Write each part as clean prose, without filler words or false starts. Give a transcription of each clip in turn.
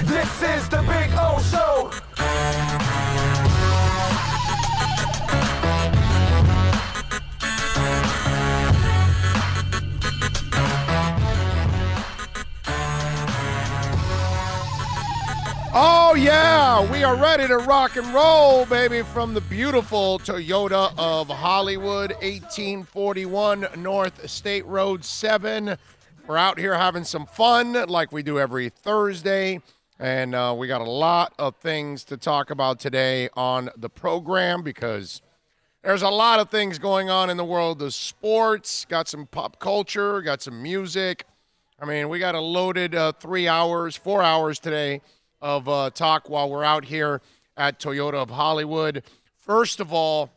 This is the Big O Show. Oh, yeah, we are ready to rock and roll, baby, from the beautiful Toyota of Hollywood, 1841 North State Road 7. We're out here having some fun like we do every Thursday, and we got a lot of things to talk about today on the program because there's a lot of things going on in the world of sports, got some pop culture, got some music. I mean, we got a loaded 4 hours today of talk while we're out here at Toyota of Hollywood. First of all,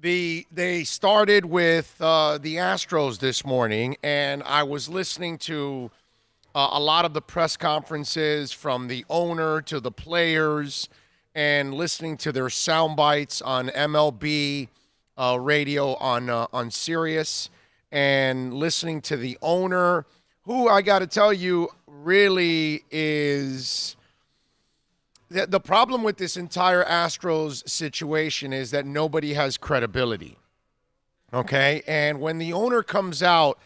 they started with the Astros this morning, and I was listening to a lot of the press conferences from the owner to the players and listening to their sound bites on MLB radio on Sirius and listening to the owner, who I got to tell you really is the problem with this entire Astros situation is that nobody has credibility, okay? And when the owner comes out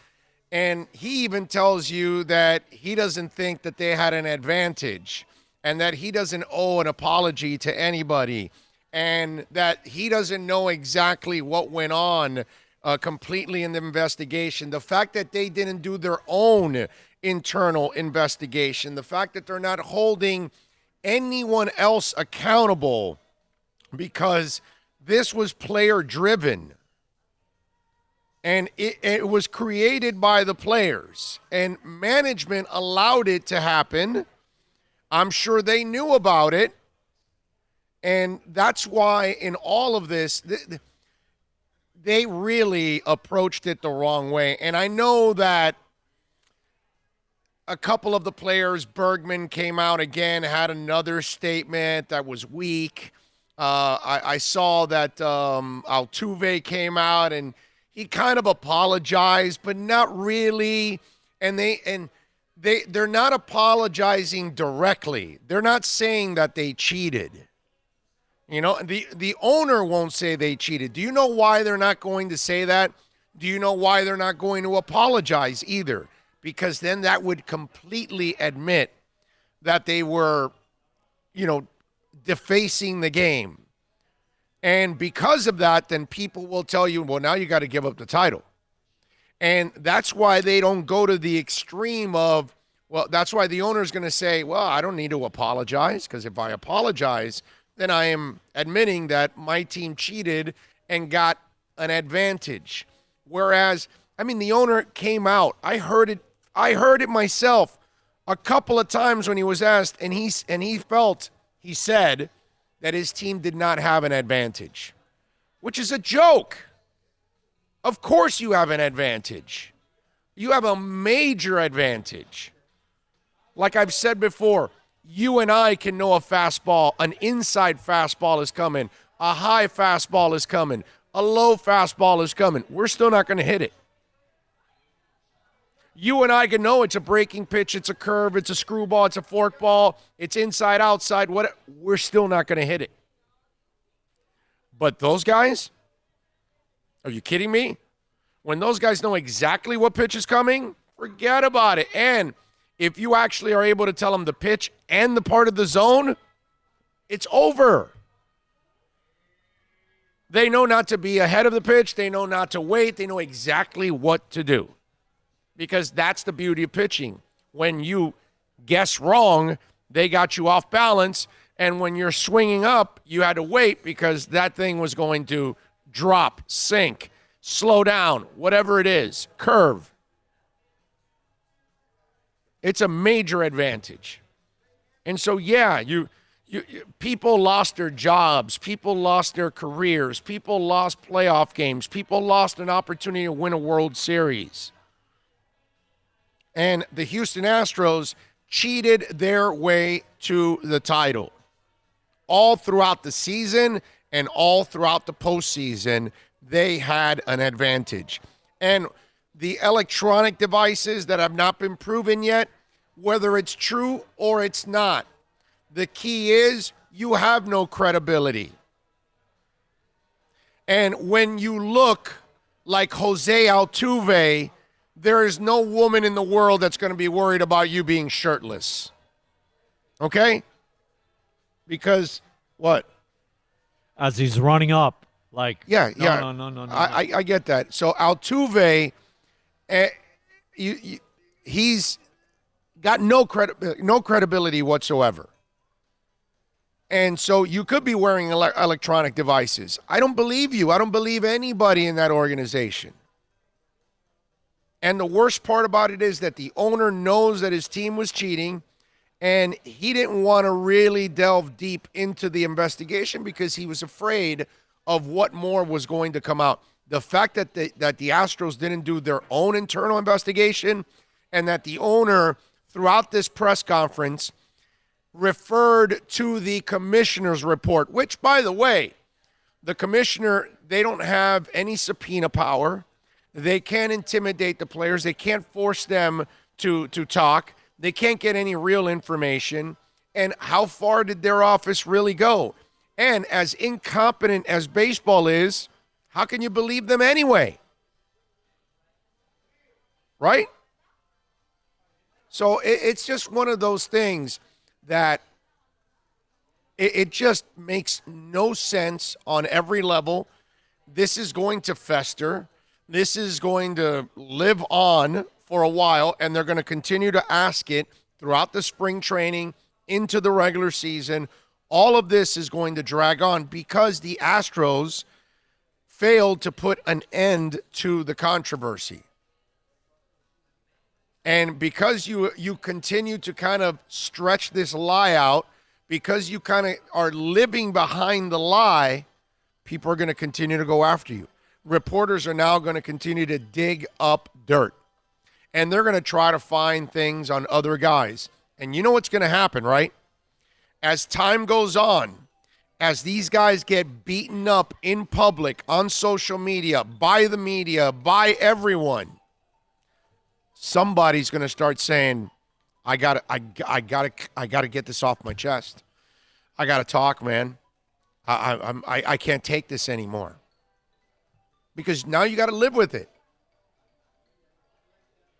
and he even tells you that he doesn't think that they had an advantage and that he doesn't owe an apology to anybody and that he doesn't know exactly what went on completely in the investigation, the fact that they didn't do their own internal investigation, the fact that they're not holding anyone else accountable because this was player driven and it was created by the players and management allowed it to happen. I'm sure they knew about it, and that's why in all of this they really approached it the wrong way. And I know that a couple of the players, Bergman came out again, had another statement that was weak. I saw that Altuve came out and he kind of apologized, but not really. And they're not apologizing directly. They're not saying that they cheated. You know, the owner won't say they cheated. Do you know why they're not going to say that? Do you know why they're not going to apologize either? Because then that would completely admit that they were, defacing the game. And because of that, then people will tell you, well, now you got to give up the title. And that's why they don't go to the extreme of, well, that's why the owner's going to say, well, I don't need to apologize, because if I apologize, then I am admitting that my team cheated and got an advantage. Whereas, the owner came out. I heard it myself a couple of times when he was asked, and he said that his team did not have an advantage, which is a joke. Of course you have an advantage. You have a major advantage. Like I've said before, you and I can know a fastball, an inside fastball is coming, a high fastball is coming, a low fastball is coming. We're still not going to hit it. You and I can know it's a breaking pitch, it's a curve, it's a screwball, it's a forkball, it's inside, outside, what? We're still not going to hit it. But those guys, are you kidding me? When those guys know exactly what pitch is coming, forget about it. And if you actually are able to tell them the pitch and the part of the zone, it's over. They know not to be ahead of the pitch. They know not to wait. They know exactly what to do. Because that's the beauty of pitching. When you guess wrong, they got you off balance. And when you're swinging up, you had to wait because that thing was going to drop, sink, slow down, whatever it is, curve. It's a major advantage. And so, yeah, people lost their jobs. People lost their careers. People lost playoff games. People lost an opportunity to win a World Series. And the Houston Astros cheated their way to the title. All throughout the season and all throughout the postseason, they had an advantage. And the electronic devices that have not been proven yet, whether it's true or it's not. The key is you have no credibility. And when you look like Jose Altuve, there is no woman in the world that's going to be worried about you being shirtless. Okay? Because what? As he's running up, like, Yeah. No. I get that. So Altuve, he's got no credibility whatsoever. And so you could be wearing electronic devices. I don't believe you. I don't believe anybody in that organization. And the worst part about it is that the owner knows that his team was cheating, and he didn't want to really delve deep into the investigation because he was afraid of what more was going to come out. The fact that the Astros didn't do their own internal investigation, and that the owner, throughout this press conference, referred to the commissioner's report, which, by the way, the commissioner, they don't have any subpoena power. They can't intimidate the players. They can't force them to talk. They can't get any real information. And how far did their office really go? And as incompetent as baseball is, how can you believe them anyway? Right? So it's just one of those things that it just makes no sense on every level. This is going to fester. This is going to live on for a while, and they're going to continue to ask it throughout the spring training into the regular season. All of this is going to drag on because the Astros failed to put an end to the controversy. And because you continue to kind of stretch this lie out, because you kind of are living behind the lie, people are going to continue to go after you. Reporters are now going to continue to dig up dirt. And they're going to try to find things on other guys. And you know what's going to happen, right? As time goes on, as these guys get beaten up in public, on social media, by the media, by everyone, somebody's going to start saying, I got to get this off my chest. I got to talk, man. I can't take this anymore. Because now you got to live with it.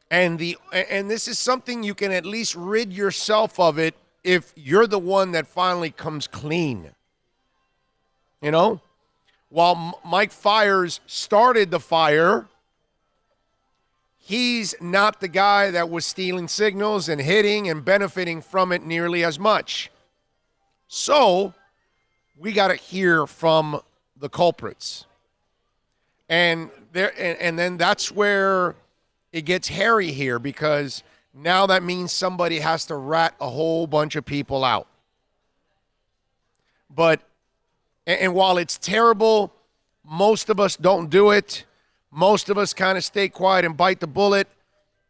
And this is something you can at least rid yourself of it if you're the one that finally comes clean. You know? While Mike Fiers started the fire, he's not the guy that was stealing signals and hitting and benefiting from it nearly as much. So we got to hear from the culprits. And then that's where it gets hairy here, because now that means somebody has to rat a whole bunch of people out. But, and while it's terrible, most of us don't do it. Most of us kind of stay quiet and bite the bullet,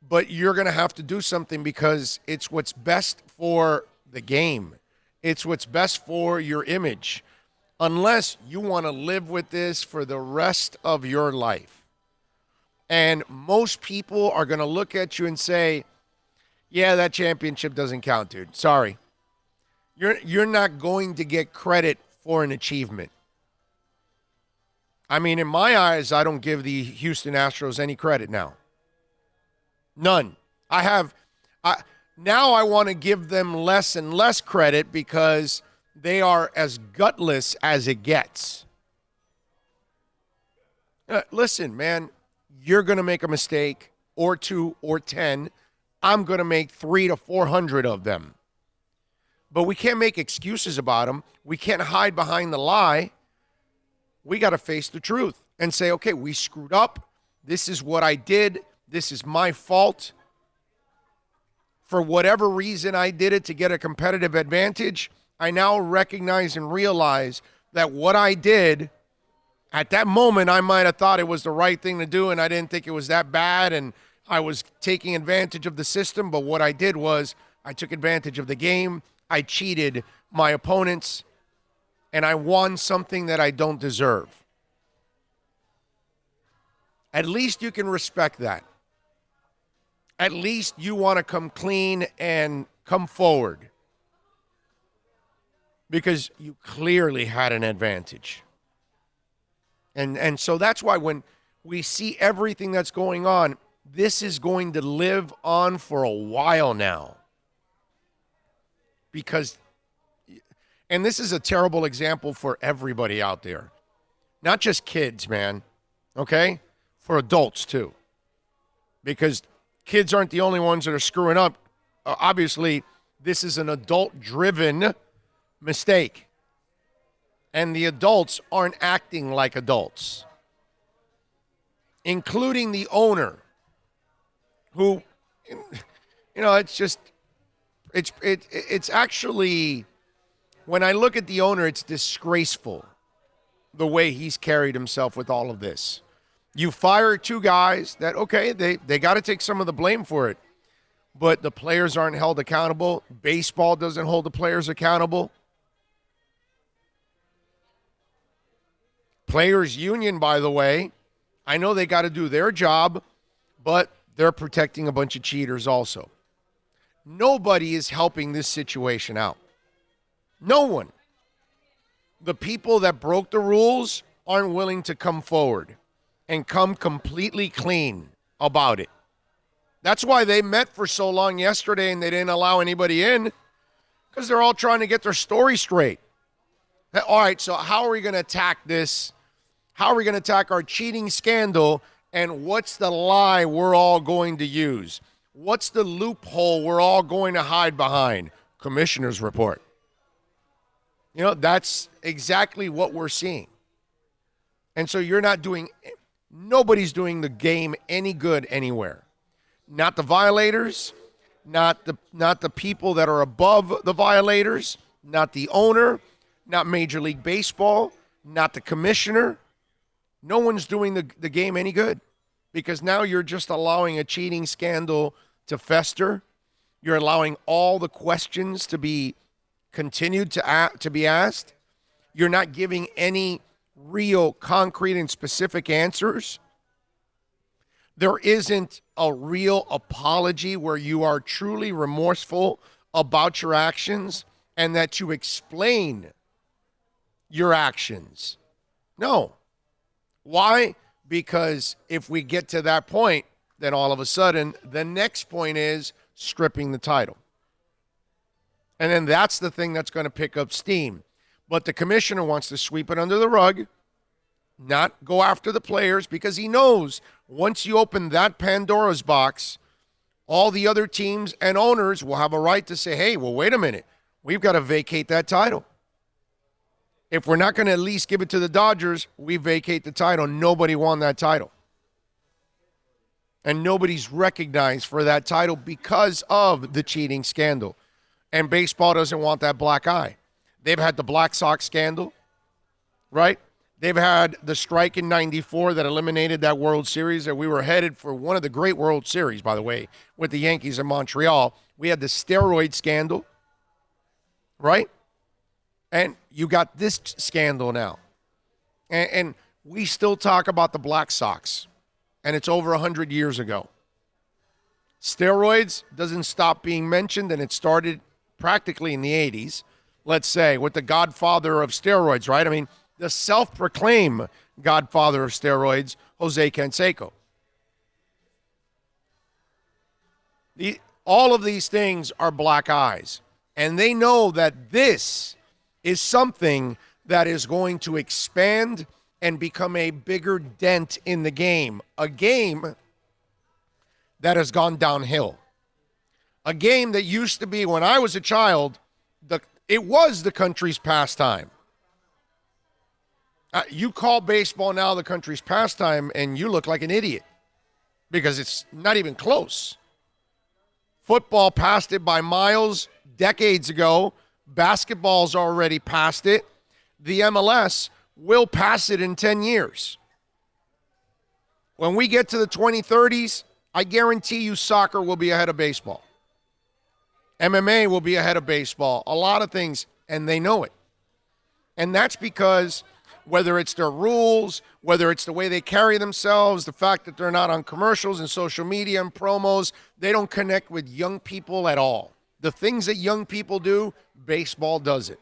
but you're going to have to do something because it's what's best for the game. It's what's best for your image, unless you want to live with this for the rest of your life. And most people are going to look at you and say, yeah, that championship doesn't count, dude. Sorry. You're not going to get credit for an achievement. I mean, in my eyes, I don't give the Houston Astros any credit now. None. Now I want to give them less and less credit because they are as gutless as it gets. Listen, man, you're going to make a mistake or 2 or 10. I'm going to make 300 to 400 of them. But we can't make excuses about them. We can't hide behind the lie. We got to face the truth and say, okay, we screwed up. This is what I did. This is my fault. For whatever reason I did it to get a competitive advantage, I now recognize and realize that what I did, at that moment, I might have thought it was the right thing to do, and I didn't think it was that bad, and I was taking advantage of the system. But what I did was I took advantage of the game. I cheated my opponents, and I won something that I don't deserve. At least you can respect that. at least you want to come clean and come forward because you clearly had an advantage. And so that's why when we see everything that's going on, this is going to live on for a while now. Because, and this is a terrible example for everybody out there. Not just kids, man, okay? For adults, too. Because kids aren't the only ones that are screwing up. Obviously, this is an adult-driven mistake. And the adults aren't acting like adults, including the owner, who, it's actually, when I look at the owner, it's disgraceful the way he's carried himself with all of this. You fire two guys that, okay, they got to take some of the blame for it, but the players aren't held accountable. Baseball doesn't hold the players accountable. Players Union, by the way, I know they got to do their job, but they're protecting a bunch of cheaters also. Nobody is helping this situation out. No one. The people that broke the rules aren't willing to come forward and come completely clean about it. That's why they met for so long yesterday and they didn't allow anybody in, because they're all trying to get their story straight. All right, so how are we going to attack this? How are we going to attack our cheating scandal? And what's the lie we're all going to use? What's the loophole we're all going to hide behind? Commissioner's report. That's exactly what we're seeing. And so nobody's doing the game any good anywhere. Not the violators, not the people that are above the violators, not the owner, not Major League Baseball, not the commissioner. No one's doing the game any good, because now you're just allowing a cheating scandal to fester. You're allowing all the questions to be continued to be asked. You're not giving any real, concrete, and specific answers. There isn't a real apology where you are truly remorseful about your actions and that you explain your actions. No. Why? Because if we get to that point, then all of a sudden, the next point is stripping the title. And then that's the thing that's going to pick up steam. But the commissioner wants to sweep it under the rug, not go after the players, because he knows once you open that Pandora's box, all the other teams and owners will have a right to say, hey, well, wait a minute. We've got to vacate that title. If we're not going to at least give it to the Dodgers, we vacate the title. Nobody won that title. And nobody's recognized for that title because of the cheating scandal. And baseball doesn't want that black eye. They've had the Black Sox scandal, right? They've had the strike in '94 that eliminated that World Series, and we were headed for one of the great World Series, by the way, with the Yankees in Montreal. We had the steroid scandal, right? And you got this scandal now. And we still talk about the Black Sox, and it's over 100 years ago. Steroids doesn't stop being mentioned, and it started practically in the 80s, let's say, with the godfather of steroids, right? I mean, the self-proclaimed godfather of steroids, Jose Canseco. All of these things are black eyes, and they know that this is something that is going to expand and become a bigger dent in the game. A game that has gone downhill. A game that used to be, when I was a child, it was the country's pastime. You call baseball now the country's pastime, and you look like an idiot because it's not even close. Football passed it by miles decades ago. Basketball's already passed it. The MLS will pass it in 10 years. When we get to the 2030s, I guarantee you soccer will be ahead of baseball. MMA will be ahead of baseball. A lot of things, and they know it. And that's because whether it's their rules, whether it's the way they carry themselves, the fact that they're not on commercials and social media and promos. They don't connect with young people at all. The things that young people do, baseball does it.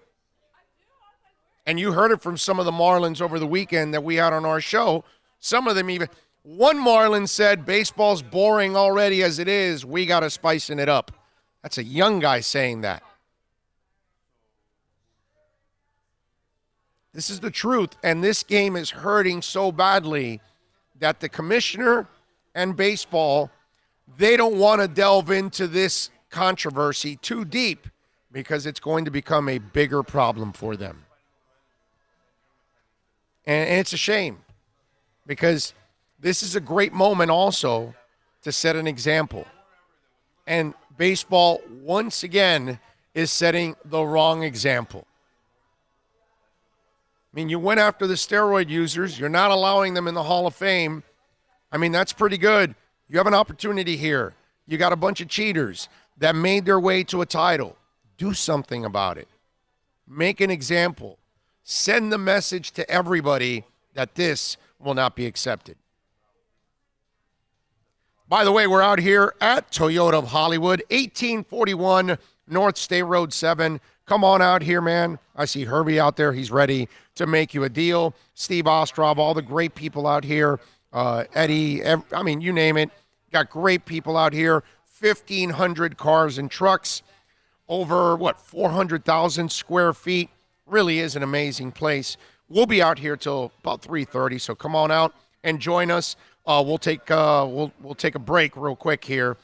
And you heard it from some of the Marlins over the weekend that we had on our show. Some of them even, one Marlin said, baseball's boring already as it is. We got to spicing it up. That's a young guy saying that. This is the truth, and this game is hurting so badly that the commissioner and baseball, they don't want to delve into this controversy too deep because it's going to become a bigger problem for them. And it's a shame because this is a great moment also to set an example. And baseball, once again, is setting the wrong example. I mean, you went after the steroid users. You're not allowing them in the Hall of Fame. I mean, that's pretty good. You have an opportunity here. You got a bunch of cheaters that made their way to a title. Do something about it. Make an example. Send the message to everybody that this will not be accepted. By the way, we're out here at Toyota of Hollywood, 1841 North State Road 7. Come on out here, man. I see Herbie out there. He's ready to make you a deal. Steve Ostrov, all the great people out here. Eddie, I mean, you name it. Got great people out here. 1,500 cars and trucks. Over, 400,000 square feet. Really is an amazing place. We'll be out here till about 3:30, so come on out and join us. We'll take a break real quick here.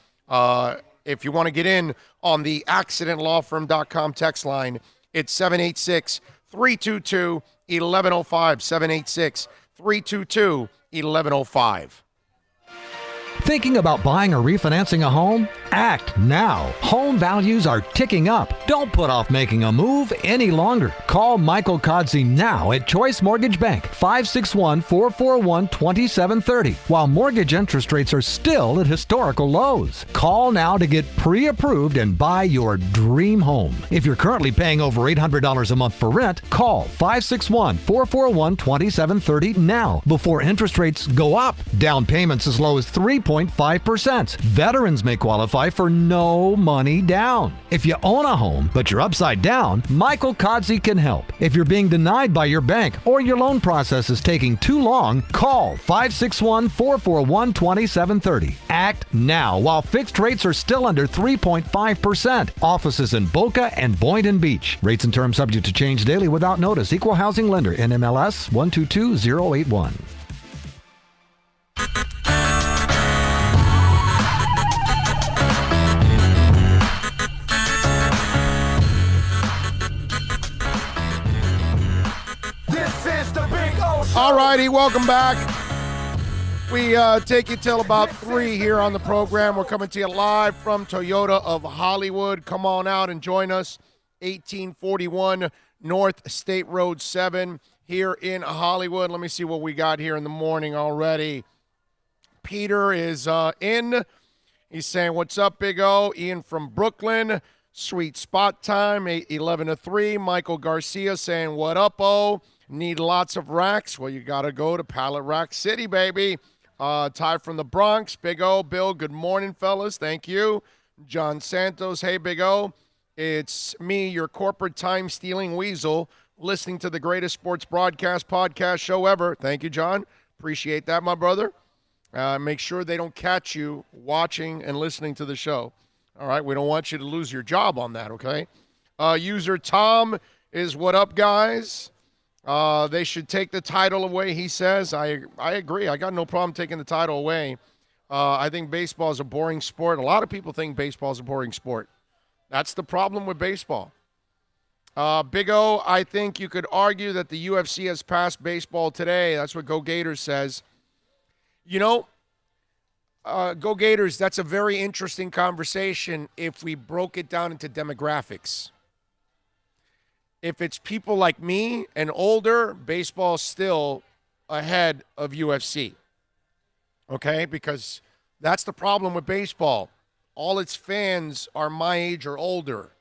If you want to get in on the accidentlawfirm.com text line, it's 786-322-1105, 786-322-1105. Thinking about buying or refinancing a home? Act now. Home values are ticking up. Don't put off making a move any longer. Call Michael Kodzie now at Choice Mortgage Bank, 561-441-2730, while mortgage interest rates are still at historical lows. Call now to get pre-approved and buy your dream home. If you're currently paying over $800 a month for rent, call 561-441-2730 now before interest rates go up. Down payments as low as 3.5%. Veterans may qualify for no money down. If you own a home, but you're upside down, Michael Kodzie can help. If you're being denied by your bank or your loan process is taking too long, call 561-441-2730. Act now while fixed rates are still under 3.5%. Offices in Boca and Boynton Beach. Rates and terms subject to change daily without notice. Equal housing lender. NMLS 122081. All righty, welcome back. We take you till about 3 here on the program. We're coming to you live from Toyota of Hollywood. Come on out and join us. 1841 North State Road 7 here in Hollywood. Let me see what we got here in the morning already. Peter is in. He's saying, what's up, Big O? Ian from Brooklyn. Sweet spot time, 11 to 3. Michael Garcia saying, what up, O? Need lots of racks? Well, you got to go to Pallet Rack City, baby. Ty from the Bronx. Big O, Bill, good morning, fellas. Thank you. John Santos, hey, Big O. It's me, your corporate time-stealing weasel, listening to the greatest sports broadcast podcast show ever. Thank you, John. Appreciate that, my brother. Make sure they don't catch you watching and listening to the show. All right, we don't want you to lose your job on that, okay? User Tom is what up, guys? They should take the title away, he says. I agree. I got no problem taking the title away. I think baseball is a boring sport. A lot of people think baseball is a boring sport. That's the problem with baseball. Big O, I think you could argue that the UFC has passed baseball today. That's what Go Gators says. You know, Go Gators, that's a very interesting conversation if we broke it down into demographics. If it's people like me and older, baseball's still ahead of UFC. Okay? Because that's the problem with baseball. All its fans are my age or older.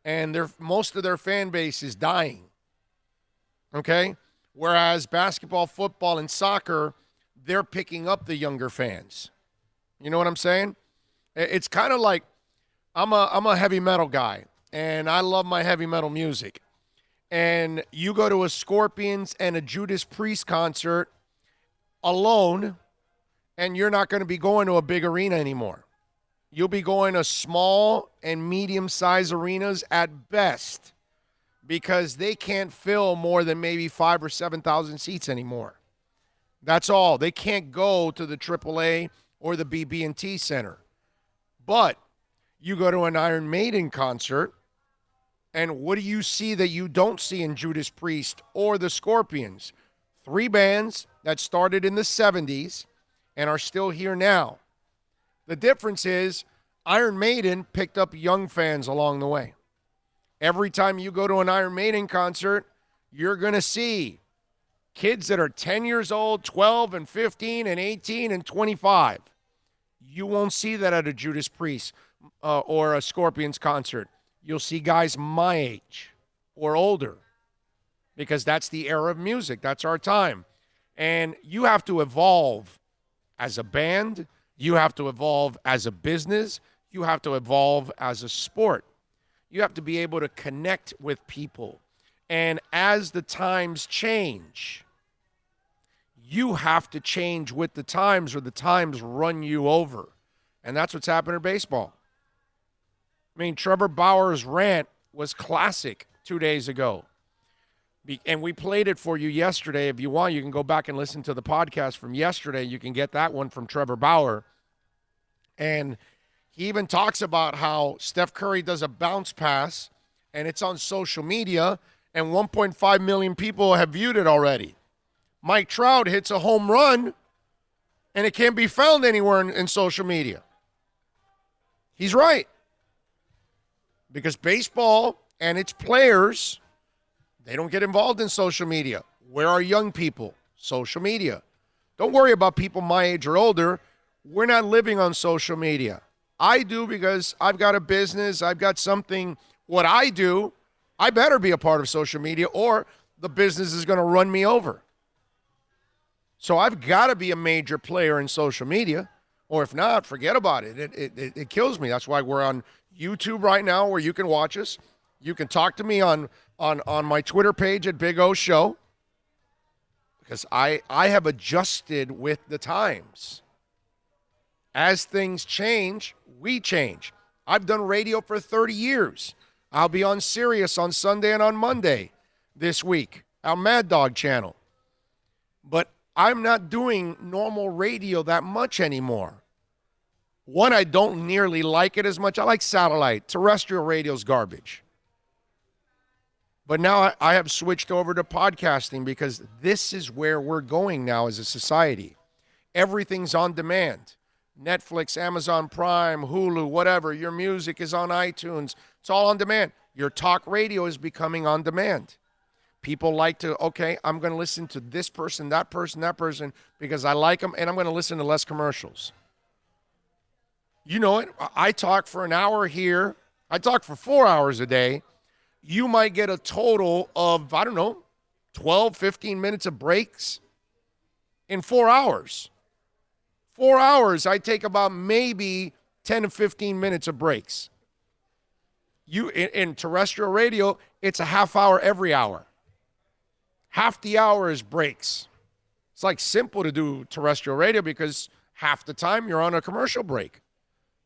And most of their fan base is dying. Okay? Whereas basketball, football, and soccer, they're picking up the younger fans. You know what I'm saying? It's kind of like I'm a heavy metal guy, and I love my heavy metal music. And you go to a Scorpions and a Judas Priest concert alone, and you're not going to be going to a big arena anymore. You'll be going to small and medium-sized arenas at best because they can't fill more than maybe 5,000 or 7,000 seats anymore. That's all. They can't go to the AAA or the BB&T Center. But you go to an Iron Maiden concert, and what do you see that you don't see in Judas Priest or the Scorpions? 3 bands that started in the 70s and are still here now. The difference is Iron Maiden picked up young fans along the way. Every time you go to an Iron Maiden concert, you're going to see kids that are 10 years old, 12 and 15 and 18 and 25. You won't see that at a Judas Priest or a Scorpions concert. You'll see guys my age or older because that's the era of music. That's our time. And you have to evolve as a band. You have to evolve as a business. You have to evolve as a sport. You have to be able to connect with people. And as the times change, you have to change with the times or the times run you over. And that's what's happened in baseball. I mean, Trevor Bauer's rant was classic 2 days ago. And we played it for you yesterday. If you want, you can go back and listen to the podcast from yesterday. You can get that one from Trevor Bauer. And he even talks about how Steph Curry does a bounce pass, and it's on social media, and 1.5 million people have viewed it already. Mike Trout hits a home run, and it can't be found anywhere in social media. He's right. Because baseball and its players, they don't get involved in social media. Where are young people? Social media. Don't worry about people my age or older. We're not living on social media. I do because I've got a business. I've got something. What I do, I better be a part of social media or the business is going to run me over. So I've got to be a major player in social media. Or if not, forget about it. It kills me. That's why we're on YouTube right now where you can watch us. You can talk to me on my Twitter page at Big O Show because I have adjusted with the times. As things change, we change. I've done radio for 30 years. I'll be on Sirius on Sunday and on Monday this week, our Mad Dog channel. But I'm not doing normal radio that much anymore. One, I don't nearly like it as much. I like satellite. Terrestrial radio's garbage. But now I have switched over to podcasting because this is where we're going now as a society. Everything's on demand. Netflix, Amazon Prime, Hulu, whatever. Your music is on iTunes. It's all on demand. Your talk radio is becoming on demand. People like to, okay, I'm going to listen to this person, that person, because I like them, and I'm going to listen to less commercials. You know it. I talk for an hour here. I talk for 4 hours a day. You might get a total of, 12, 15 minutes of breaks in 4 hours. 4 hours, I take about maybe 10 to 15 minutes of breaks. In terrestrial radio, it's a half hour every hour. Half the hour is breaks. It's like simple to do terrestrial radio because half the time you're on a commercial break.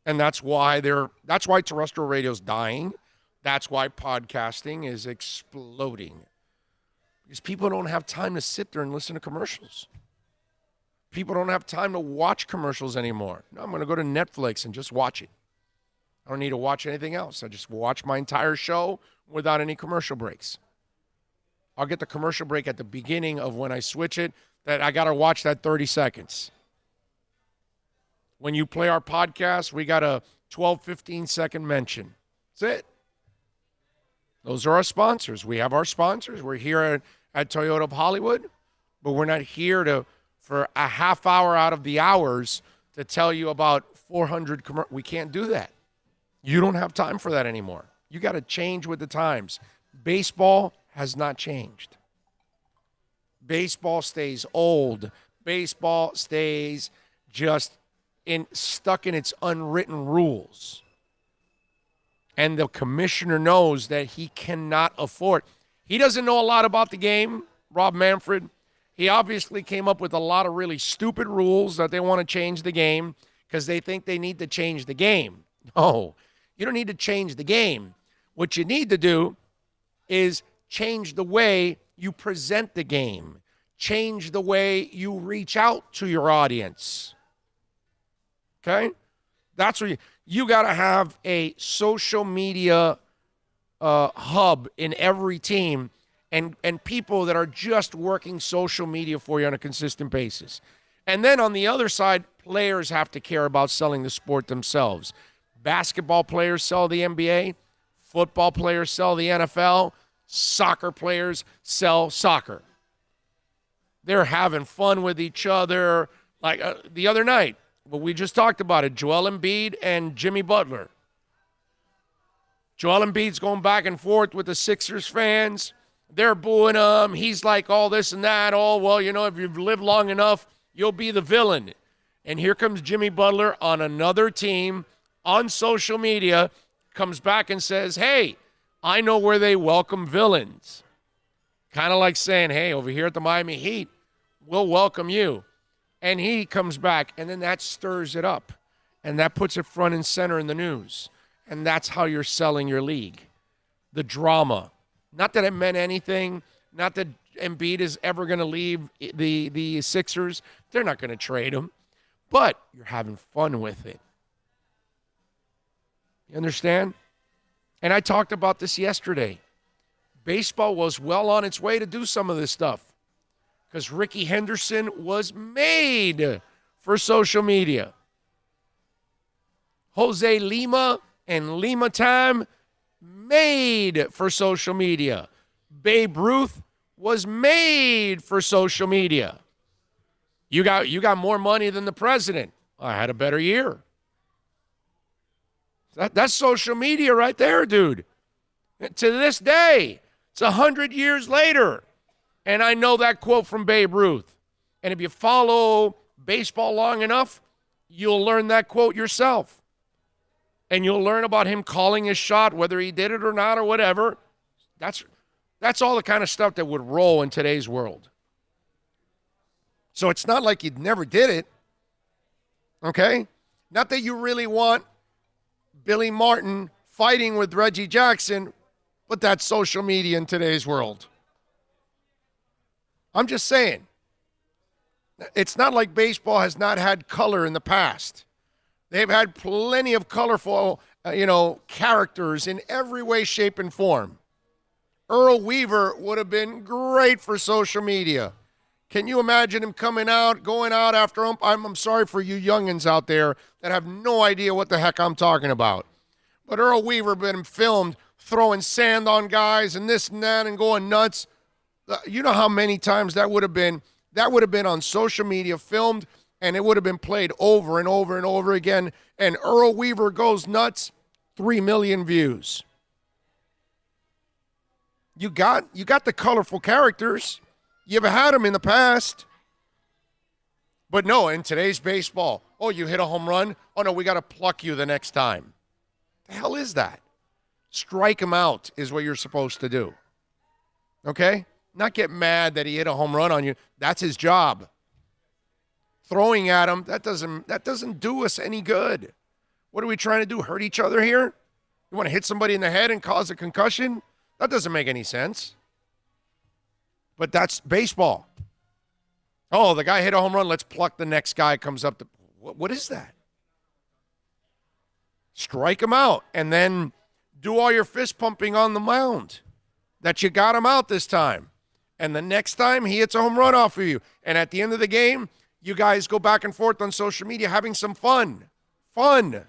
And that's why terrestrial radio's dying. That's why podcasting is exploding. Because people don't have time to sit there and listen to commercials. People don't have time to watch commercials anymore. No, I'm going to go to Netflix and just watch it. I don't need to watch anything else. I just watch my entire show without any commercial breaks. I'll get the commercial break at the beginning of when I switch it, that I got to watch that 30 seconds. When you play our podcast, we got a 12, 15-second mention. That's it. Those are our sponsors. We have our sponsors. We're here at Toyota of Hollywood, but we're not here for a half hour out of the hours to tell you about 400 commercials. We can't do that. You don't have time for that anymore. You got to change with the times. Baseball has not changed. Baseball stays old. Baseball stays just stuck in its unwritten rules. And the commissioner knows that he cannot afford. He doesn't know a lot about the game, Rob Manfred. He obviously came up with a lot of really stupid rules that they want to change the game because they think they need to change the game. No, you don't need to change the game. What you need to do is change the way you present the game. Change the way you reach out to your audience. Okay? That's where you got to have a social media hub in every team and people that are just working social media for you on a consistent basis. And then on the other side, players have to care about selling the sport themselves. Basketball players sell the NBA. Football players sell the NFL. Soccer players sell soccer. They're having fun with each other. Like the other night, but we just talked about it, Joel Embiid and Jimmy Butler. Joel Embiid's going back and forth with the Sixers fans. They're booing him. He's like all this and that. Oh, well, you know, if you've lived long enough, you'll be the villain. And here comes Jimmy Butler on another team on social media, comes back and says, hey, I know where they welcome villains. Kind of like saying, hey, over here at the Miami Heat, we'll welcome you. And he comes back, and then that stirs it up. And that puts it front and center in the news. And that's how you're selling your league. The drama. Not that it meant anything. Not that Embiid is ever going to leave the Sixers. They're not going to trade him. But you're having fun with it. You understand? And I talked about this yesterday. Baseball was well on its way to do some of this stuff because Ricky Henderson was made for social media. Jose Lima and Lima Time made for social media. Babe Ruth was made for social media. You got more money than the president. I had a better year. That's social media right there, dude. To this day, it's 100 years later. And I know that quote from Babe Ruth. And if you follow baseball long enough, you'll learn that quote yourself. And you'll learn about him calling his shot, whether he did it or not or whatever. That's all the kind of stuff that would roll in today's world. So it's not like you never did it. Okay? Not that you really want Billy Martin fighting with Reggie Jackson, but that's social media in today's world. I'm just saying. It's not like baseball has not had color in the past. They've had plenty of colorful, characters in every way, shape, and form. Earl Weaver would have been great for social media. Can you imagine him coming out, going out after him? I'm sorry for you youngins out there that have no idea what the heck I'm talking about. But Earl Weaver been filmed throwing sand on guys and this and that and going nuts. You know how many times that would have been? That would have been on social media, filmed, and it would have been played over and over and over again. And Earl Weaver goes nuts, 3 million views. You got the colorful characters. You've had them in the past. But no, in today's baseball, oh, you hit a home run? Oh, no, we got to pluck you the next time. The hell is that? Strike him out is what you're supposed to do. Okay? Not get mad that he hit a home run on you. That's his job. Throwing at him, that doesn't do us any good. What are we trying to do? Hurt each other here? You want to hit somebody in the head and cause a concussion? That doesn't make any sense. But that's baseball. Oh, the guy hit a home run. Let's pluck the next guy comes up. What is that? Strike him out and then do all your fist pumping on the mound that you got him out this time. And the next time he hits a home run off of you. And at the end of the game, you guys go back and forth on social media having some fun. Fun.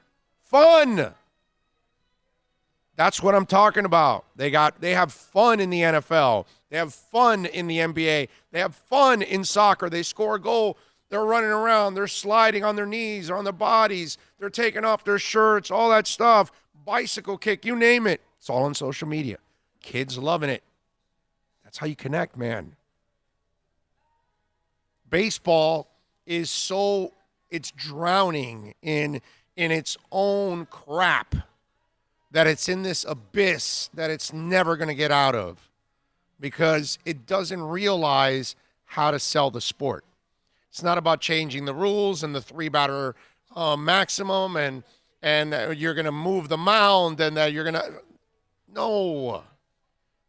That's what I'm talking about. They have fun in the NFL. They have fun in the NBA. They have fun in soccer. They score a goal. They're running around. They're sliding on their knees or on their bodies. They're taking off their shirts, all that stuff. Bicycle kick, you name it. It's all on social media. Kids loving it. That's how you connect, man. Baseball is it's drowning in its own crap, that it's in this abyss that it's never going to get out of because it doesn't realize how to sell the sport. It's not about changing the rules and the 3-batter maximum and you're going to move the mound and that you're going to – no.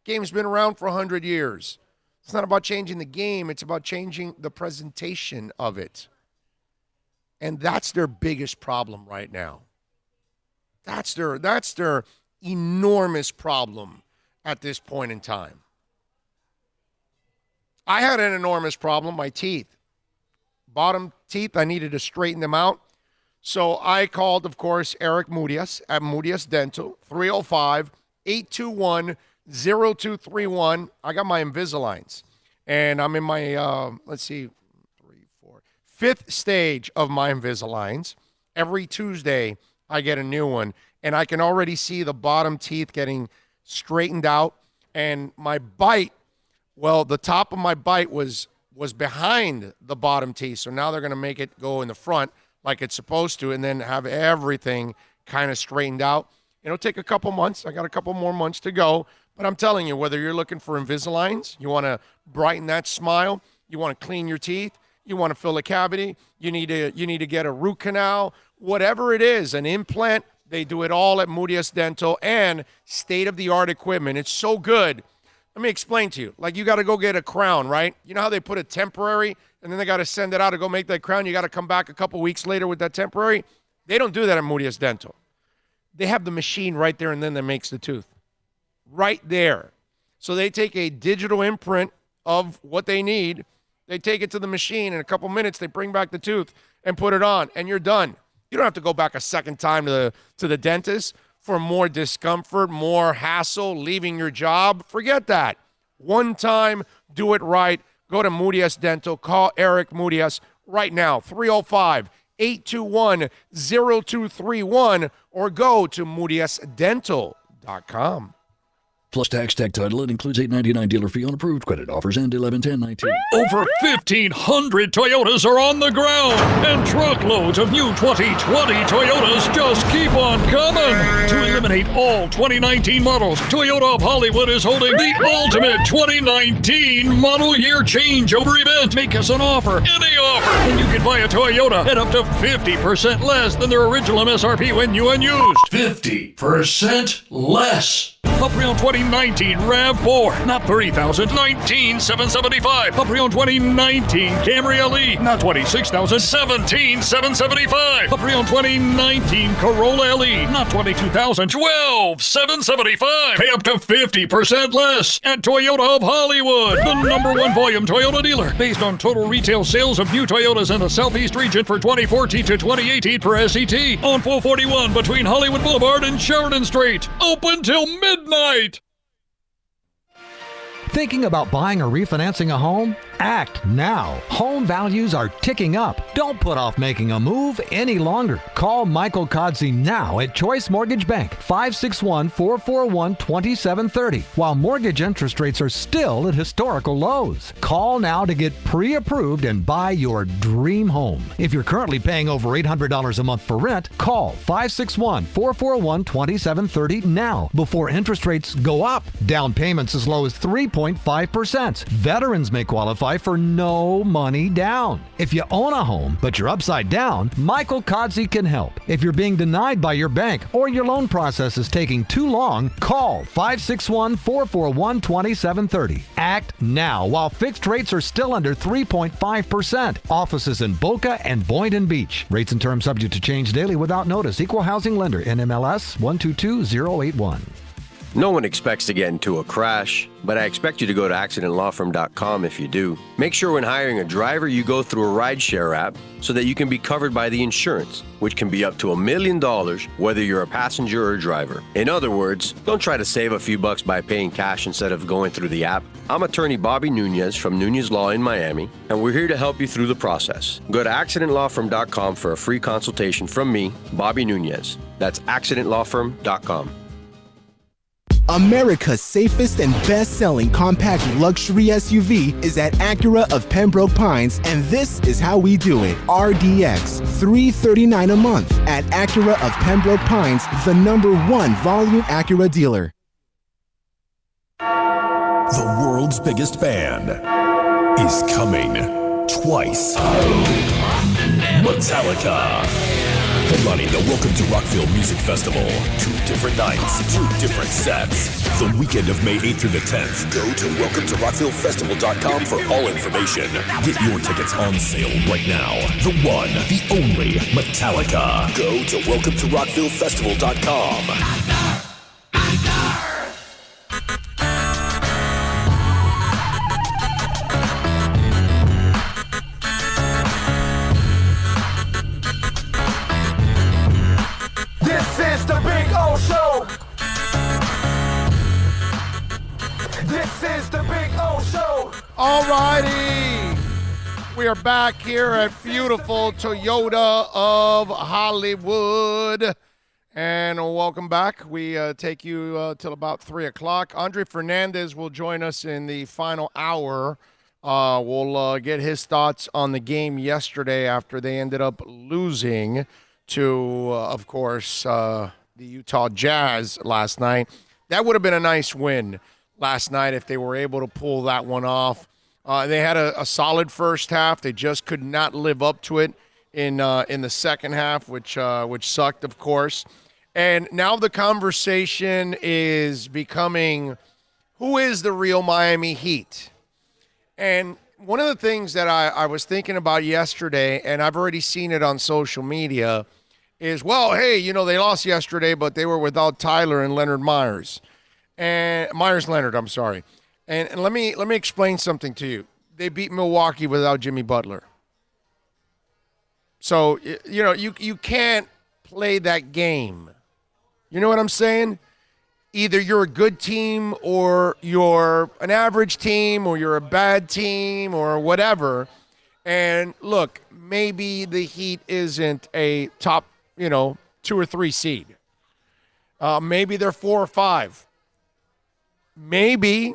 Game's been around for 100 years. It's not about changing the game. It's about changing the presentation of it. And that's their biggest problem right now. That's their enormous problem at this point in time. I had an enormous problem, my teeth. Bottom teeth, I needed to straighten them out. So I called, of course, Eric Mudias at Mudias Dental, 305-821-0231. I got my Invisaligns. And I'm in my, fifth stage of my Invisaligns. Every Tuesday, I get a new one. And I can already see the bottom teeth getting straightened out. And my bite, well, the top of my bite was behind the bottom teeth. So now they're going to make it go in the front like it's supposed to and then have everything kind of straightened out. It'll take a couple months. I got a couple more months to go. But I'm telling you, whether you're looking for Invisaligns, you want to brighten that smile, you want to clean your teeth, you want to fill a cavity, you need to get a root canal, whatever it is, an implant, they do it all at Mudias Dental and state-of-the-art equipment. It's so good. Let me explain to you. Like you got to go get a crown, right? You know how they put a temporary and then they got to send it out to go make that crown? You got to come back a couple weeks later with that temporary? They don't do that at Mudias Dental. They have the machine right there and then that makes the tooth. Right there. So they take a digital imprint of what they need. They take it to the machine. In a couple minutes, they bring back the tooth and put it on, and you're done. You don't have to go back a second time to the dentist for more discomfort, more hassle, leaving your job. Forget that. One time, do it right. Go to Mudias Dental. Call Eric Mudias right now, 305-821-0231, or go to mudiasdental.com. Plus tax, tech title. It includes $8.99 dealer fee on approved credit offers and 11/10/19. Over 1,500 Toyotas are on the ground, and truckloads of new 2020 Toyotas just keep on coming. To eliminate all 2019 models, Toyota of Hollywood is holding the ultimate 2019 model year changeover event. Make us an offer, any offer, and you can buy a Toyota at up to 50% less than their original MSRP when new and used. 50% less. A pre-owned 2019 RAV4, not $30,000, $19,775. A pre-owned 2019 Camry LE, not $26,000, $17,775. A pre-owned 2019 Corolla LE, not $22,000, $12,775. Pay up to 50% less at Toyota of Hollywood, the #1 volume Toyota dealer, based on total retail sales of new Toyotas in the Southeast region for 2014 to 2018 per SET, on 441 between Hollywood Boulevard and Sheridan Street. Open till midnight. Thinking about buying or refinancing a home? Act now. Home values are ticking up. Don't put off making a move any longer. Call Michael Kodzie now at Choice Mortgage Bank, 561-441-2730, while mortgage interest rates are still at historical lows. Call now to get pre-approved and buy your dream home. If you're currently paying over $800 a month for rent, call 561-441-2730 now before interest rates go up. Down payments as low as 3.5%. Veterans may qualify for no money down. If you own a home, but you're upside down, Michael Kodzie can help. If you're being denied by your bank or your loan process is taking too long, call 561-441-2730. Act now while fixed rates are still under 3.5%. Offices in Boca and Boynton Beach. Rates and terms subject to change daily without notice. Equal housing lender. NMLS 122081. No one expects to get into a crash, but I expect you to go to accidentlawfirm.com if you do. Make sure when hiring a driver, you go through a rideshare app so that you can be covered by the insurance, which can be up to $1 million whether you're a passenger or a driver. In other words, don't try to save a few bucks by paying cash instead of going through the app. I'm attorney Bobby Nunez from Nunez Law in Miami, and we're here to help you through the process. Go to accidentlawfirm.com for a free consultation from me, Bobby Nunez. That's accidentlawfirm.com. America's safest and best-selling compact luxury SUV is at Acura of Pembroke Pines, and this is how we do it. RDX, $339 a month at Acura of Pembroke Pines, the #1 volume Acura dealer. The world's biggest band is coming twice. Metallica. Headlining the Welcome to Rockville Music Festival. 2 different nights, 2 different sets. The weekend of May 8th through the 10th. Go to welcometorockvillefestival.com for all information. Get your tickets on sale right now. The one, the only Metallica. Go to welcometorockvillefestival.com. This is the Big O Show. This is the Big O Show. All righty. We are back here at beautiful Toyota of Hollywood. And welcome back. We take you till about 3 o'clock. Andre Fernandez will join us in the final hour. We'll get his thoughts on the game yesterday after they ended up losing to, of course, the Utah Jazz last night. That would have been a nice win last night if they were able to pull that one off. They had a solid first half. They just could not live up to it in the second half, which sucked, of course. And now the conversation is becoming, who is the real Miami Heat? And one of the things that I was thinking about yesterday, and I've already seen it on social media, is, well, hey, you know, they lost yesterday, but they were without Tyler and Leonard Myers. And Myers-Leonard, I'm sorry. And let me explain something to you. They beat Milwaukee without Jimmy Butler. So, you know, you can't play that game. You know what I'm saying? Either you're a good team or you're an average team or you're a bad team or whatever. And look, maybe the Heat isn't a top, 2 or 3 seed. Maybe they're 4 or 5. Maybe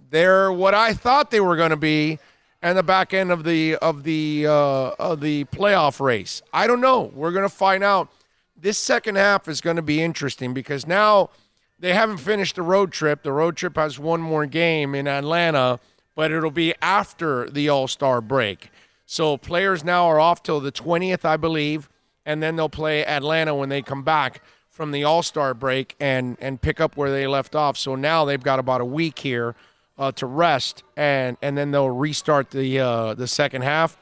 they're what I thought they were going to be and the back end of the playoff race. I don't know. We're going to find out. This second half is going to be interesting because now they haven't finished the road trip. The road trip has one more game in Atlanta, but it'll be after the All-Star break. So players now are off till the 20th, I believe, and then they'll play Atlanta when they come back from the All-Star break and pick up where they left off. So now they've got about a week here to rest, and then they'll restart the second half.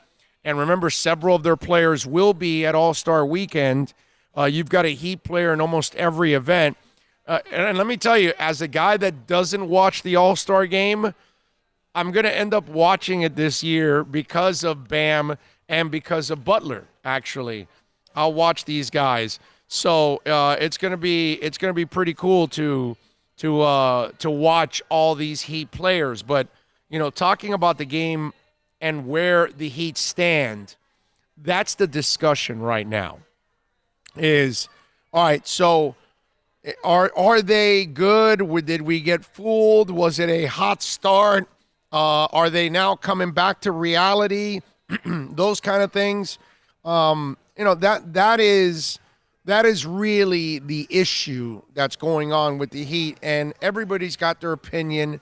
And remember, several of their players will be at All-Star weekend. You've got a Heat player in almost every event. And let me tell you, as a guy that doesn't watch the All-Star game, I'm going to end up watching it this year because of Bam and because of Butler, actually. I'll watch these guys. So it's going to be pretty cool to watch all these Heat players. But, talking about the game and where the Heat stand, that's the discussion right now. Is, all right, so are they good? Did we get fooled? Was it a hot start? Are they now coming back to reality? Those kind of things. That is really the issue that's going on with the Heat, and everybody's got their opinion.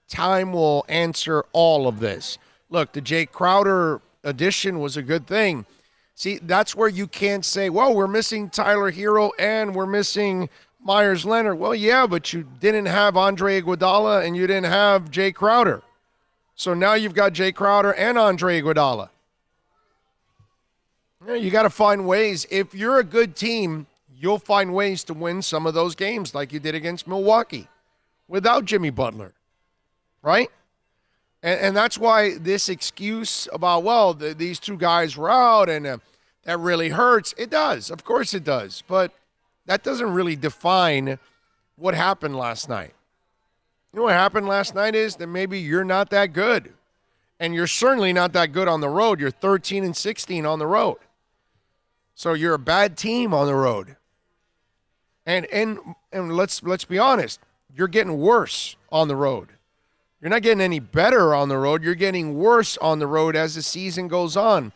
Time will answer all of this. Look, the Jay Crowder addition was a good thing. See, that's where you can't say, well, we're missing Tyler Hero and we're missing Myers-Leonard. Well, yeah, but you didn't have Andre Iguodala and you didn't have Jay Crowder. So now you've got Jay Crowder and Andre Iguodala. You got to find ways. If you're a good team, you'll find ways to win some of those games like you did against Milwaukee without Jimmy Butler, right? And that's why this excuse about, well, these two guys were out and that really hurts. It does. Of course it does. But that doesn't really define what happened last night. You know what happened last night is that maybe you're not that good. And you're certainly not that good on the road. You're 13-16 on the road. So you're a bad team on the road. And let's be honest. you're getting worse on the road. You're not getting any better on the road. You're getting worse on the road as the season goes on.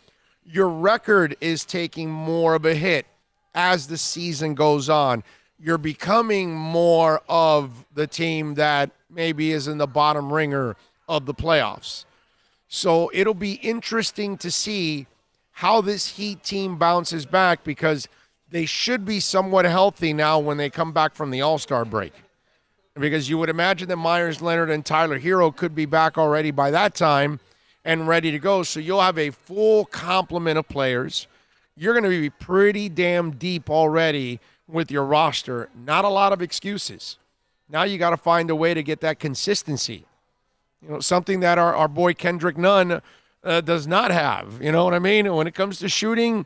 Your record is taking more of a hit as the season goes on. You're becoming more of the team that maybe is in the bottom ringer of the playoffs. So it'll be interesting to see how this Heat team bounces back, because they should be somewhat healthy now when they come back from the All-Star break. Because you would imagine that Myers Leonard and Tyler Hero could be back already by that time and ready to go. So you'll have a full complement of players. You're going to be pretty damn deep already with your roster. Not a lot of excuses. Now you got to find a way to get that consistency. You know, something that our boy Kendrick Nunn does not have. You know what I mean? When it comes to shooting,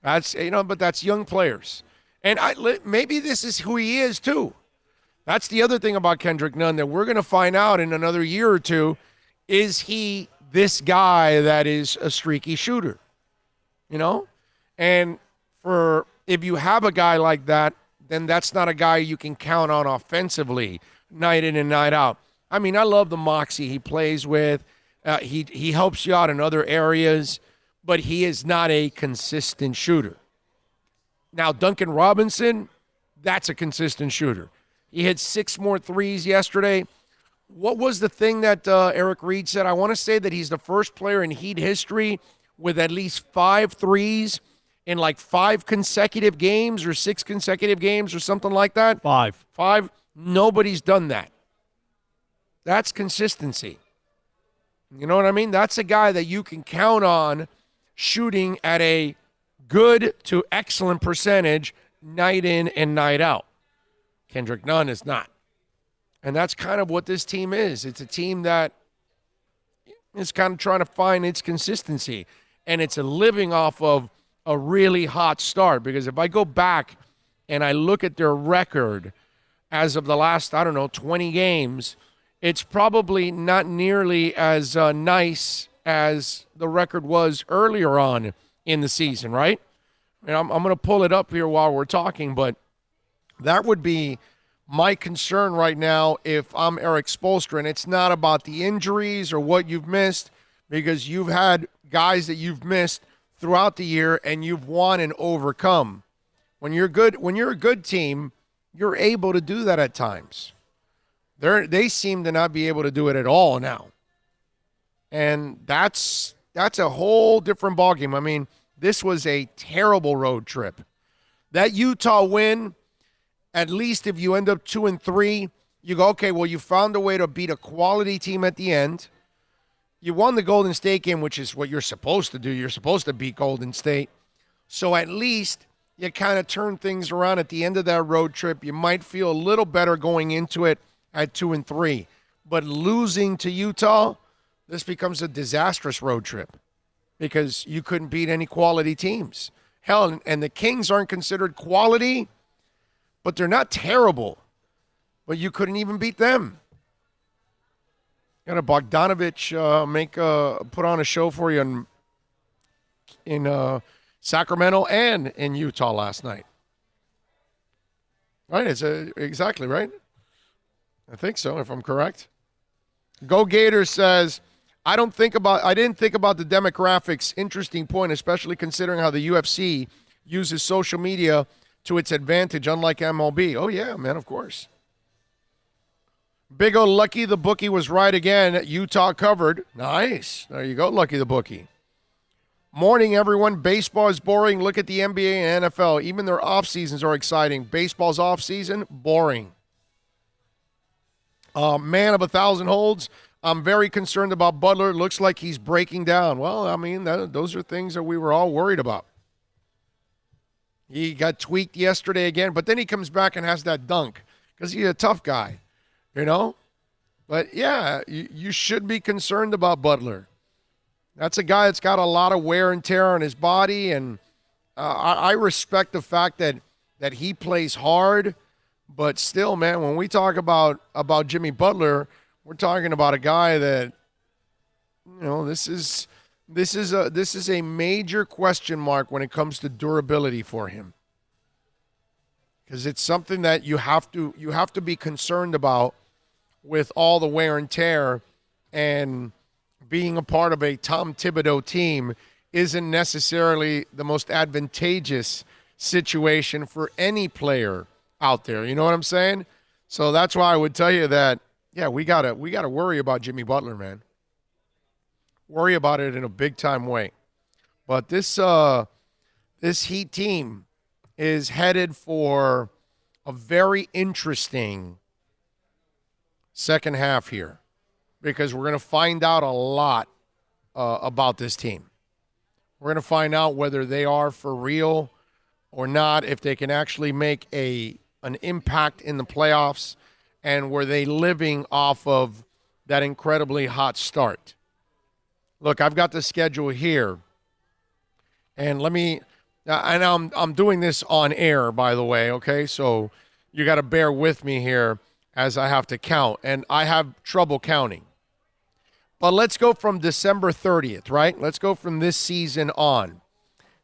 that's, you know, but that's young players. And maybe this is who he is too. That's the other thing about Kendrick Nunn that we're going to find out in another year or two. Is he this guy that is a streaky shooter? You know? And if you have a guy like that, then that's not a guy you can count on offensively night in and night out. I mean, I love the moxie he plays with. He helps you out in other areas, but he is not a consistent shooter. Now, Duncan Robinson, that's a consistent shooter. He hit 6 more threes yesterday. What was the thing that Eric Reed said? I want to say that he's the first player in Heat history with at least 5 threes in like 5 consecutive games or 6 consecutive games or something like that. 5. Nobody's done that. That's consistency. You know what I mean? That's a guy that you can count on shooting at a good to excellent percentage night in and night out. Kendrick Nunn is not. And that's kind of what this team is. It's a team that is kind of trying to find its consistency. And it's a living off of a really hot start. Because if I go back and I look at their record as of the last, 20 games, it's probably not nearly as nice as the record was earlier on in the season, right? And I'm going to pull it up here while we're talking, but that would be my concern right now if I'm Eric Spoelstra. And it's not about the injuries or what you've missed, because you've had guys that you've missed throughout the year and you've won and overcome. When you're a good team, you're able to do that at times. They seem to not be able to do it at all now. And that's a whole different ballgame. I mean, this was a terrible road trip. That Utah win, at least if you end up 2-3, you go, okay, well, you found a way to beat a quality team at the end. You won the Golden State game, which is what you're supposed to do. You're supposed to beat Golden State. So at least you kind of turn things around at the end of that road trip. You might feel a little better going into it at 2-3. But losing to Utah, this becomes a disastrous road trip because you couldn't beat any quality teams. Hell, and the Kings aren't considered quality, but they're not terrible. But you couldn't even beat them. Got a Bogdanovich put on a show for you in Sacramento and in Utah last night. Right? Exactly right. I think so, if I'm correct. Go Gators says, I didn't think about the demographics. Interesting point, especially considering how the UFC uses social media to its advantage, unlike MLB. Oh, yeah, man, of course. Big O Lucky the Bookie was right again. Utah covered. Nice. There you go, Lucky the Bookie. Morning, everyone. Baseball is boring. Look at the NBA and NFL. Even their off seasons are exciting. Baseball's off season, boring. Man of 1,000 holds. I'm very concerned about Butler. Looks like he's breaking down. Well, I mean, those are things that we were all worried about. He got tweaked yesterday again, but then he comes back and has that dunk because he's a tough guy, you know? But, yeah, you should be concerned about Butler. That's a guy that's got a lot of wear and tear on his body, and I respect the fact that he plays hard. But still, man, when we talk about Jimmy Butler, we're talking about a guy that, you know, this is a major question mark when it comes to durability for him. because it's something that you have to be concerned about with all the wear and tear, and being a part of a Tom Thibodeau team isn't necessarily the most advantageous situation for any player out there. You know what I'm saying? So that's why I would tell you that, yeah, we gotta worry about Jimmy Butler, man. Worry about it in a big time way. But this Heat team is headed for a very interesting second half here, because we're going to find out a lot about this team. We're going to find out whether they are for real or not, if they can actually make an impact in the playoffs, and were they living off of that incredibly hot start. Look, I've got the schedule here, and I'm doing this on air, by the way, okay? So you got to bear with me here as I have to count, and I have trouble counting. But let's go from December 30th, right? Let's go from this season on.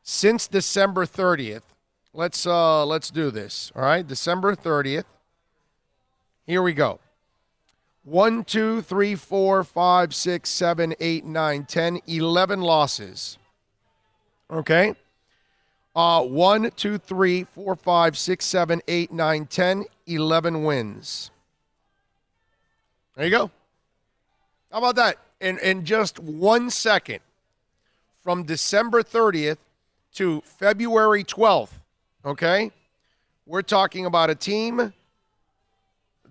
Since December 30th, let's do this, all right? December 30th. Here we go. 1, 2, 3, 4, 5, 6, 7, 8, 9, 10, 11 losses. Okay? 1, 2, 3, 4, 5, 6, 7, 8, 9, 10, 11 wins. There you go. How about that? In just 1 second, from December 30th to February 12th, okay? We're talking about a team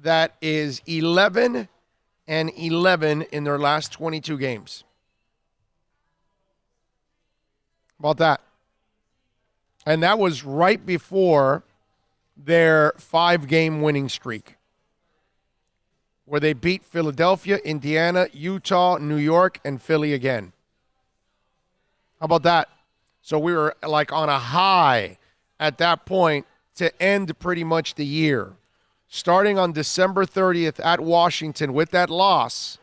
that is 11-11 in their last 22 games. How about that? And that was right before their 5-game winning streak, where they beat Philadelphia, Indiana, Utah, New York, and Philly again. How about that? So we were like on a high at that point to end pretty much the year. Starting on December 30th at Washington with that loss,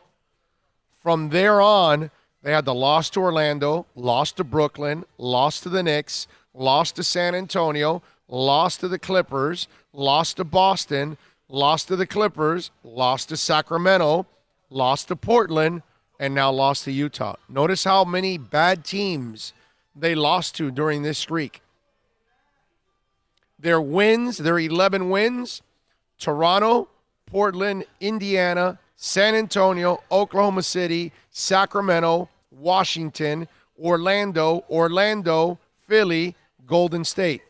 from there on, they had the loss to Orlando, loss to Brooklyn, loss to the Knicks, loss to San Antonio, loss to the Clippers, loss to Boston, lost to the Clippers, lost to Sacramento, lost to Portland, and now lost to Utah. Notice how many bad teams they lost to during this streak. Their wins, their 11 wins, Toronto, Portland, Indiana, San Antonio, Oklahoma City, Sacramento, Washington, Orlando, Philly, Golden State.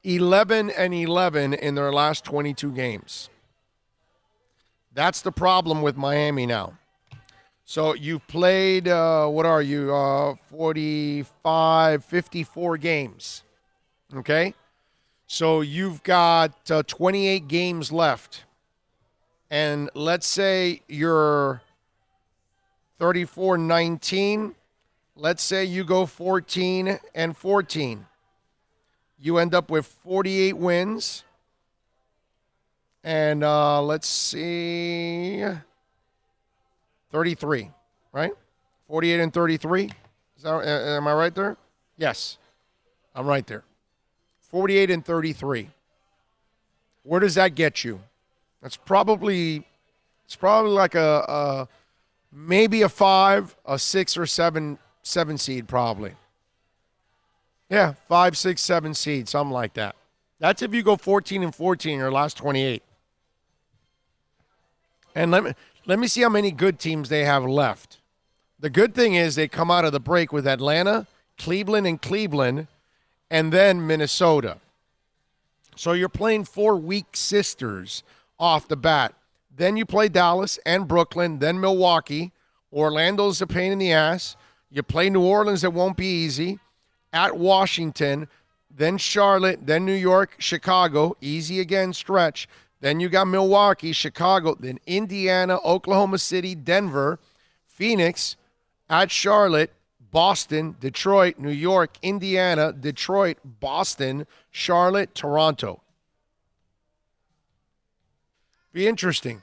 11-11 in their last 22 games. That's the problem with Miami now. So you've played, 45, 54 games. Okay? So you've got 28 games left. And let's say you're 34-19. Let's say you go 14-14. You end up with 48 wins. And let's see, 33, right? 48-33. Am I right there? Yes, I'm right there. 48-33. Where does that get you? It's probably like a maybe a 5, a 6 or 7 seed probably. Yeah, 5, 6, 7 seed, something like that. That's if you go 14-14 in your last 28. And let me see how many good teams they have left. The good thing is they come out of the break with Atlanta, Cleveland, and then Minnesota. So you're playing 4 weak sisters off the bat. Then you play Dallas and Brooklyn, then Milwaukee. Orlando's a pain in the ass. You play New Orleans, that won't be easy. At Washington, then Charlotte, then New York, Chicago, easy again, stretch. Then you got Milwaukee, Chicago, then Indiana, Oklahoma City, Denver, Phoenix, at Charlotte, Boston, Detroit, New York, Indiana, Detroit, Boston, Charlotte, Toronto. Be interesting.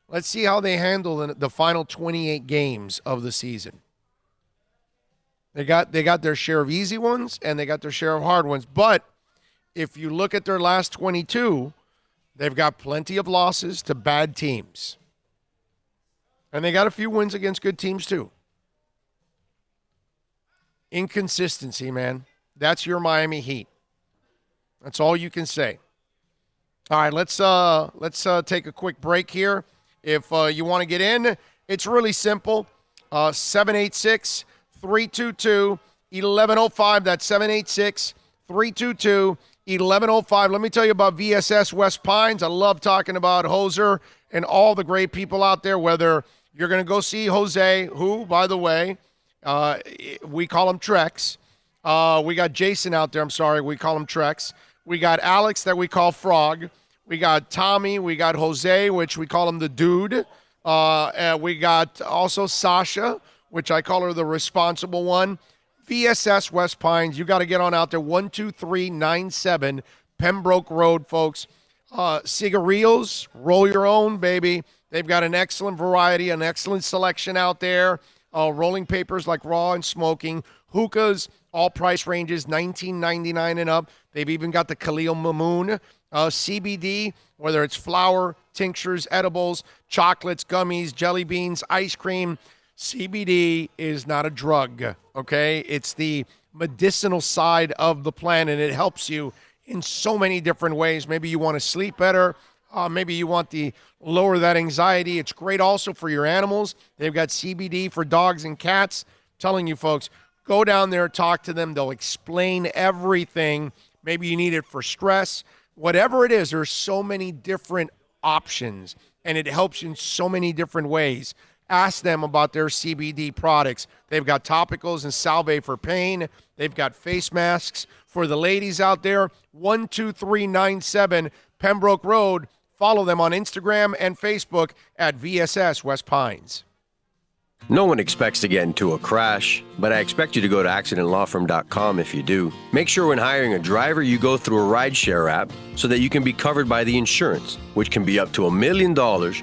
Let's see how they handle the final 28 games of the season. They got their share of easy ones and they got their share of hard ones. But if you look at their last 22, they've got plenty of losses to bad teams. And they got a few wins against good teams too. Inconsistency, man. That's your Miami Heat. That's all you can say. All right, let's take a quick break here. If you want to get in, it's really simple. 786-322-1105. That's 786-322-1105. Let me tell you about VSS West Pines. I love talking about Hoser and all the great people out there, whether you're going to go see Jose, who, by the way, we call him Trex. We got Jason out there. We call him Trex. We got Alex that we call Frog. We got Tommy. We got Jose, which we call him the Dude. And we got also Sasha, which I call her the responsible one. VSS West Pines. You got to get on out there. 12397 Pembroke Road, folks. Cigarillos, roll your own, baby. They've got an excellent variety, an excellent selection out there. Rolling papers like raw and smoking. Hookahs, all price ranges, $19.99 and up. They've even got the Khalil Mamoon. CBD, whether it's flour, tinctures, edibles, chocolates, gummies, jelly beans, ice cream. CBD is not a drug, okay? It's the medicinal side of the plant, and it helps you in so many different ways. Maybe you want to sleep better. Maybe you want to lower that anxiety. It's great also for your animals. They've got CBD for dogs and cats. I'm telling you, folks, go down there, talk to them. They'll explain everything. Maybe you need it for stress. Whatever it is, there's so many different options, and it helps you in so many different ways. Ask them about their CBD products. They've got topicals and salve for pain. They've got face masks for the ladies out there. 12397 Pembroke Road. Follow them on Instagram and Facebook at VSS West Pines. No one expects to get into a crash, but I expect you to go to accidentlawfirm.com if you do. Make sure when hiring a driver, you go through a rideshare app so that you can be covered by the insurance, which can be up to $1 million,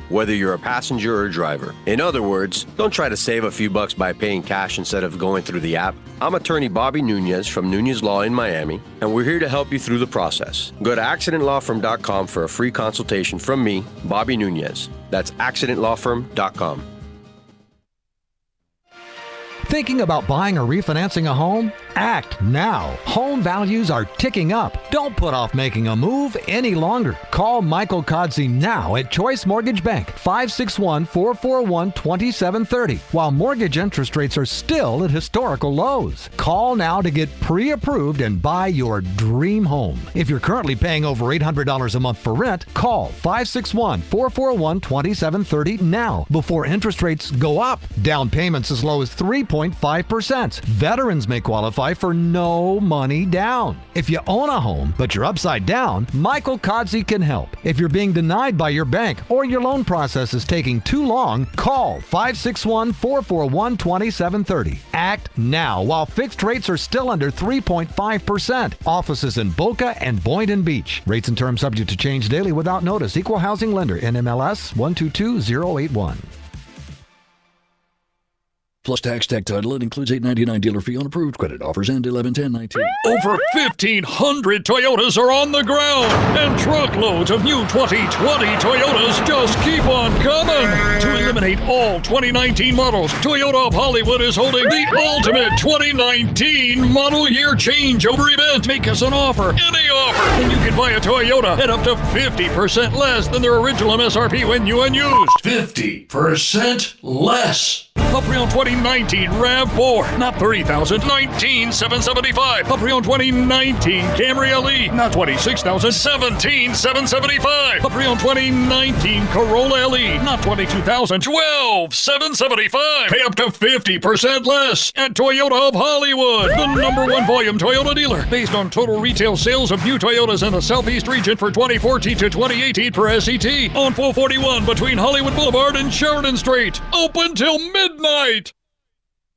whether you're a passenger or a driver. In other words, don't try to save a few bucks by paying cash instead of going through the app. I'm attorney Bobby Nunez from Nunez Law in Miami, and we're here to help you through the process. Go to accidentlawfirm.com for a free consultation from me, Bobby Nunez. That's accidentlawfirm.com. Thinking about buying or refinancing a home? Act now. Home values are ticking up. Don't put off making a move any longer. Call Michael Kodsey now at Choice Mortgage Bank, 561-441-2730, while mortgage interest rates are still at historical lows. Call now to get pre-approved and buy your dream home. If you're currently paying over $800 a month for rent, call 561-441-2730 now before interest rates go up. Down payments as low as 3.5%. Veterans may qualify for no money down. If you own a home, but you're upside down, Michael Kodsey can help. If you're being denied by your bank or your loan process is taking too long, call 561-441-2730. Act now while fixed rates are still under 3.5%. Offices in Boca and Boynton Beach. Rates and terms subject to change daily without notice. Equal housing lender. NMLS 122081. Plus tax, tech title. It includes $8.99 dealer fee on approved credit offers and 11/10/19. Over 1,500 Toyotas are on the ground, and truckloads of new 2020 Toyotas just keep on coming. To eliminate all 2019 models, Toyota of Hollywood is holding the ultimate 2019 model year changeover event. Make us an offer, any offer, and you can buy a Toyota at up to 50% less than their original MSRP when new and used. 50% less. A pre-owned 2019 RAV4, not $30,000, $19,775. A pre-owned 2019 Camry LE, not $26,000, $17,775. A pre-owned 2019 Corolla LE, not $22,000, $12,775. Pay up to 50% less at Toyota of Hollywood, the #1 volume Toyota dealer, based on total retail sales of new Toyotas in the Southeast region for 2014 to 2018 per SET, on 441 between Hollywood Boulevard and Sheridan Street. Open till midnight.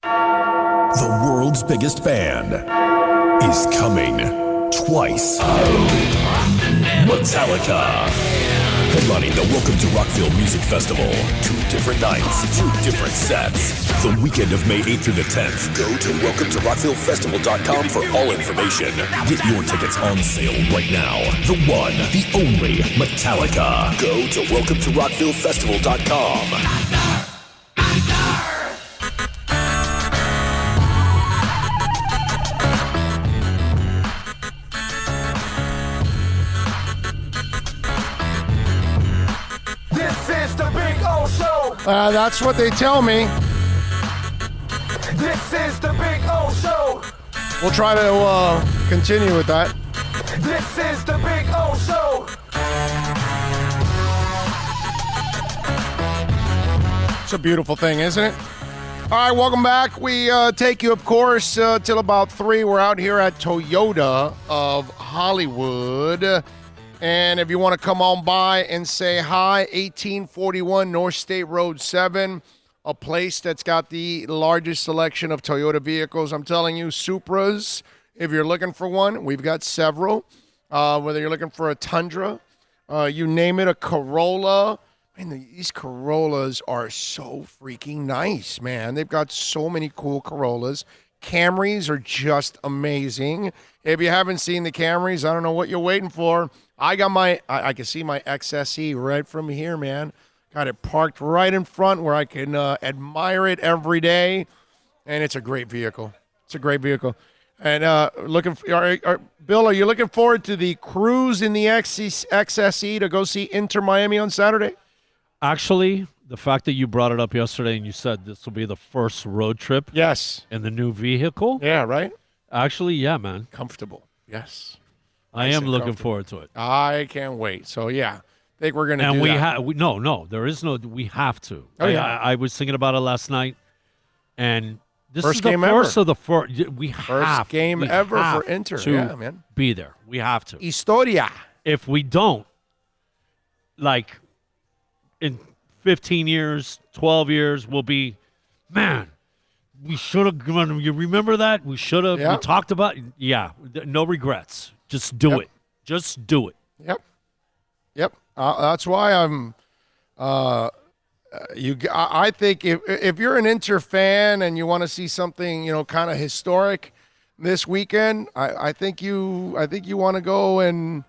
The world's biggest band is coming twice. Metallica. Headlining the Welcome to Rockville Music Festival. 2 different nights, 2 different sets. The weekend of May 8th through the 10th. Go to welcometorockvillefestival.com for all information. Get your tickets on sale right now. The one, the only Metallica. Go to welcometorockvillefestival.com. That's what they tell me. This is the Big O Show. We'll try to continue with that. This is the Big O Show. It's a beautiful thing, isn't it? All right, welcome back. We take you, of course, till about 3. We're out here at Toyota of Hollywood. And if you want to come on by and say hi, 1841 North State Road 7, a place that's got the largest selection of Toyota vehicles. I'm telling you, Supras, if you're looking for one, we've got several. Whether you're looking for a Tundra, you name it, a Corolla. Man, these Corollas are so freaking nice, man. They've got so many cool Corollas. Camrys are just amazing. If you haven't seen the Camrys, I don't know what you're waiting for. I got I can see my XSE right from here, man. Got it parked right in front where I can admire it every day, and it's a great vehicle. It's a great vehicle. And Bill, are you looking forward to the cruise in the XSE to go see Inter Miami on Saturday? Actually, the fact that you brought it up yesterday and you said this will be the first road trip Yes. in the new vehicle. Yeah, right? Actually, yeah, man. Comfortable. Yes. I am looking forward to it. I can't wait. So, yeah, I think we're going to do And that. no, there is no, we have to. Oh, yeah. I was thinking about it last night, and this First is the game first ever. of the first. We have game we ever have for Inter. to Yeah, man. be there. We have to. Historia. If we don't, like in 15 years, 12 years, we'll be, man, we should have gone. You remember that? We should have. Yeah. We talked about. Yeah, no regrets. Just do it. Just do it. Yep. That's why I'm. I think if you're an Inter fan and you want to see something, kind of historic this weekend, I think you want to go and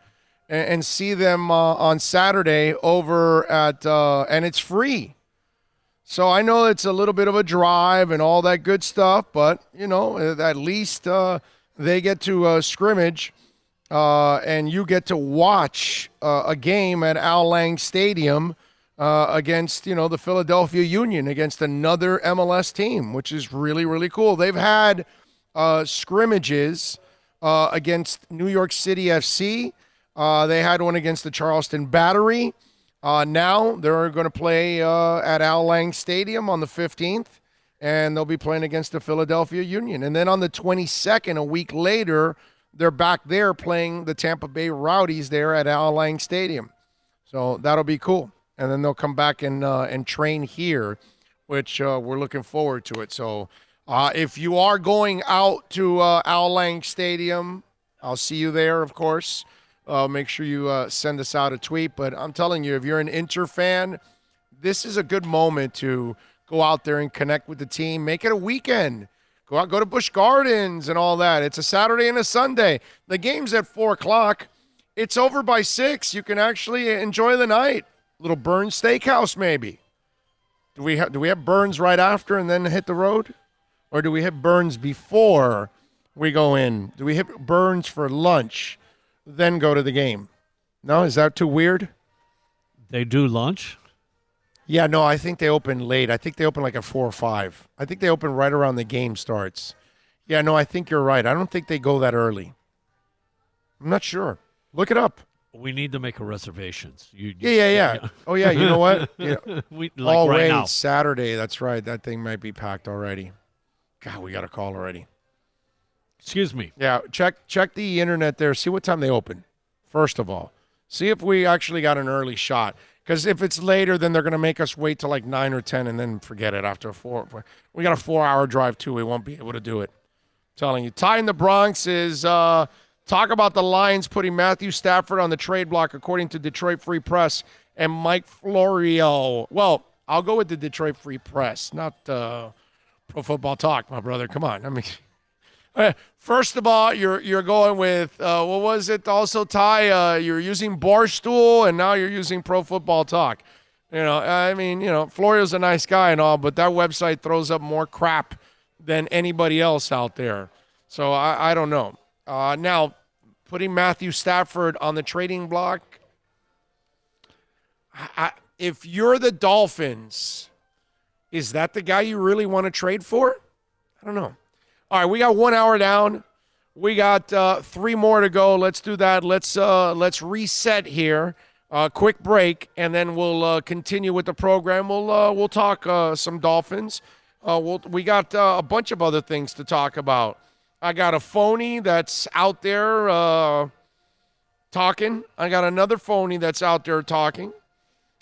see them on Saturday over at and it's free. So I know it's a little bit of a drive and all that good stuff, but at least they get to scrimmage. And you get to watch a game at Al Lang Stadium against, the Philadelphia Union, against another MLS team, which is really, really cool. They've had scrimmages against New York City FC. They had one against the Charleston Battery. Now they're going to play at Al Lang Stadium on the 15th, and they'll be playing against the Philadelphia Union. And then on the 22nd, a week later, they're back there playing the Tampa Bay Rowdies there at Al Lang Stadium. So that'll be cool. And then they'll come back and train here, which we're looking forward to it. So if you are going out to Al Lang Stadium, I'll see you there, of course. Make sure you send us out a tweet. But I'm telling you, if you're an Inter fan, this is a good moment to go out there and connect with the team. Make it a weekend. Go out, go to Busch Gardens and all that. It's a Saturday and a Sunday. The game's at 4 o'clock. It's over by 6. You can actually enjoy the night. Little Burns Steakhouse, maybe. Do we have Burns right after and then hit the road? Or do we hit Burns before we go in? Do we hit Burns for lunch, then go to the game? No? Is that too weird? They do lunch? Yeah, no, I think they open late. I think they open like at 4 or 5. I think they open right around the game starts. Yeah, no, I think you're right. I don't think they go that early. I'm not sure. Look it up. We need to make a reservations. Yeah. Oh, yeah, you know what? Yeah. Right now. Saturday. That's right. That thing might be packed already. God, we got a call already. Excuse me. Yeah, check the internet there. See what time they open, first of all. See if we actually got an early shot. Because if it's later, then they're going to make us wait till like 9 or 10 and then forget it after 4. We got a 4-hour drive, too. We won't be able to do it. I'm telling you. Ty in the Bronx is talk about the Lions putting Matthew Stafford on the trade block, according to Detroit Free Press. and Mike Florio. Well, I'll go with the Detroit Free Press, not Pro Football Talk, my brother. Come on. I mean, first of all, you're going with, what was it also, Ty? You're using Barstool, and now you're using Pro Football Talk. I mean, Florio's a nice guy and all, but that website throws up more crap than anybody else out there. So I don't know. Now, putting Matthew Stafford on the trading block, if you're the Dolphins, is that the guy you really want to trade for? I don't know. All right, we got 1 hour down. We got 3 more to go. Let's do that. Let's reset here. Quick break, and then we'll continue with the program. We'll talk some Dolphins. We got a bunch of other things to talk about. I got a phony that's out there talking. I got another phony that's out there talking.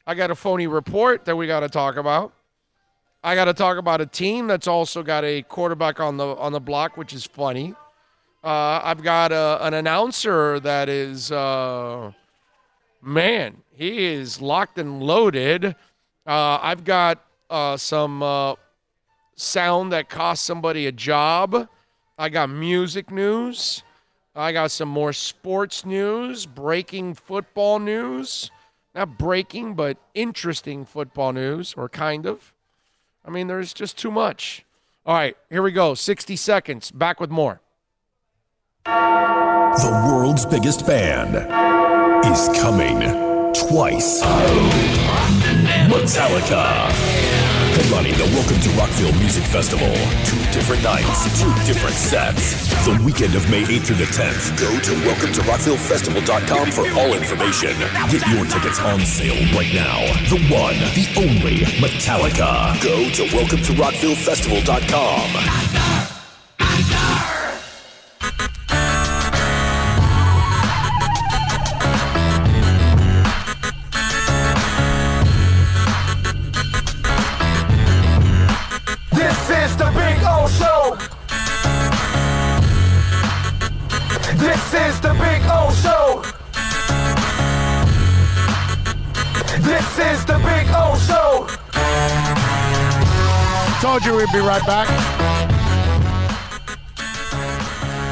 I got a phony report that we got to talk about. I got to talk about a team that's also got a quarterback on the block, which is funny. I've got an announcer that is, man, he is locked and loaded. I've got some sound that cost somebody a job. I got music news. I got some more sports news, breaking football news. Not breaking, but interesting football news, or kind of. I mean, there's just too much. All right, here we go. 60 seconds. Back with more. The world's biggest band is coming twice. Metallica. Headlining the Welcome to Rockville Music Festival. 2 different nights, 2 different sets. The weekend of May 8th through the 10th. Go to welcometorockvillefestival.com for all information. Get your tickets on sale right now. The one, the only Metallica. Go to welcometorockvillefestival.com. This is the Big O Show. This is the Big O Show. This is the Big O Show. Told you we'd be right back.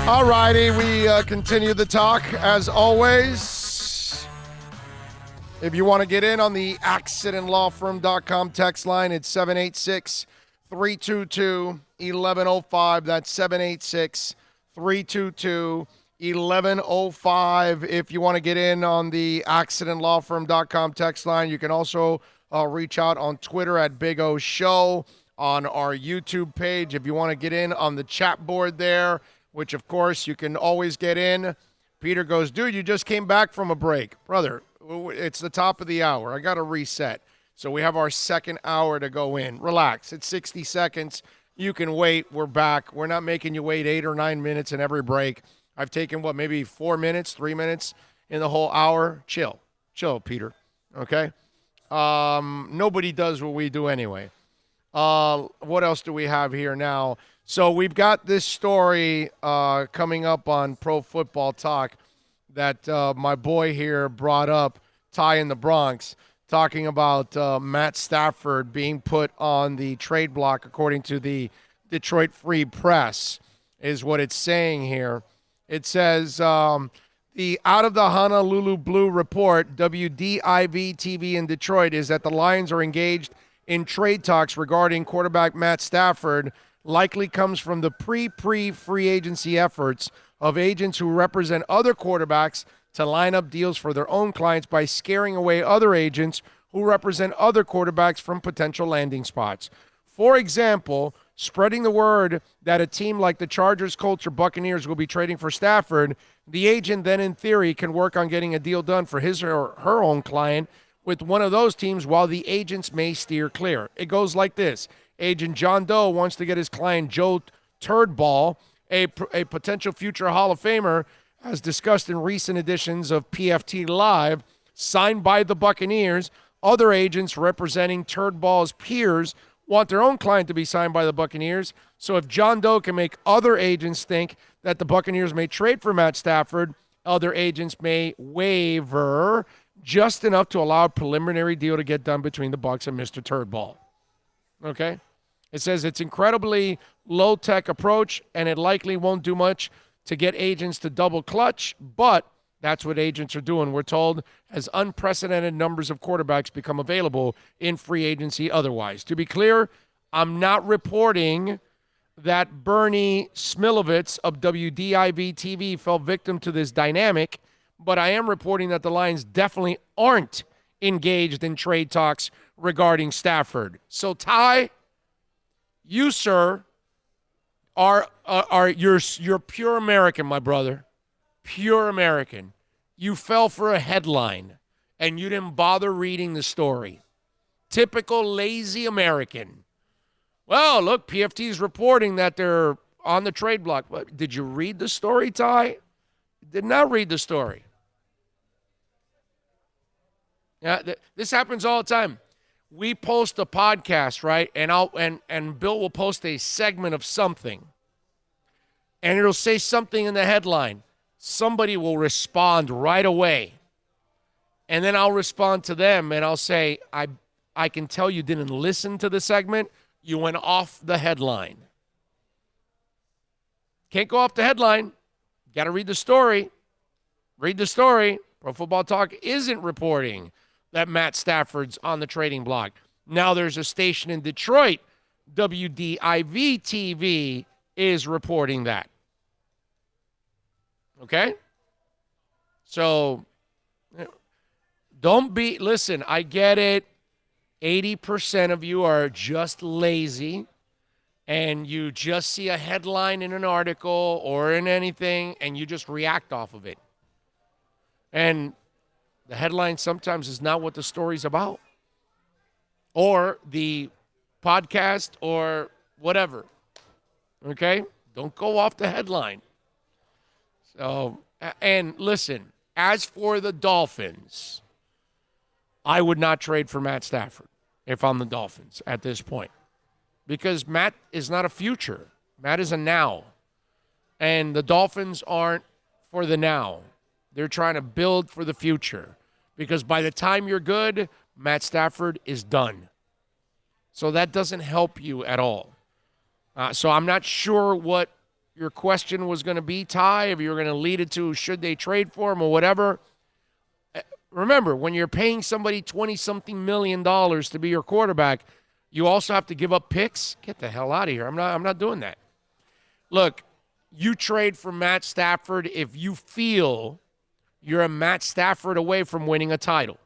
All righty, we continue the talk as always. If you want to get in on the accidentlawfirm.com text line, it's 786-322-1105. That's 786-322-1105. If you want to get in on the accidentlawfirm.com text line, you can also reach out on Twitter at Big O Show, on our YouTube page. If you want to get in on the chat board there, which of course you can always get in. Peter goes, dude, you just came back from a break. Brother, it's the top of the hour. I got to reset. So we have our second hour to go in. Relax. It's 60 seconds. You can wait. We're back. We're not making you wait 8 or 9 minutes in every break. I've taken, maybe 4 minutes, 3 minutes in the whole hour. Chill. Chill, Peter. Okay? Nobody does what we do anyway. What else do we have here now? So we've got this story coming up on Pro Football Talk that my boy here brought up, Ty in the Bronx, talking about Matt Stafford being put on the trade block according to the Detroit Free Press, is what it's saying here. It says, the Out of the Honolulu Blue report, WDIV-TV in Detroit, is that the Lions are engaged in trade talks regarding quarterback Matt Stafford, likely comes from the pre-free agency efforts of agents who represent other quarterbacks to line up deals for their own clients by scaring away other agents who represent other quarterbacks from potential landing spots. For example, spreading the word that a team like the Chargers, Colts, or Buccaneers will be trading for Stafford, the agent then in theory can work on getting a deal done for his or her own client with one of those teams while the agents may steer clear. It goes like this. Agent John Doe wants to get his client Joe Turdball, a potential future Hall of Famer, as discussed in recent editions of PFT Live, signed by the Buccaneers. Other agents representing Turdball's peers want their own client to be signed by the Buccaneers. So if John Doe can make other agents think that the Buccaneers may trade for Matt Stafford, other agents may waver. just enough to allow a preliminary deal to get done between the Bucks and Mr. Turdball. Okay? It says it's incredibly low-tech approach, and it likely won't do much to get agents to double clutch, but that's what agents are doing, we're told, as unprecedented numbers of quarterbacks become available in free agency otherwise. To be clear, I'm not reporting that Bernie Smilovitz of WDIV-TV fell victim to this dynamic, but I am reporting that the Lions definitely aren't engaged in trade talks regarding Stafford. So, Ty, you, sir, you're pure American, my brother. Pure American. You fell for a headline, and you didn't bother reading the story. Typical lazy American. Well, look, PFT's reporting that they're on the trade block. But did you read the story, Ty? Did not read the story. Yeah, this happens all the time. We post a podcast, right? And Bill will post a segment of something. And it'll say something in the headline. Somebody will respond right away. And then I'll respond to them and I'll say, I can tell you didn't listen to the segment. You went off the headline. Can't go off the headline. Got to read the story. Read the story. Pro Football Talk isn't reporting that Matt Stafford's on the trading block. Now there's a station in Detroit, WDIV-TV, is reporting that. Okay? So, listen, I get it. 80% of you are just lazy, and you just see a headline in an article or in anything, and you just react off of it. And the headline sometimes is not what the story's about, or the podcast, or whatever. Okay? Don't go off the headline. So, and listen, as for the Dolphins, I would not trade for Matt Stafford if I'm the Dolphins at this point, because Matt is not a future. Matt is a now. And the Dolphins aren't for the now. They're trying to build for the future, because by the time you're good, Matt Stafford is done. So that doesn't help you at all. So I'm not sure what your question was going to be, Ty, if you were going to lead it to should they trade for him or whatever. Remember, when you're paying somebody $20-something million to be your quarterback, you also have to give up picks. Get the hell out of here. I'm not doing that. Look, you trade for Matt Stafford if you feel you're a Matt Stafford away from winning a title.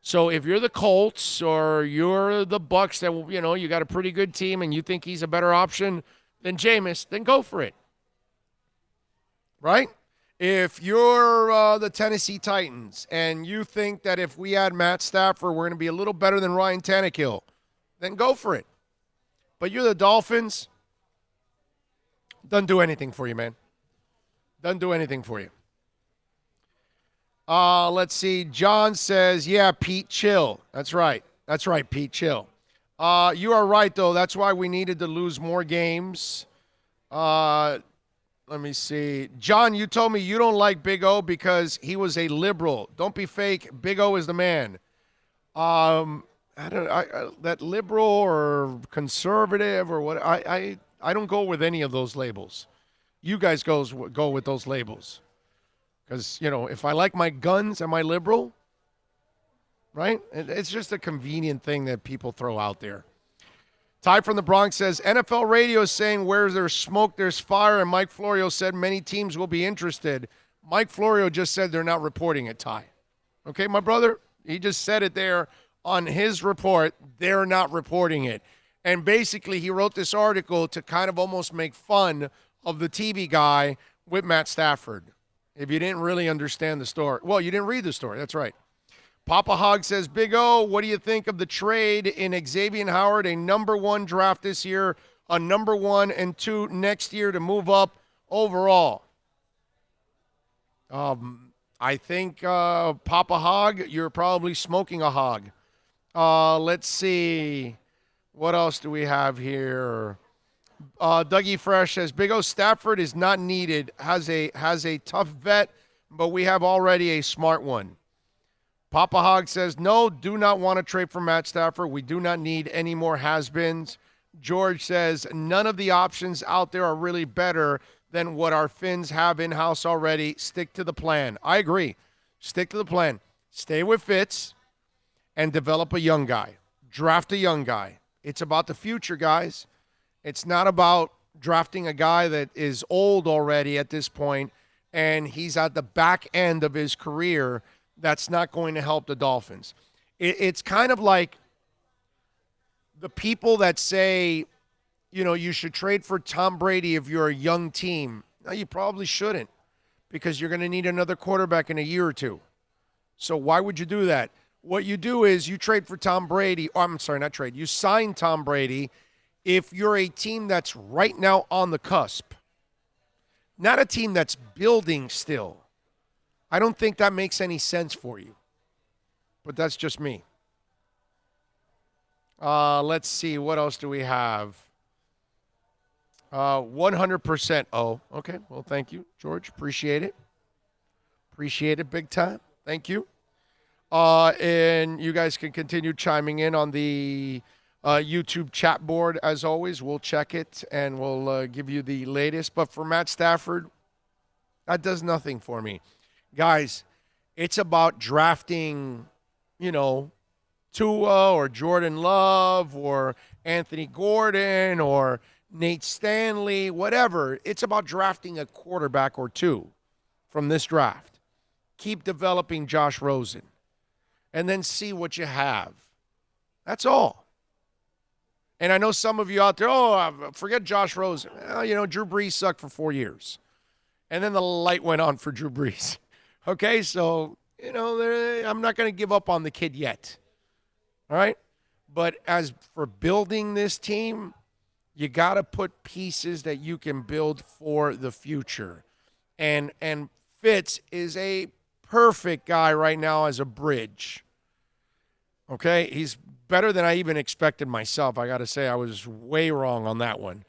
So if you're the Colts or you're the Bucks that, you got a pretty good team and you think he's a better option than Jameis, then go for it. Right? If you're the Tennessee Titans and you think that if we add Matt Stafford, we're going to be a little better than Ryan Tannehill, then go for it. But you're the Dolphins, doesn't do anything for you, man. Doesn't do anything for you. Let's see. John says, yeah, Pete, chill. That's right. That's right, Pete, chill. You are right, though. That's why we needed to lose more games. Let me see. John, you told me you don't like Big O because he was a liberal. Don't be fake. Big O is the man. That liberal or conservative or what? I don't go with any of those labels. You guys go with those labels. Because, if I like my guns, am I liberal? Right? It's just a convenient thing that people throw out there. Ty from the Bronx says, NFL radio is saying where there's smoke, there's fire, and Mike Florio said many teams will be interested. Mike Florio just said they're not reporting it, Ty. Okay, my brother? He just said it there on his report. They're not reporting it. And basically, he wrote this article to kind of almost make fun of the TV guy with Matt Stafford. If you didn't really understand the story. Well, you didn't read the story. That's right. Papa Hog says, Big O, what do you think of the trade in Xavier Howard, a number 1 draft this year, a number 1 and 2 next year to move up overall? I think, Papa Hog, you're probably smoking a hog. Let's see. What else do we have here? Dougie Fresh says, Big O, Stafford is not needed, has a tough vet, but we have already a smart one. Papa Hog says, no, do not want to trade for Matt Stafford. We do not need any more has-beens. George says, none of the options out there are really better than what our Finns have in-house already. Stick to the plan. I agree. Stick to the plan. Stay with Fitz and develop a young guy. Draft a young guy. It's about the future, guys. It's not about drafting a guy that is old already at this point and he's at the back end of his career. That's not going to help the Dolphins. It's kind of like the people that say, you should trade for Tom Brady if you're a young team. No, you probably shouldn't because you're going to need another quarterback in a year or two. So why would you do that? What you do is you trade for Tom Brady. Oh, I'm sorry, not trade. You sign Tom Brady if you're a team that's right now on the cusp, not a team that's building still. I don't think that makes any sense for you, but that's just me. Let's see. What else do we have? 100%. Oh, okay. Well, thank you, George. Appreciate it. Appreciate it big time. Thank you. And you guys can continue chiming in on the YouTube chat board. As always, we'll check it and we'll give you the latest. But for Matt Stafford, that does nothing for me. Guys, it's about drafting, Tua or Jordan Love or Anthony Gordon or Nate Stanley, whatever. It's about drafting a quarterback or two from this draft. Keep developing Josh Rosen and then see what you have. That's all. And I know some of you out there, forget Josh Rosen. Well, Drew Brees sucked for 4 years. And then the light went on for Drew Brees. Okay, so, I'm not going to give up on the kid yet. All right? But as for building this team, you got to put pieces that you can build for the future. And Fitz is a perfect guy right now as a bridge. Okay? He's better than I even expected myself. I got to say, I was way wrong on that one.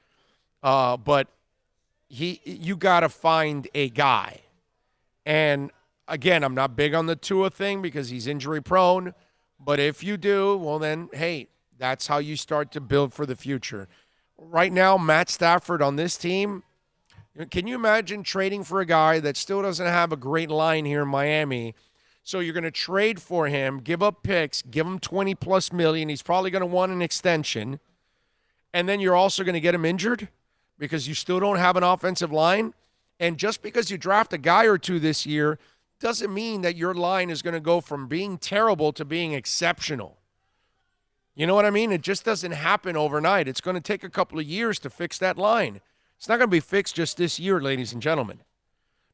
But you got to find a guy. And again, I'm not big on the Tua thing because he's injury prone. But if you do, well then, hey, that's how you start to build for the future. Right now, Matt Stafford on this team, can you imagine trading for a guy that still doesn't have a great line here in Miami? So you're going to trade for him, give up picks, give him $20+ million. He's probably going to want an extension. And then you're also going to get him injured because you still don't have an offensive line. And just because you draft a guy or two this year doesn't mean that your line is going to go from being terrible to being exceptional. You know what I mean? It just doesn't happen overnight. It's going to take a couple of years to fix that line. It's not going to be fixed just this year, ladies and gentlemen,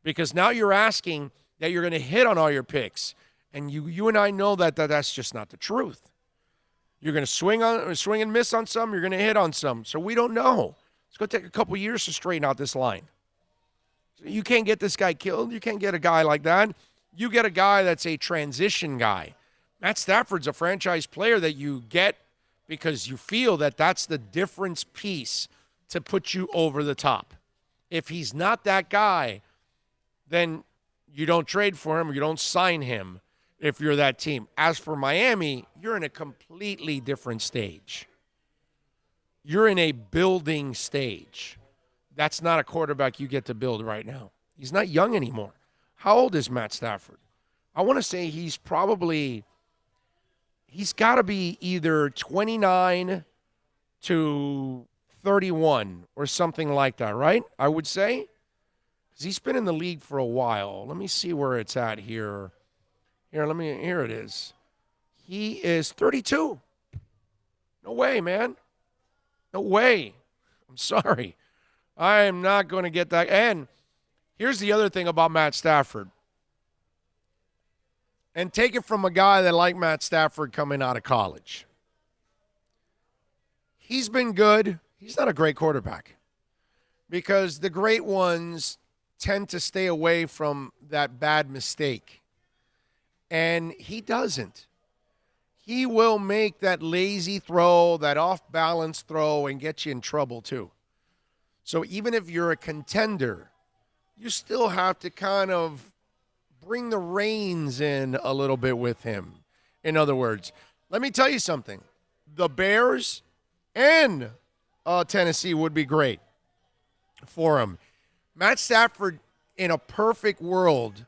because now you're asking that you're going to hit on all your picks, and you and I know that that's just not the truth. You're going to swing and miss on some. You're going to hit on some. So we don't know. It's going to take a couple of years to straighten out this line. You can't get this guy killed. You can't get a guy like that. You get a guy that's a transition guy. Matt Stafford's a franchise player that you get because you feel that that's the difference piece to put you over the top. If he's not that guy, then you don't trade for him or you don't sign him if you're that team. As for Miami, you're in a completely different stage. You're in a building stage. That's not a quarterback you get to build right now. He's not young anymore. How old is Matt Stafford? I want to say he's got to be either 29 to 31 or something like that, right? I would say. Because he's been in the league for a while. Let me see where it's at here. Here it is. He is 32. No way, man. No way. I'm sorry. I am not going to get that. And here's the other thing about Matt Stafford. And take it from a guy that like Matt Stafford coming out of college. He's been good. He's not a great quarterback. Because the great ones tend to stay away from that bad mistake. And he doesn't. He will make that lazy throw, that off-balance throw, and get you in trouble too. So even if you're a contender, you still have to kind of bring the reins in a little bit with him. In other words, let me tell you something. The Bears and Tennessee would be great for him. Matt Stafford, in a perfect world,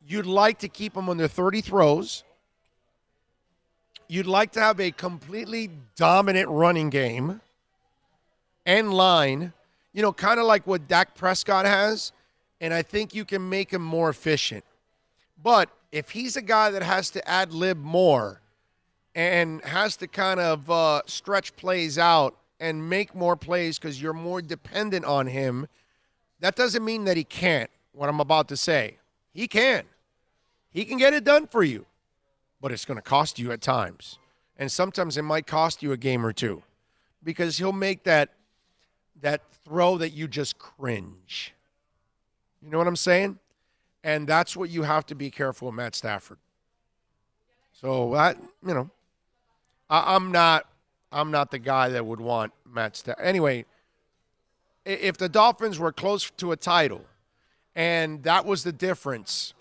you'd like to keep him under 30 throws. You'd like to have a completely dominant running game and line, kind of like what Dak Prescott has, and I think you can make him more efficient. But if he's a guy that has to ad-lib more and has to kind of stretch plays out and make more plays because you're more dependent on him, that doesn't mean that he can't, what I'm about to say. He can. He can get it done for you, but it's going to cost you at times. And sometimes it might cost you a game or two because he'll make that throw that you just cringe. You know what I'm saying? And that's what you have to be careful with Matt Stafford. So that, I'm not the guy that would want Matt Stafford. Anyway, if the Dolphins were close to a title and that was the difference,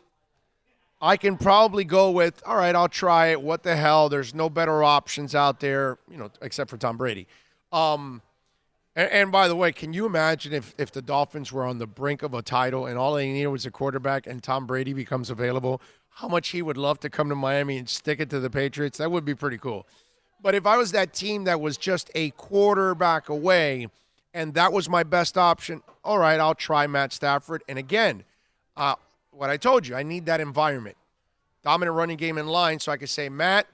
I can probably go with, all right, I'll try it. What the hell? There's no better options out there, except for Tom Brady. And by the way, can you imagine if the Dolphins were on the brink of a title and all they needed was a quarterback and Tom Brady becomes available, how much he would love to come to Miami and stick it to the Patriots? That would be pretty cool. But if I was that team that was just a quarterback away and that was my best option, all right, I'll try Matt Stafford. And again, what I told you, I need that environment. Dominant running game in line so I could say, Matt,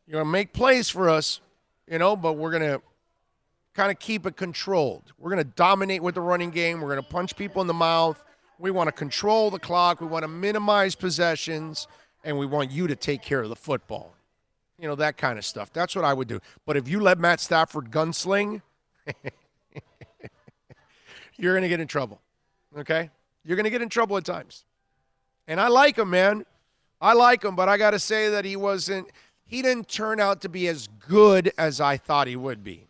you're going to make plays for us, but we're going to kind of keep it controlled. We're going to dominate with the running game. We're going to punch people in the mouth. We want to control the clock. We want to minimize possessions, and we want you to take care of the football. That kind of stuff. That's what I would do. But if you let Matt Stafford gunsling, you're going to get in trouble, okay? You're going to get in trouble at times. And I like him, man. I like him, but I got to say that he didn't turn out to be as good as I thought he would be.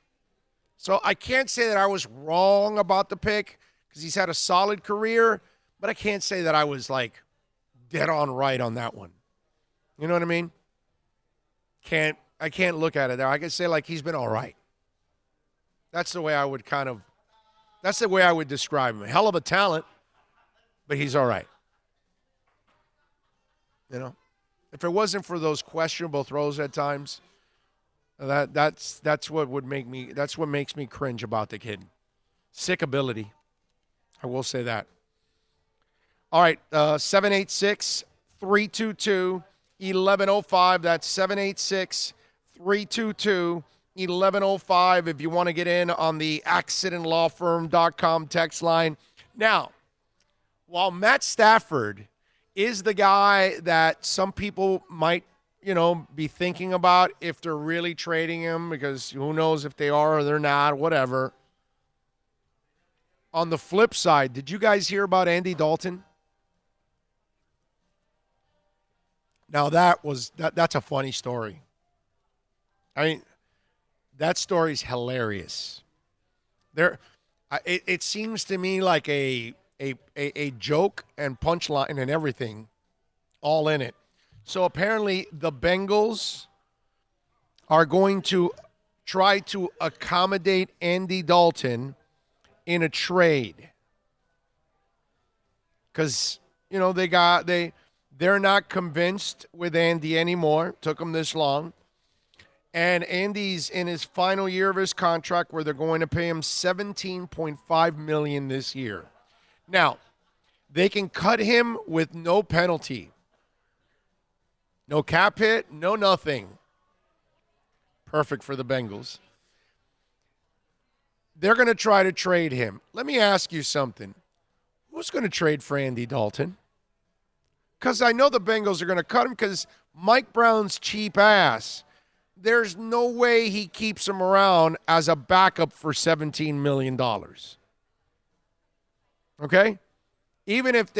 So I can't say that I was wrong about the pick because he's had a solid career, but I can't say that I was like dead on right on that one. You know what I mean? I can't look at it there. I can say like he's been all right. That's the way I would describe him. Hell of a talent, but he's all right. If it wasn't for those questionable throws at times, that's what makes me cringe about the kid. Sick ability. I will say that. All right, 786-322-1105. That's 786-322-1105 if you want to get in on the accidentlawfirm.com text line. Now, while Matt Stafford is the guy that some people might be thinking about if they're really trading him, because who knows if they are or they're not, whatever. On the flip side, did you guys hear about Andy Dalton? Now that's a funny story. I mean, that story's hilarious. It seems to me like a joke and punchline and everything all in it. So apparently the Bengals are going to try to accommodate Andy Dalton in a trade. Because, they're not convinced with Andy anymore. Took them this long. And Andy's in his final year of his contract where they're going to pay him $17.5 million this year. Now, they can cut him with no penalty. No cap hit, no nothing. Perfect for the Bengals. They're going to try to trade him. Let me ask you something. Who's going to trade for Andy Dalton? Because I know the Bengals are going to cut him because Mike Brown's cheap ass. There's no way he keeps him around as a backup for $17 million. Okay? Even if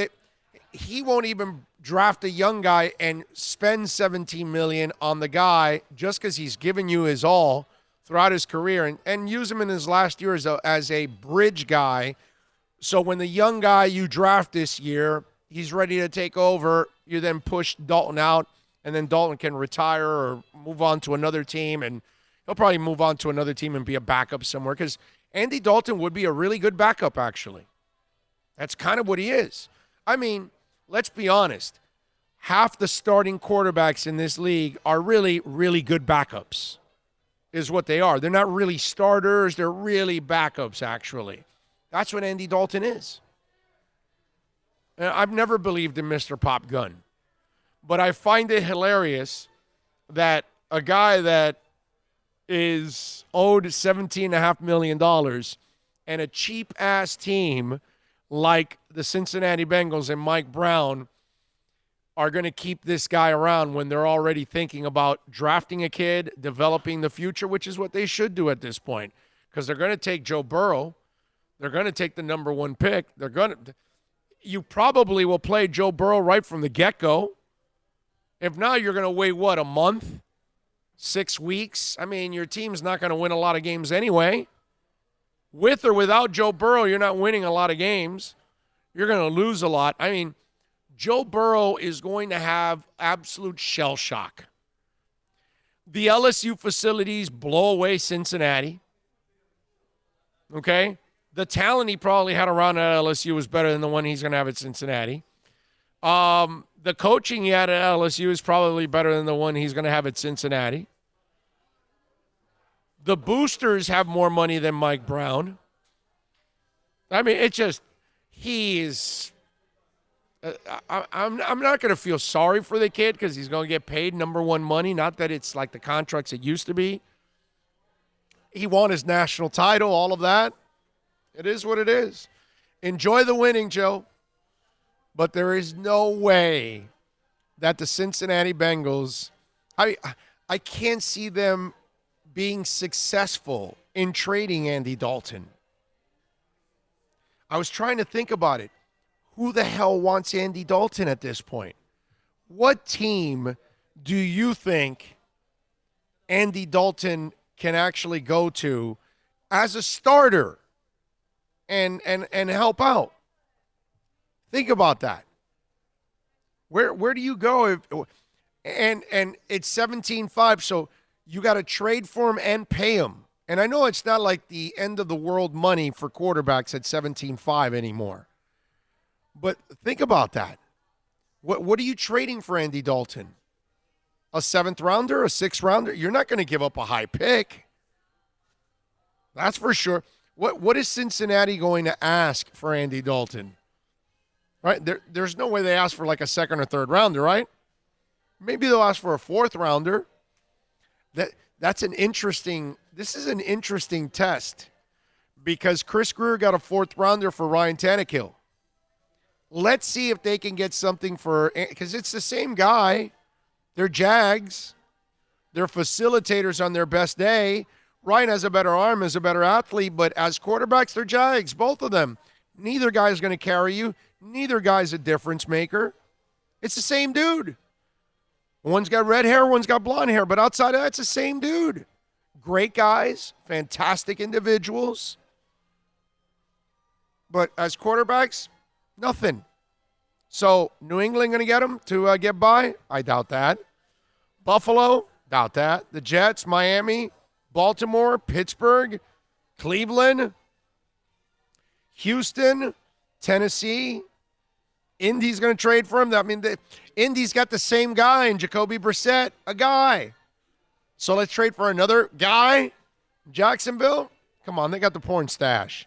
he won't even draft a young guy and spend $17 million on the guy just because he's given you his all throughout his career and use him in his last year as a bridge guy. So when the young guy you draft this year he's ready to take over. You then push Dalton out, and then Dalton can retire or move on to another team, and he'll probably move on to another team and be a backup somewhere because Andy Dalton would be a really good backup, actually. That's kind of what he is. I mean, let's be honest. Half the starting quarterbacks in this league are really, really good backups, is what they are. They're not really starters. They're really backups, actually. That's what Andy Dalton is. And I've never believed in Mr. Pop Gun, but I find it hilarious that a guy that is owed $17.5 million and a cheap-ass team like the Cincinnati Bengals and Mike Brown are going to keep this guy around when they're already thinking about drafting a kid, developing the future, which is what they should do at this point, because they're going to take Joe Burrow. They're going to take the number 1 pick. You probably will play Joe Burrow right from the get-go. If not, you're going to wait, a month? 6 weeks? I mean, your team's not going to win a lot of games anyway. With or without Joe Burrow, you're not winning a lot of games. You're going to lose a lot. I mean, Joe Burrow is going to have absolute shell shock. The LSU facilities blow away Cincinnati. Okay? The talent he probably had around at LSU was better than the one he's going to have at Cincinnati. The coaching he had at LSU is probably better than the one he's going to have at Cincinnati. The boosters have more money than Mike Brown. I mean, it's just, he's, I'm not going to feel sorry for the kid because he's going to get paid number 1 money. Not that it's like the contracts it used to be. He won his national title, all of that. It is what it is. Enjoy the winning, Joe. But there is no way that the Cincinnati Bengals, I can't see them being successful in trading Andy Dalton. I was trying to think about it. Who the hell wants Andy Dalton at this point? What team do you think Andy Dalton can actually go to as a starter and help out? Think about that. Where do you go if and it's 17-5, so you got to trade for him and pay him. And I know it's not like the end of the world money for quarterbacks at 17-5 anymore. But think about that. What are you trading for Andy Dalton? A 7th rounder, a 6th rounder? You're not going to give up a high pick. That's for sure. What is Cincinnati going to ask for Andy Dalton? Right? There's no way they ask for like a 2nd or 3rd rounder, right? Maybe they'll ask for a 4th rounder. This is an interesting test because Chris Greer got a 4th rounder for Ryan Tannehill. Let's see if they can get something for, because it's the same guy. They're Jags. They're facilitators on their best day. Ryan has a better arm, is a better athlete, but as quarterbacks, they're Jags, both of them. Neither guy's going to carry you. Neither guy's a difference maker. It's the same dude. One's got red hair, one's got blonde hair, but outside of that, it's the same dude. Great guys, fantastic individuals. But as quarterbacks, nothing. So New England going to get them to get by? I doubt that. Buffalo? Doubt that. The Jets, Miami, Baltimore, Pittsburgh, Cleveland, Houston, Tennessee. Indy's going to trade for him. I mean, Indy's got the same guy in Jacoby Brissett, a guy. So let's trade for another guy. Jacksonville? Come on, they got the porn stash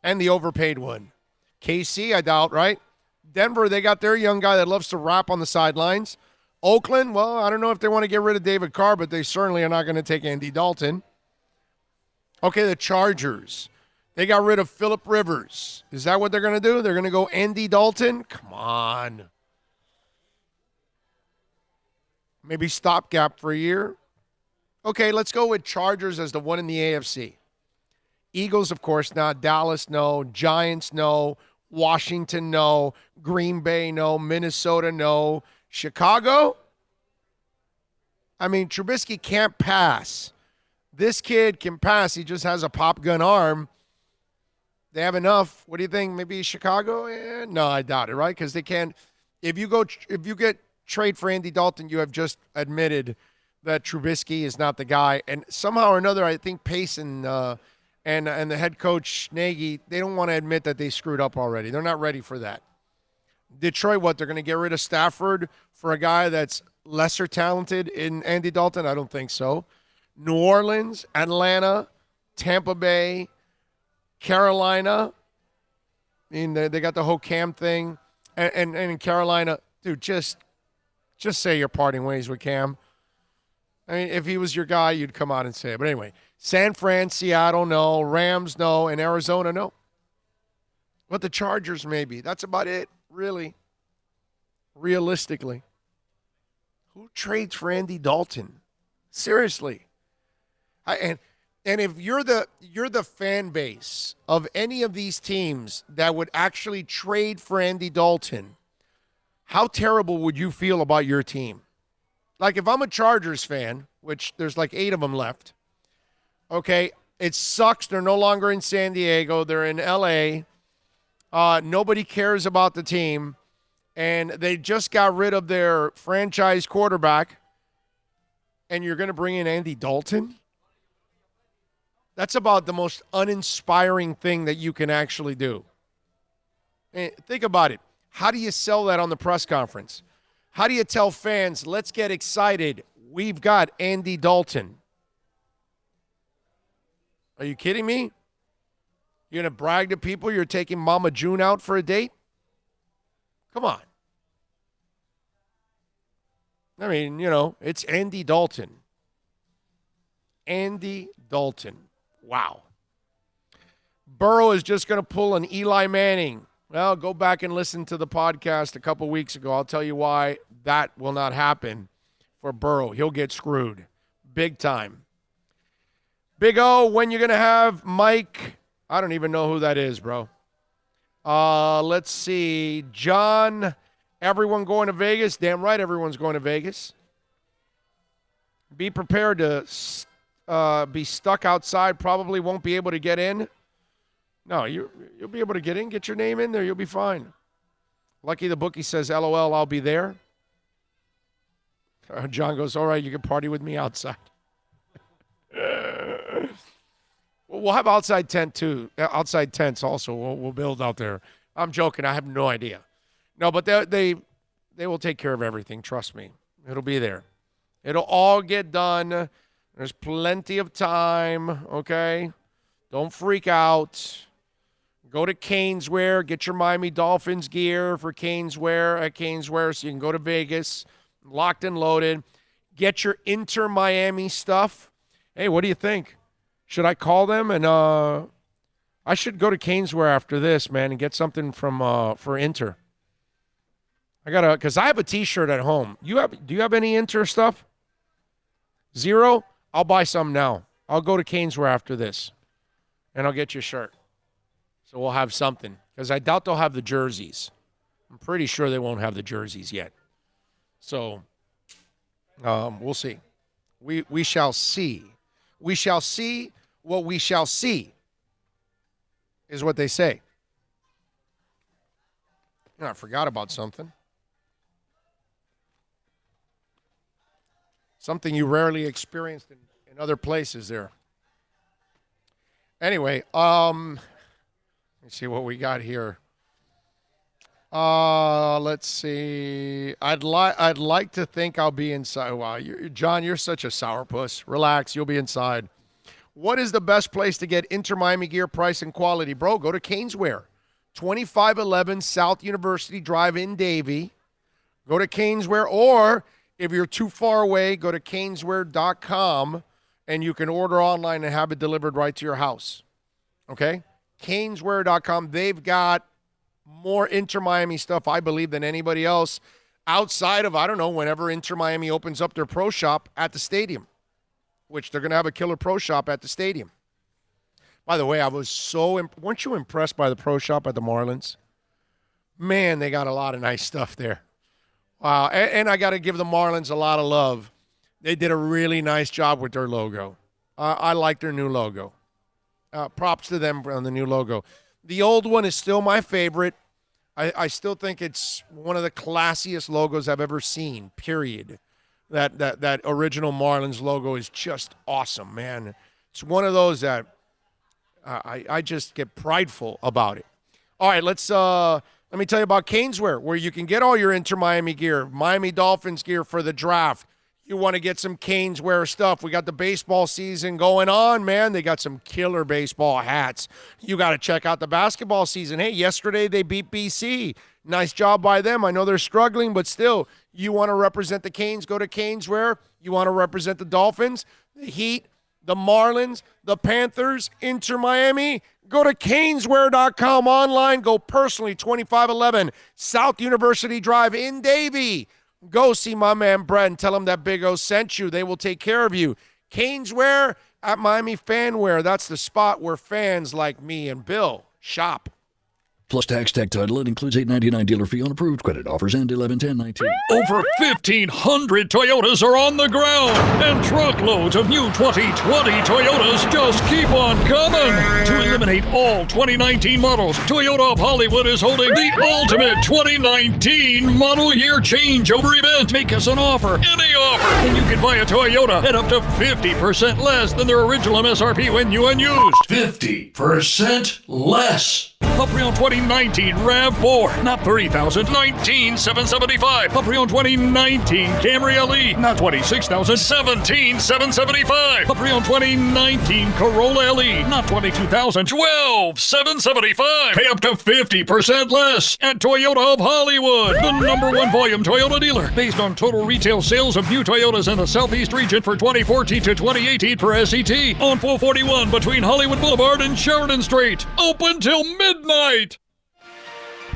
and the overpaid one. KC, I doubt, right? Denver, they got their young guy that loves to rap on the sidelines. Oakland, well, I don't know if they want to get rid of David Carr, but they certainly are not going to take Andy Dalton. Okay, the Chargers. They got rid of Phillip Rivers. Is that what they're going to do? They're going to go Andy Dalton? Come on. Maybe stopgap for a year. Okay, let's go with Chargers as the one in the AFC. Eagles, of course, not. Dallas, no. Giants, no. Washington, no. Green Bay, no. Minnesota, no. Chicago? I mean, Trubisky can't pass. This kid can pass. He just has a pop gun arm. They have enough. What do you think? Maybe Chicago? No, I doubt it, right? Because they can't. If you get trade for Andy Dalton, you have just admitted that Trubisky is not the guy. And somehow or another, I think Pace and the head coach Nagy, they don't want to admit that they screwed up already. They're not ready for that. Detroit, what? They're going to get rid of Stafford for a guy that's lesser talented in Andy Dalton? I don't think so. New Orleans, Atlanta, Tampa Bay, Carolina. I mean, they got the whole Cam thing. And in Carolina, dude, just say you're parting ways with Cam. I mean, if he was your guy, you'd come out and say it. But anyway, San Fran, Seattle, no. Rams, no. And Arizona, no. But the Chargers, maybe. That's about it, really. Realistically. Who trades for Andy Dalton? Seriously. And if you're the fan base of any of these teams that would actually trade for Andy Dalton, how terrible would you feel about your team? Like if I'm a Chargers fan, which there's like 8 of them left, okay, it sucks. They're no longer in San Diego. They're in L.A. Nobody cares about the team, and they just got rid of their franchise quarterback, and you're going to bring in Andy Dalton? That's about the most uninspiring thing that you can actually do. And think about it. How do you sell that on the press conference? How do you tell fans, let's get excited, we've got Andy Dalton? Are you kidding me? You're going to brag to people you're taking Mama June out for a date? Come on. I mean, it's Andy Dalton. Andy Dalton. Wow. Burrow is just going to pull an Eli Manning. Well, go back and listen to the podcast a couple weeks ago. I'll tell you why that will not happen for Burrow. He'll get screwed big time. Big O, when you're going to have Mike, I don't even know who that is, bro. Let's see. John, everyone going to Vegas? Damn right everyone's going to Vegas. Be prepared to be stuck outside, probably won't be able to get in. No, you'll be able to get in, get your name in there, you'll be fine. Lucky the bookie says, LOL, I'll be there. John goes, all right, you can party with me outside. We'll have outside tent too. Outside tents also. We'll build out there. I'm joking. I have no idea. No, but they will take care of everything. Trust me. It'll be there. It'll all get done. There's plenty of time, okay? Don't freak out. Go to Caneswear. Get your Miami Dolphins gear for Caneswear at Caneswear so you can go to Vegas. Locked and loaded. Get your Inter Miami stuff. Hey, what do you think? Should I call them? And I should go to Caneswear after this, man, and get something from for Inter. Because I have a T-shirt at home. Do you have any Inter stuff? Zero? I'll buy some now. I'll go to Caneswear after this, and I'll get you a shirt. So we'll have something. Because I doubt they'll have the jerseys. I'm pretty sure they won't have the jerseys yet. So we'll see. We shall see. We shall see what we shall see, is what they say. I forgot about something. Something you rarely experienced in other places there. Anyway, let's see what we got here. Let's see. I'd like to think I'll be inside. Wow, John, you're such a sourpuss. Relax, you'll be inside. What is the best place to get Inter Miami gear, price, and quality? Bro, go to Caneswear. 2511 South University Drive in Davie. Go to Caneswear, or if you're too far away, go to caneswear.com, and you can order online and have it delivered right to your house. Okay? Caneswear.com. They've got more Inter Miami stuff, I believe, than anybody else outside of, I don't know, whenever Inter Miami opens up their pro shop at the stadium, which they're going to have a killer pro shop at the stadium. By the way, I was weren't you impressed by the pro shop at the Marlins? Man, they got a lot of nice stuff there. Wow, and I got to give the Marlins a lot of love. They did a really nice job with their logo. I like their new logo. Props to them on the new logo. The old one is still my favorite. I still think it's one of the classiest logos I've ever seen, period. That original Marlins logo is just awesome, man. It's one of those that I just get prideful about it. All right, let me tell you about Caneswear, where you can get all your Inter Miami gear, Miami Dolphins gear for the draft. You want to get some Caneswear stuff. We got the baseball season going on, man. They got some killer baseball hats. You got to check out the basketball season. Hey, yesterday they beat BC. Nice job by them. I know they're struggling, but still, you want to represent the Canes, go to Caneswear. You want to represent the Dolphins, the Heat, the Marlins, the Panthers, Inter Miami. Go to Caneswear.com online. Go personally, 2511 South University Drive in Davie. Go see my man Brett and tell him that Big O sent you. They will take care of you. Caneswear at Miami Fanwear. That's the spot where fans like me and Bill shop. Plus tax, tech title. It includes $8.99 dealer fee on approved credit offers and 11/10/19. Over 1,500 Toyotas are on the ground, and truckloads of new 2020 Toyotas just keep on coming. To eliminate all 2019 models, Toyota of Hollywood is holding the ultimate 2019 model year changeover event. Make us an offer, any offer, and you can buy a Toyota at up to 50% less than their original MSRP when new and used. 50% less. A pre-owned 2019 RAV4, not $30,000, $19,775. A pre-owned 2019 Camry LE, not $26,000, $17,775. A pre-owned 2019 Corolla LE, not $22,000, $12,775. Pay up to 50% less at Toyota of Hollywood, the #1 volume Toyota dealer, based on total retail sales of new Toyotas in the Southeast region for 2014 to 2018 per SET, on 441 between Hollywood Boulevard and Sheridan Street. Open till midnight.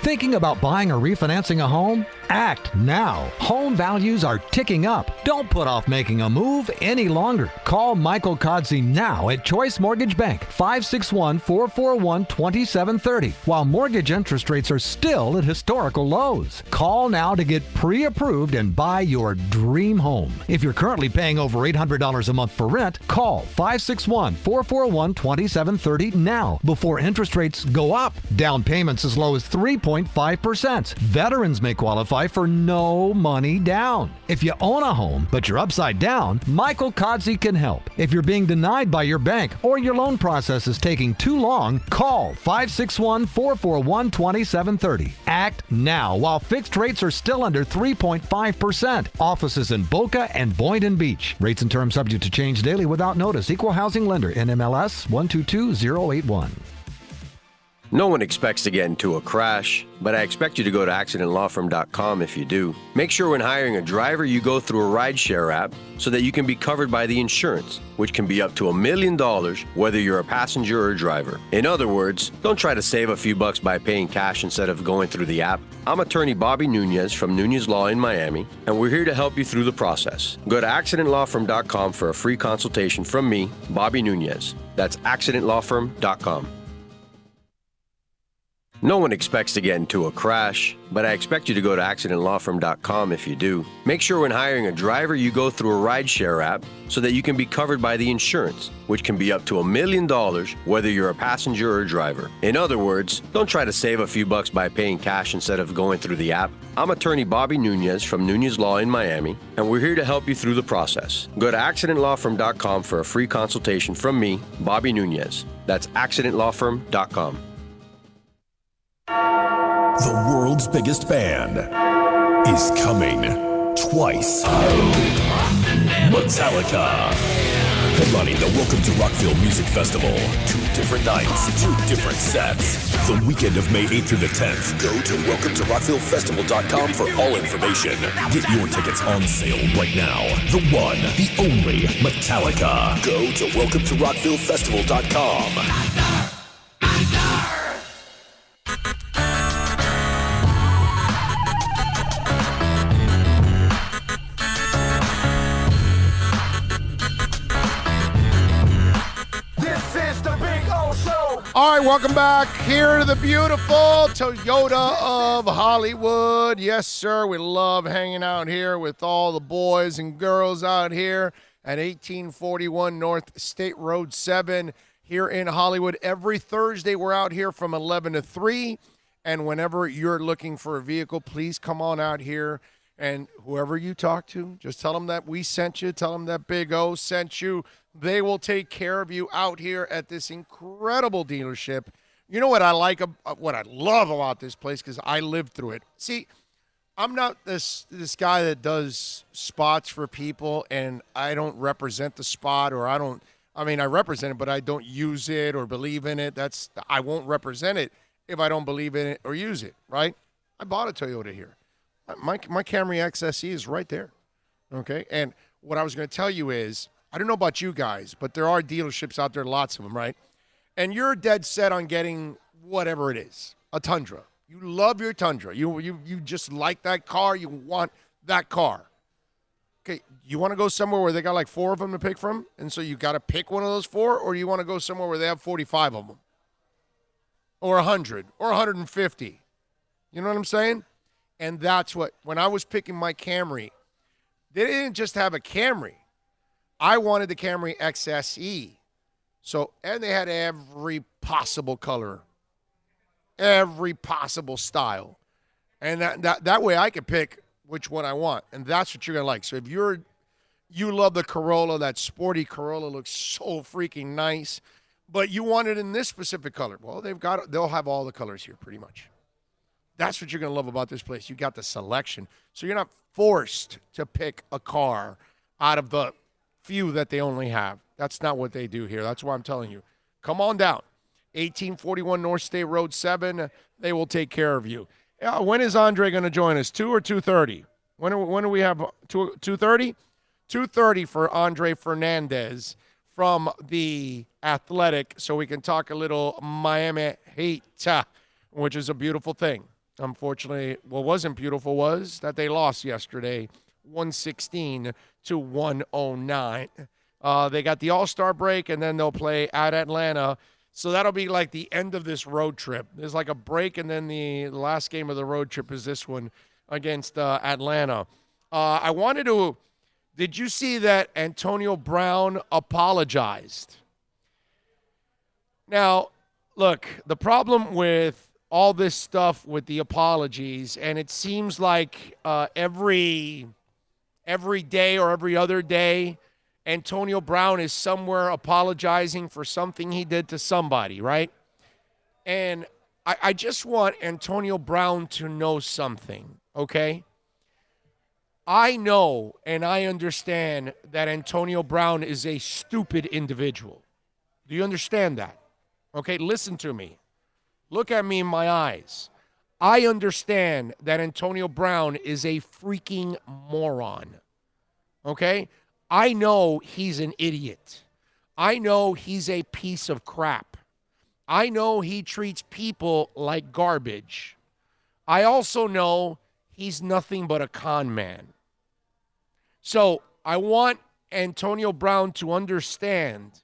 Thinking about buying or refinancing a home? Act now. Home values are ticking up. Don't put off making a move any longer. Call Michael Kodsey now at Choice Mortgage Bank, 561-441-2730, while mortgage interest rates are still at historical lows. Call now to get pre-approved and buy your dream home. If you're currently paying over $800 a month for rent, call 561-441-2730 now before interest rates go up. Down payments as low as 3.5%. Veterans may qualify for no money down. If you own a home, but you're upside down, Michael Kodsey can help. If you're being denied by your bank or your loan process is taking too long, call 561-441-2730. Act now while fixed rates are still under 3.5%. Offices in Boca and Boynton Beach. Rates and terms subject to change daily without notice. Equal housing lender. NMLS 122081. No one expects to get into a crash, but I expect you to go to accidentlawfirm.com if you do. Make sure when hiring a driver, you go through a rideshare app so that you can be covered by the insurance, which can be up to $1 million whether you're a passenger or a driver. In other words, don't try to save a few bucks by paying cash instead of going through the app. I'm attorney Bobby Nunez from Nunez Law in Miami, and we're here to help you through the process. Go to accidentlawfirm.com for a free consultation from me, Bobby Nunez. That's accidentlawfirm.com. No one expects to get into a crash, but I expect you to go to accidentlawfirm.com if you do. Make sure when hiring a driver, you go through a rideshare app so that you can be covered by the insurance, which can be up to $1 million whether you're a passenger or a driver. In other words, don't try to save a few bucks by paying cash instead of going through the app. I'm attorney Bobby Nunez from Nunez Law in Miami, and we're here to help you through the process. Go to accidentlawfirm.com for a free consultation from me, Bobby Nunez. That's accidentlawfirm.com. The world's biggest band is coming twice. Metallica. Headlining the Welcome to Rockville Music Festival. 2 different nights, 2 different sets. The weekend of May 8th through the 10th. Go to welcometorocktillefestival.com for all information. Get your tickets on sale right now. The one, the only Metallica. Go to welcometorocktillefestival.com. All right, welcome back here to the beautiful Toyota of Hollywood. Yes, sir, we love hanging out here with all the boys and girls out here at 1841 North State Road 7 here in Hollywood. Every Thursday, we're out here from 11 to 3. And whenever you're looking for a vehicle, please come on out here. And whoever you talk to, just tell them that we sent you. Tell them that Big O sent you. They will take care of you out here at this incredible dealership. You know what I like, what I love about this place, because I lived through it. See, I'm not this guy that does spots for people, and I don't represent the spot, or I represent it, but I don't use it or believe in it. I won't represent it if I don't believe in it or use it, right? I bought a Toyota here. My Camry XSE is right there, okay? And what I was going to tell you is, I don't know about you guys, but there are dealerships out there, lots of them, right? And you're dead set on getting whatever it is, a Tundra. You love your Tundra. You just like that car. You want that car. Okay, you want to go somewhere where they got like 4 of them to pick from, and so you got to pick one of those 4, or you want to go somewhere where they have 45 of them, or 100, or 150. You know what I'm saying? And that's what, when I was picking my Camry, they didn't just have a Camry. I wanted the Camry XSE. So, and they had every possible color, every possible style. And that way I could pick which one I want. And that's what you're going to like. So if you love the Corolla, that sporty Corolla looks so freaking nice, but you want it in this specific color. Well, they'll have all the colors here pretty much. That's what you're going to love about this place. You got the selection. So you're not forced to pick a car out of the few that they only have. That's not what they do here. That's why I'm telling you. Come on down. 1841 North State Road 7. They will take care of you. When is Andre going to join us? 2 or 2:30? When do we have 2:30? 2:30 for Andre Fernandez from the Athletic, so we can talk a little Miami Heat, which is a beautiful thing. Unfortunately, what wasn't beautiful was that they lost yesterday, 116 to 109. They got the All-Star break, and then they'll play at Atlanta. So that'll be like the end of this road trip. There's like a break, and then the last game of the road trip is this one against Atlanta. Did you see that Antonio Brown apologized? Now, look, the problem with all this stuff with the apologies, and it seems like every day or every other day, Antonio Brown is somewhere apologizing for something he did to somebody, right? And I just want Antonio Brown to know something, okay? I know and I understand that Antonio Brown is a stupid individual. Do you understand that? Okay, listen to me. Look at me in my eyes. I understand that Antonio Brown is a freaking moron. Okay? I know he's an idiot. I know he's a piece of crap. I know he treats people like garbage. I also know he's nothing but a con man. So I want Antonio Brown to understand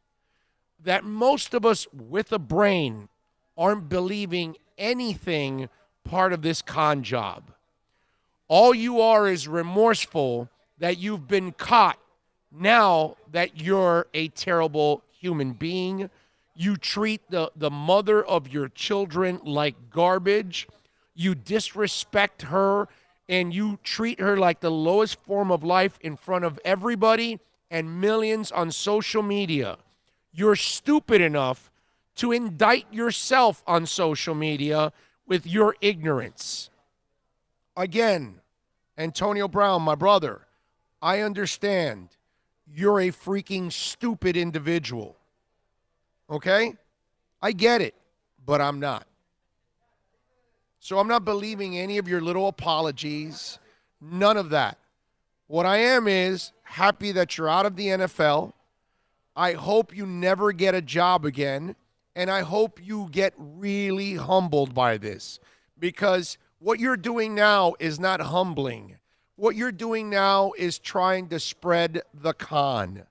that most of us with a brain aren't believing anything part of this con job. All you are is remorseful that you've been caught now that you're a terrible human being. You treat the mother of your children like garbage. You disrespect her, and you treat her like the lowest form of life in front of everybody and millions on social media. You're stupid enough to indict yourself on social media with your ignorance. Again, Antonio Brown, my brother, I understand you're a freaking stupid individual. Okay? I get it, but I'm not. So I'm not believing any of your little apologies, none of that. What I am is happy that you're out of the NFL. I hope you never get a job again. And I hope you get really humbled by this, because what you're doing now is not humbling. What you're doing now is trying to spread the con,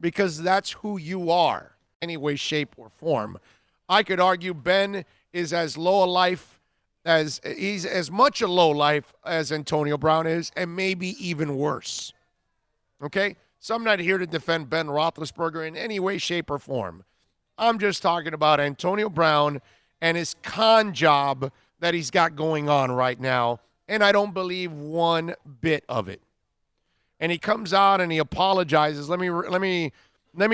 because that's who you are, any way, shape, or form. I could argue Ben is as low a life as he's as much a low life as Antonio Brown is, and maybe even worse. Okay? So I'm not here to defend Ben Roethlisberger in any way, shape, or form. I'm just talking about Antonio Brown and his con job that he's got going on right now, and I don't believe one bit of it. And he comes out and he apologizes. Let me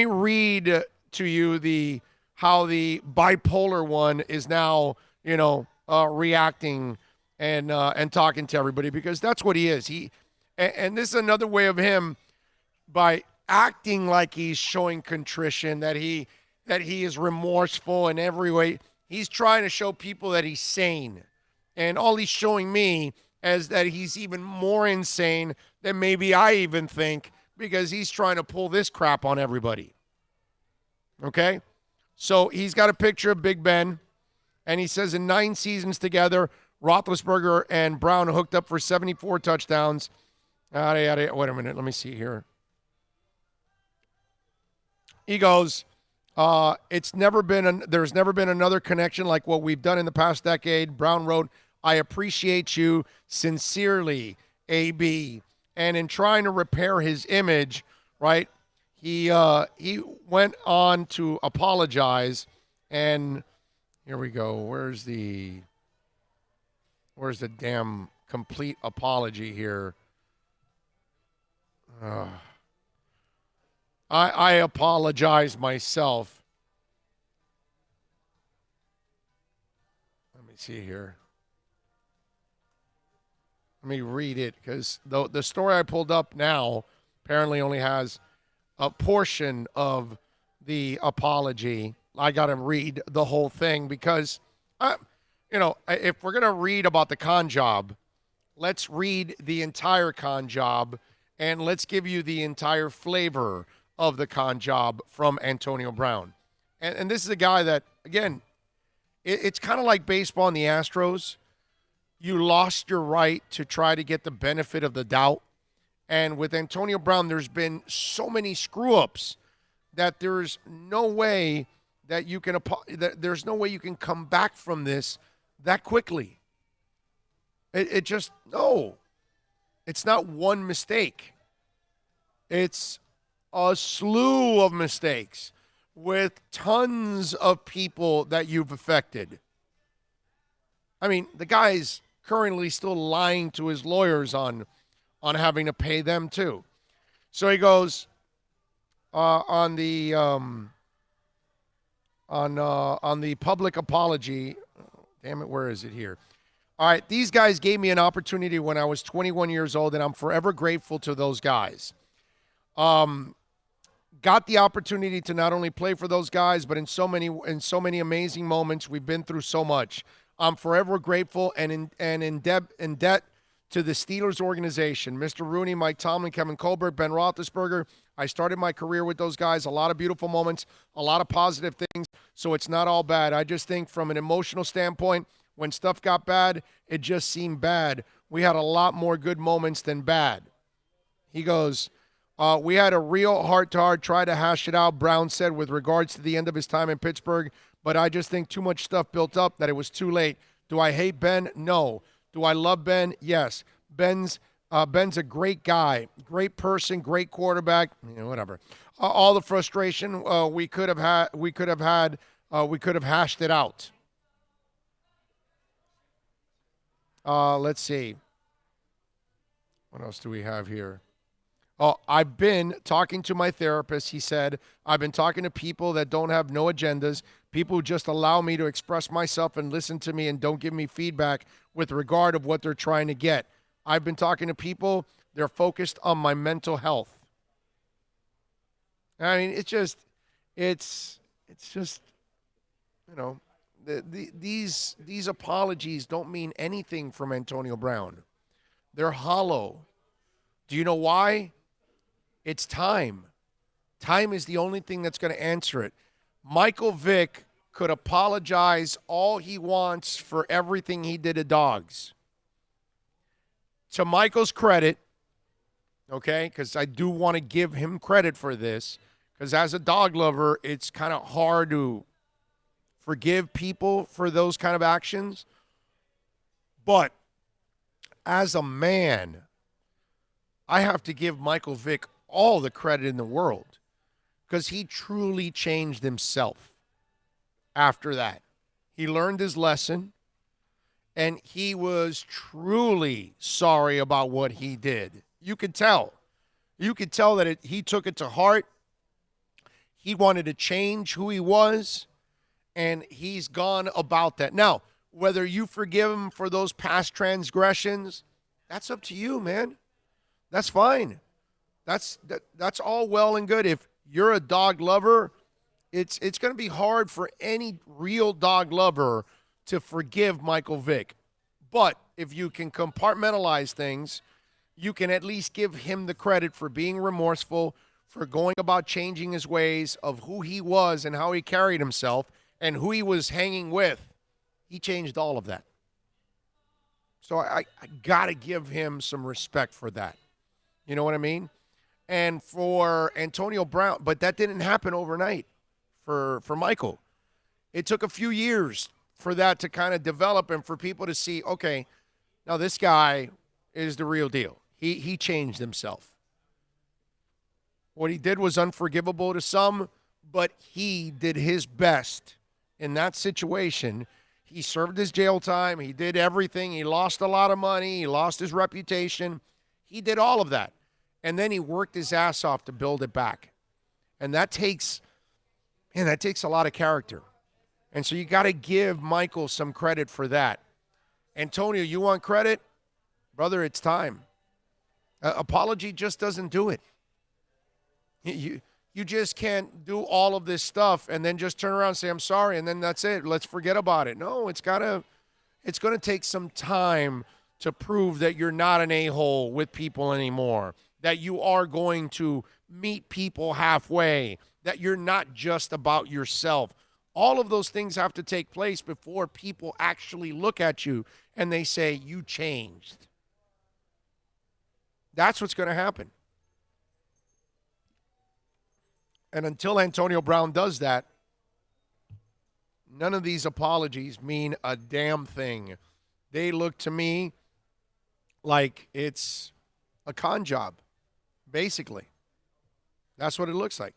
read to you how the bipolar one is now, reacting and talking to everybody, because that's what he is. And this is another way of him, by acting like he's showing contrition, that he is remorseful in every way. He's trying to show people that he's sane. And all he's showing me is that he's even more insane than maybe I even think, because he's trying to pull this crap on everybody. Okay? So he's got a picture of Big Ben, and he says in 9 seasons together, Roethlisberger and Brown hooked up for 74 touchdowns. Wait a minute. Let me see here. He goes, there's never been another connection like what we've done in the past decade. Brown wrote, I appreciate you sincerely, AB. And in trying to repair his image, right, he went on to apologize. And here we go. Where's the damn complete apology here? I apologize myself. Let me see here. Let me read it, because the story I pulled up now apparently only has a portion of the apology. I got to read the whole thing because, if we're going to read about the con job, let's read the entire con job, and let's give you the entire flavor of the con job from Antonio Brown. And this is a guy that, again, it's kind of like baseball and the Astros. You lost your right to try to get the benefit of the doubt. And with Antonio Brown, there's been so many screw-ups that there's no way that there's no way you can come back from this that quickly. No. It's not one mistake. It's a slew of mistakes with tons of people that you've affected. I mean, the guy's currently still lying to his lawyers on having to pay them too. So he goes on the public apology. Damn it, where is it here? All right, these guys gave me an opportunity when I was 21 years old, and I'm forever grateful to those guys. Got the opportunity to not only play for those guys, but in so many amazing moments. We've been through so much. I'm forever grateful and in debt to the Steelers organization, Mr. Rooney, Mike Tomlin, Kevin Colbert, Ben Roethlisberger. I started my career with those guys. A lot of beautiful moments, a lot of positive things. So it's not all bad. I just think from an emotional standpoint, when stuff got bad, it just seemed bad. We had a lot more good moments than bad. He goes, we had a real heart-to-heart try to hash it out, Brown said, with regards to the end of his time in Pittsburgh. But I just think too much stuff built up that it was too late. Do I hate Ben? No. Do I love Ben? Yes. Ben's a great guy, great person, great quarterback. Whatever. All the frustration we could have hashed it out. Let's see. What else do we have here? Oh, I've been talking to my therapist, he said. I've been talking to people that don't have no agendas, people who just allow me to express myself and listen to me and don't give me feedback with regard of what they're trying to get. I've been talking to people, they're focused on my mental health. I mean, it's just, these apologies don't mean anything from Antonio Brown. They're hollow. Do you know why? It's time. Time is the only thing that's going to answer it. Michael Vick could apologize all he wants for everything he did to dogs. To Michael's credit, okay, because I do want to give him credit for this, because as a dog lover, it's kind of hard to forgive people for those kind of actions. But as a man, I have to give Michael Vick all the credit in the world, because he truly changed himself. after that. He learned his lesson, and he was truly sorry about what he did. You could tell. You could tell that he took it to heart. He wanted to change who he was, and he's gone about that. Now, whether you forgive him for those past transgressions, that's up to you, man. That's fine. That's all well and good. If you're a dog lover, it's going to be hard for any real dog lover to forgive Michael Vick. But if you can compartmentalize things, you can at least give him the credit for being remorseful, for going about changing his ways of who he was and how he carried himself and who he was hanging with. He changed all of that. So I got to give him some respect for that. You know what I mean? And for Antonio Brown, but that didn't happen overnight for Michael. It took a few years for that to kind of develop and for people to see, okay, now this guy is the real deal. He changed himself. What he did was unforgivable to some, but he did his best in that situation. He served his jail time. He did everything. He lost a lot of money. He lost his reputation. He did all of that. And then he worked his ass off to build it back. And that takes a lot of character. And so you got to give Michael some credit for that. Antonio, you want credit? Brother, it's time. Apology just doesn't do it. You just can't do all of this stuff and then just turn around and say, I'm sorry, and then that's it. Let's forget about it. No, it's going to take some time to prove that you're not an a-hole with people anymore, that you are going to meet people halfway, that you're not just about yourself. All of those things have to take place before people actually look at you and they say, you changed. That's what's going to happen. And until Antonio Brown does that, none of these apologies mean a damn thing. They look to me like it's a con job, basically. That's what it looks like.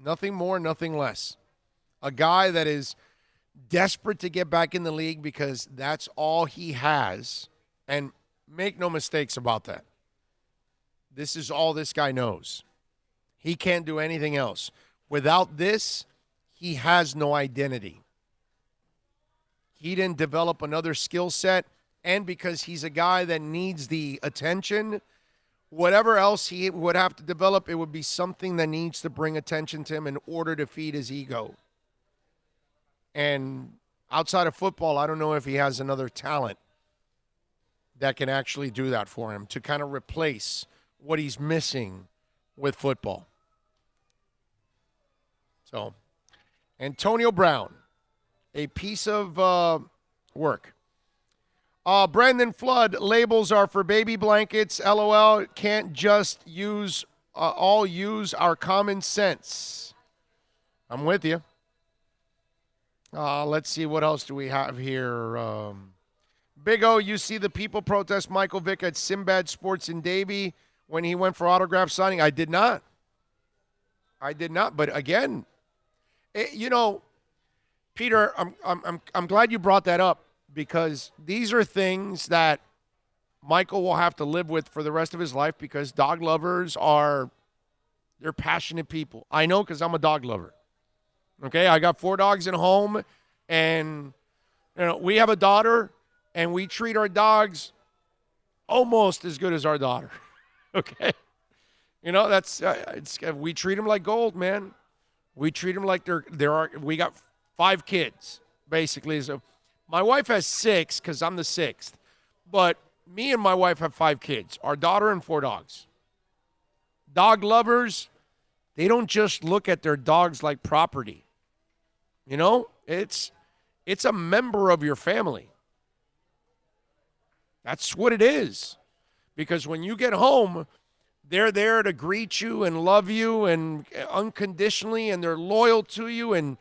Nothing more, nothing less. A guy that is desperate to get back in the league because that's all he has. And make no mistakes about that. This is all this guy knows. He can't do anything else. Without this, he has no identity. He didn't develop another skill set, and because he's a guy that needs the attention, whatever else he would have to develop, it would be something that needs to bring attention to him in order to feed his ego. And outside of football, I don't know if he has another talent that can actually do that for him, to kind of replace what he's missing with football. So, Antonio Brown, a piece of work. Brandon Flood, labels are for baby blankets. LOL, can't just use our common sense. I'm with you. Let's see, what else do we have here? Big O, you see the people protest Michael Vick at Sinbad Sports in Davie when he went for autograph signing? I did not. But again, Peter, I'm glad you brought that up, because these are things that Michael will have to live with for the rest of his life, because dog lovers they're passionate people. I know, because I'm a dog lover. Okay, I got 4 dogs at home, and we have a daughter, and we treat our dogs almost as good as our daughter. Okay, that's we treat them like gold, man. We treat them like we got 5 kids basically. So my wife has 6 because I'm the 6th, but me and my wife have 5 kids. Our daughter and 4 dogs. Dog lovers, they don't just look at their dogs like property. It's a member of your family. That's what it is. Because when you get home, they're there to greet you and love you and unconditionally, and they're loyal to you, and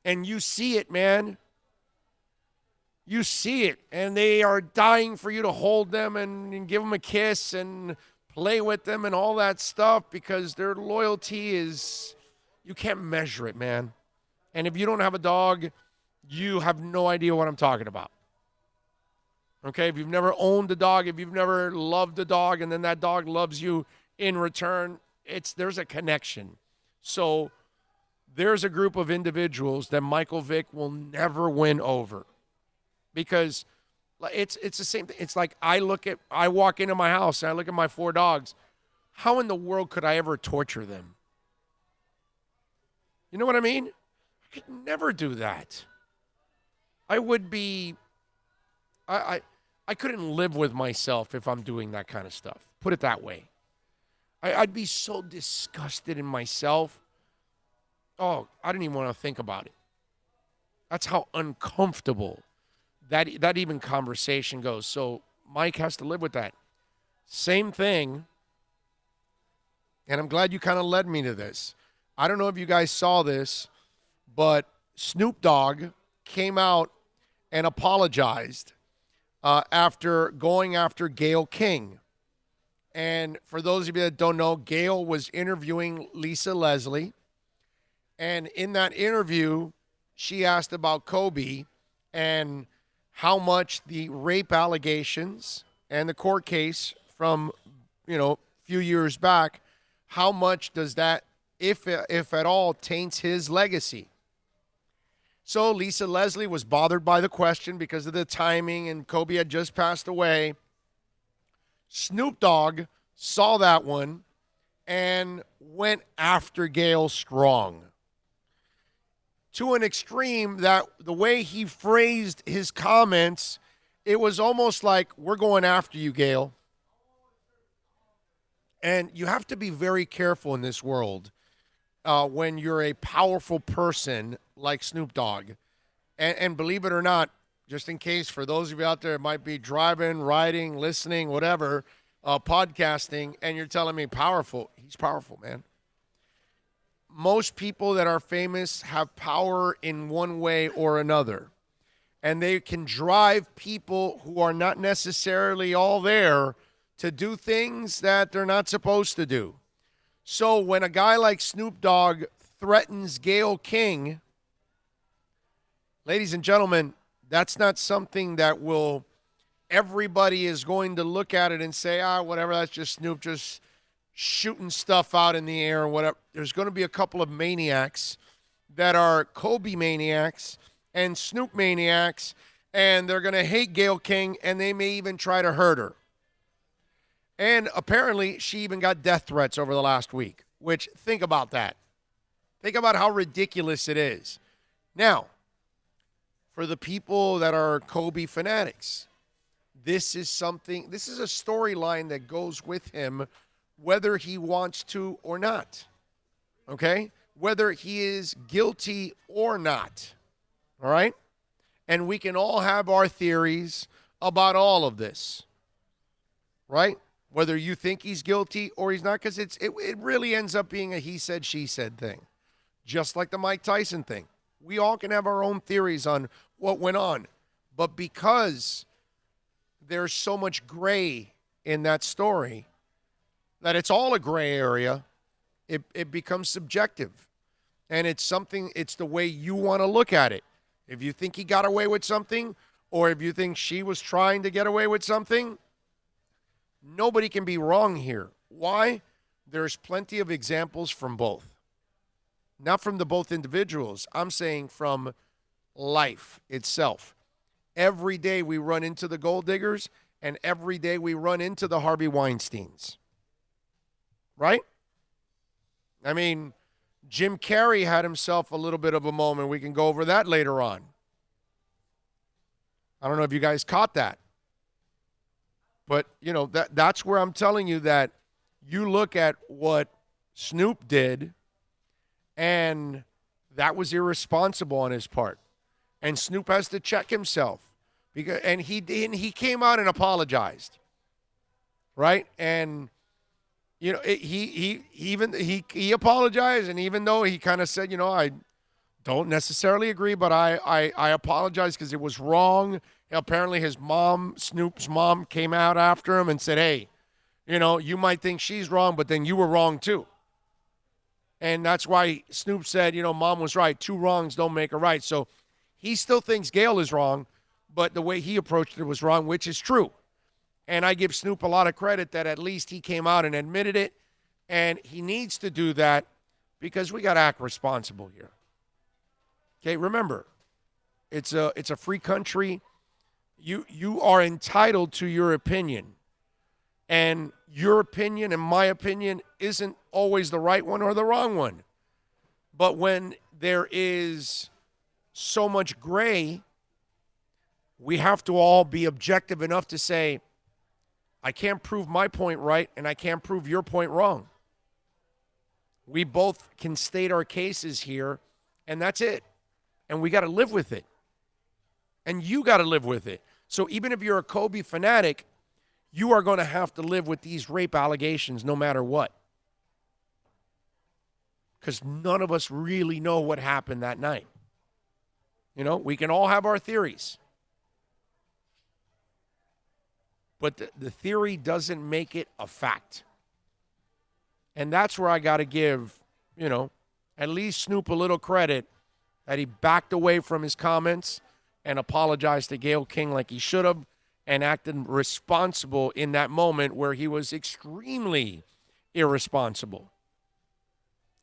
you see it, man. You see it, and they are dying for you to hold them and give them a kiss and play with them and all that stuff, because their loyalty is, you can't measure it, man. And if you don't have a dog, you have no idea what I'm talking about. Okay, if you've never owned a dog, if you've never loved a dog, and then that dog loves you in return, there's a connection. So there's a group of individuals that Michael Vick will never win over, because it's the same thing. It's like I walk into my house and I look at my 4 dogs. How in the world could I ever torture them? You know what I mean? I could never do that. I would be, I couldn't live with myself if I'm doing that kind of stuff. Put it that way. I'd be so disgusted in myself. Oh, I didn't even want to think about it. That's how uncomfortable that even conversation goes. So Mike has to live with that. Same thing, and I'm glad you kind of led me to this. I don't know if you guys saw this, but Snoop Dogg came out and apologized after going after Gayle King. And for those of you that don't know, Gayle was interviewing Lisa Leslie. And in that interview, she asked about Kobe and how much the rape allegations and the court case from, a few years back, how much does that, if at all, taints his legacy? So Lisa Leslie was bothered by the question because of the timing, and Kobe had just passed away. Snoop Dogg saw that one and went after Gayle strong, to an extreme that the way he phrased his comments, it was almost like, we're going after you, Gayle. And you have to be very careful in this world when you're a powerful person like Snoop Dogg. And believe it or not, just in case, for those of you out there that might be driving, riding, listening, whatever, podcasting, and you're telling me powerful, he's powerful, man. Most people that are famous have power in one way or another. And they can drive people who are not necessarily all there to do things that they're not supposed to do. So when a guy like Snoop Dogg threatens Gayle King, ladies and gentlemen, that's not something that everybody is going to look at it and say, whatever, that's just Snoop just shooting stuff out in the air or whatever. There's going to be a couple of maniacs that are Kobe maniacs and Snoop maniacs, and they're going to hate Gayle King, and they may even try to hurt her. And apparently she even got death threats over the last week, which, think about that. Think about how ridiculous it is. Now, for the people that are Kobe fanatics, this is a storyline that goes with him whether he wants to or not, okay? Whether he is guilty or not, all right? And we can all have our theories about all of this, right? Whether you think he's guilty or he's not, because it really ends up being a he said, she said thing, just like the Mike Tyson thing. We all can have our own theories on what went on, but because there's so much gray in that story, that it's all a gray area, it becomes subjective. And it's the way you want to look at it. If you think he got away with something, or if you think she was trying to get away with something, nobody can be wrong here. Why? There's plenty of examples from both. Not from the both individuals. I'm saying from life itself. Every day we run into the gold diggers, and every day we run into the Harvey Weinsteins. Right? I mean, Jim Carrey had himself a little bit of a moment. We can go over that later on. I don't know if you guys caught that. But, that's where I'm telling you that you look at what Snoop did, and that was irresponsible on his part. And Snoop has to check himself. And he came out and apologized. Right? And he apologized, and even though he kind of said, I don't necessarily agree, but I apologize because it was wrong. Apparently his mom, Snoop's mom, came out after him and said, hey, you might think she's wrong, but then you were wrong too. And that's why Snoop said, Mom was right. 2 wrongs don't make a right. So he still thinks Gail is wrong, but the way he approached it was wrong, which is true. And I give Snoop a lot of credit that at least he came out and admitted it. And he needs to do that because we got to act responsible here. Okay, remember, it's a free country. You are entitled to your opinion. And your opinion and my opinion isn't always the right one or the wrong one. But when there is so much gray, we have to all be objective enough to say, I can't prove my point right and I can't prove your point wrong. We both can state our cases here, and that's it. And we got to live with it. And you got to live with it. So even if you're a Kobe fanatic, you are going to have to live with these rape allegations no matter what. Because none of us really know what happened that night. We can all have our theories. But the theory doesn't make it a fact. And that's where I got to give, at least Snoop a little credit that he backed away from his comments and apologized to Gayle King like he should have and acted responsible in that moment where he was extremely irresponsible.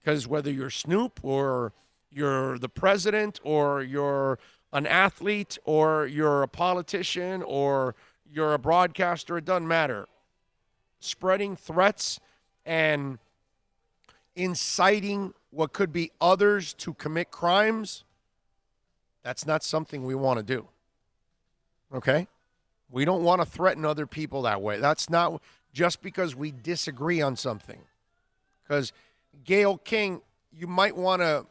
Because whether you're Snoop or you're the president or you're an athlete or you're a politician or you're a broadcaster, it doesn't matter. Spreading threats and inciting what could be others to commit crimes, that's not something we want to do. Okay? We don't want to threaten other people that way. That's not just because we disagree on something. Because Gayle King, you might want to,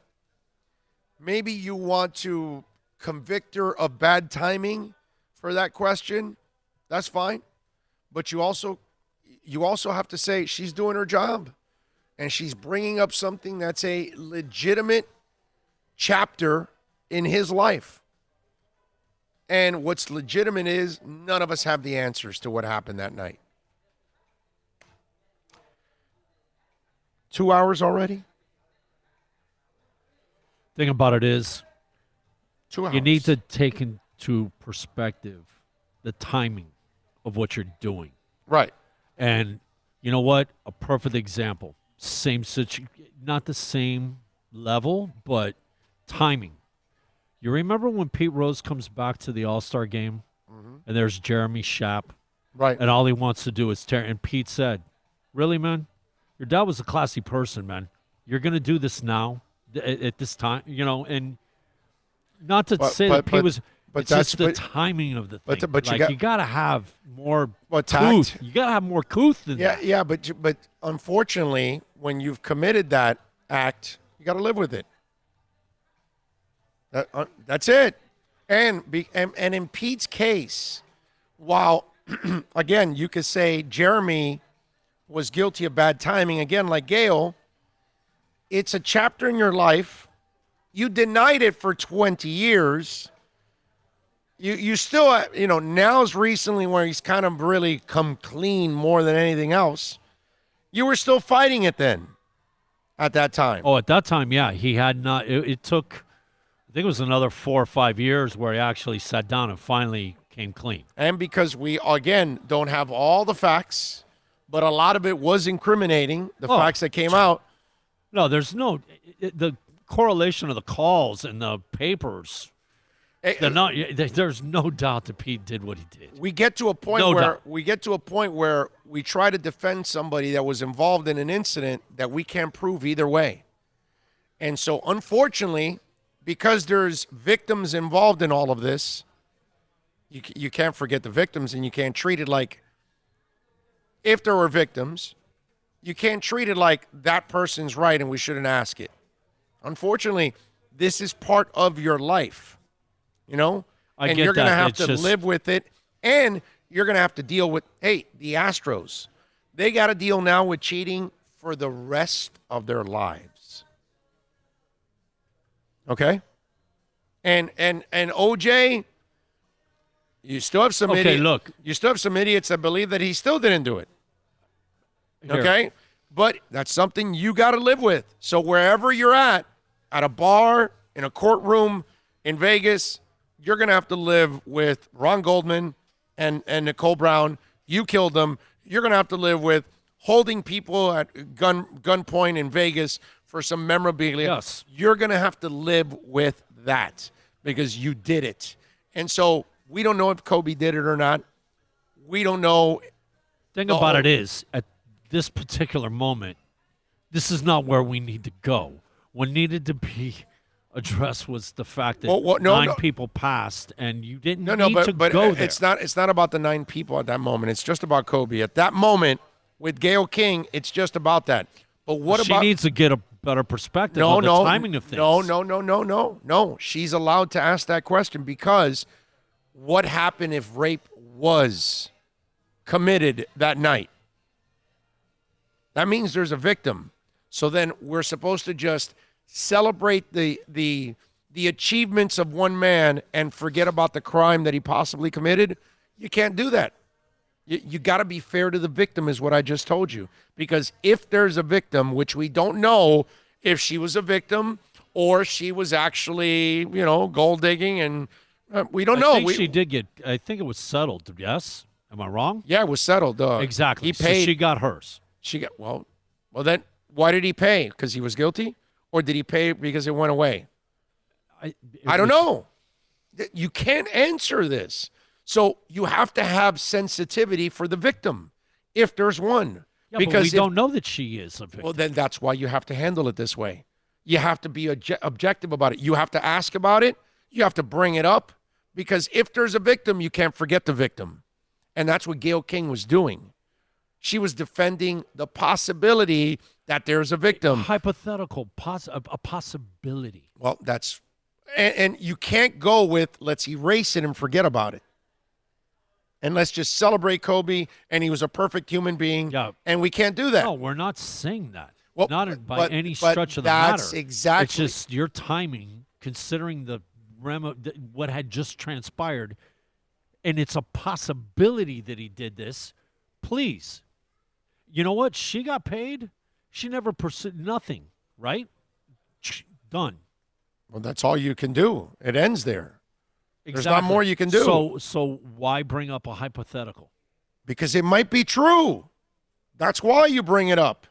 maybe you want to convict her of bad timing for that question. That's fine. But you also have to say she's doing her job. And she's bringing up something that's a legitimate chapter in his life. And what's legitimate is none of us have the answers to what happened that night. 2 hours already? Thing about it is, 2 hours. you need to take into perspective the timing of what you're doing. Right. And you know what? A perfect example. Same situation, not the same level, but timing. You remember when Pete Rose comes back to the All-Star game and there's Jeremy Schaap? Right. And all he wants to do is tear. And Pete said, really, man? Your dad was a classy person, man. You're going to do this now at this time, and not to say that Pete was, but it's just the timing of the thing. But you got to have more tact. couth. You got to have more couth than that. Yeah, but unfortunately, when you've committed that act, you got to live with it. That's it. And in Pete's case, while, again, you could say Jeremy was guilty of bad timing, again, like Gayle, it's a chapter in your life. You denied it for 20 years. You still, now's recently where he's kind of really come clean more than anything else. You were still fighting it then at that time. Oh, at that time, yeah. He had not, it took, I think it was another 4 or 5 years where he actually sat down and finally came clean. And because we, again, don't have all the facts, but a lot of it was incriminating, the facts that came out. No, there's no, the correlation of the calls and the papers, there's no doubt that Pete did what he did. We get to a point where we try to defend somebody that was involved in an incident that we can't prove either way. And so, unfortunately, because there's victims involved in all of this, you can't forget the victims, and you can't treat it like, if there were victims, you can't treat it like that person's right and we shouldn't ask it. Unfortunately, this is part of your life, and you're going to have to live with it, and you're going to have to deal with, the Astros, they got to deal now with cheating for the rest of their lives. Okay? And OJ, you still have some idiots. Look. You still have some idiots that believe that he still didn't do it. Here. Okay? But that's something you got to live with. So wherever you're at a bar, in a courtroom, in Vegas, you're going to have to live with Ron Goldman and Nicole Brown. You killed them. You're going to have to live with holding people at gunpoint in Vegas for some memorabilia. Yes. You're going to have to live with that because you did it. And so we don't know if Kobe did it or not. We don't know. Thing about it is, at this particular moment, this is not where we need to go. What needed to be addressed was the fact that nine people passed, and you didn't need to go there. It's not about the 9 people at that moment. It's just about Kobe. At that moment, with Gayle King, it's just about that. But what she about? She needs to get a better perspective of the timing of things. No. She's allowed to ask that question because what happened if rape was committed that night? That means there's a victim. So then we're supposed to just celebrate the achievements of one man and forget about the crime that he possibly committed? You can't do that. You got to be fair to the victim is what I just told you. Because if there's a victim, which we don't know if she was a victim or she was actually, gold digging, and we don't know. I think she did get, I think it was settled, yes? Am I wrong? Yeah, it was settled. Exactly. He paid. So she got hers. Well, then why did he pay? Because he was guilty? Or did he pay because it went away? I don't know. You can't answer this. So you have to have sensitivity for the victim, if there's one. Yeah, because we don't know that she is a victim. Well, then that's why you have to handle it this way. You have to be objective about it. You have to ask about it. You have to bring it up. Because if there's a victim, you can't forget the victim. And that's what Gayle King was doing. She was defending the possibility that there's a victim. Hypothetical, a possibility. Well, that's and you can't go with let's erase it and forget about it. And let's just celebrate Kobe and he was a perfect human being. Yeah. And we can't do that. No, we're not saying that. Well, not by any stretch of the matter. That's exactly. It's just your timing, considering the what had just transpired, and it's a possibility that he did this. Please. You know what? She got paid. She never pursued nothing, right? Done. Well, that's all you can do. It ends there. Exactly. There's not more you can do. So why bring up a hypothetical? Because it might be true. That's why you bring it up.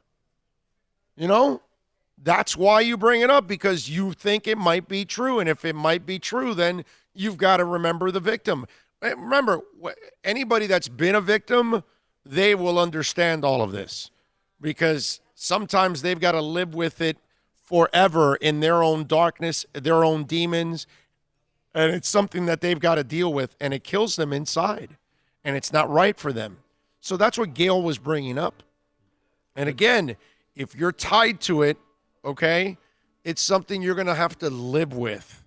That's why you bring it up, because you think it might be true. And if it might be true, then you've got to remember the victim. Remember, anybody that's been a victim, they will understand all of this, because sometimes they've got to live with it forever in their own darkness, their own demons, and it's something that they've got to deal with, and it kills them inside, and it's not right for them. So that's what Gayle was bringing up. And again, if you're tied to it, okay, it's something you're going to have to live with,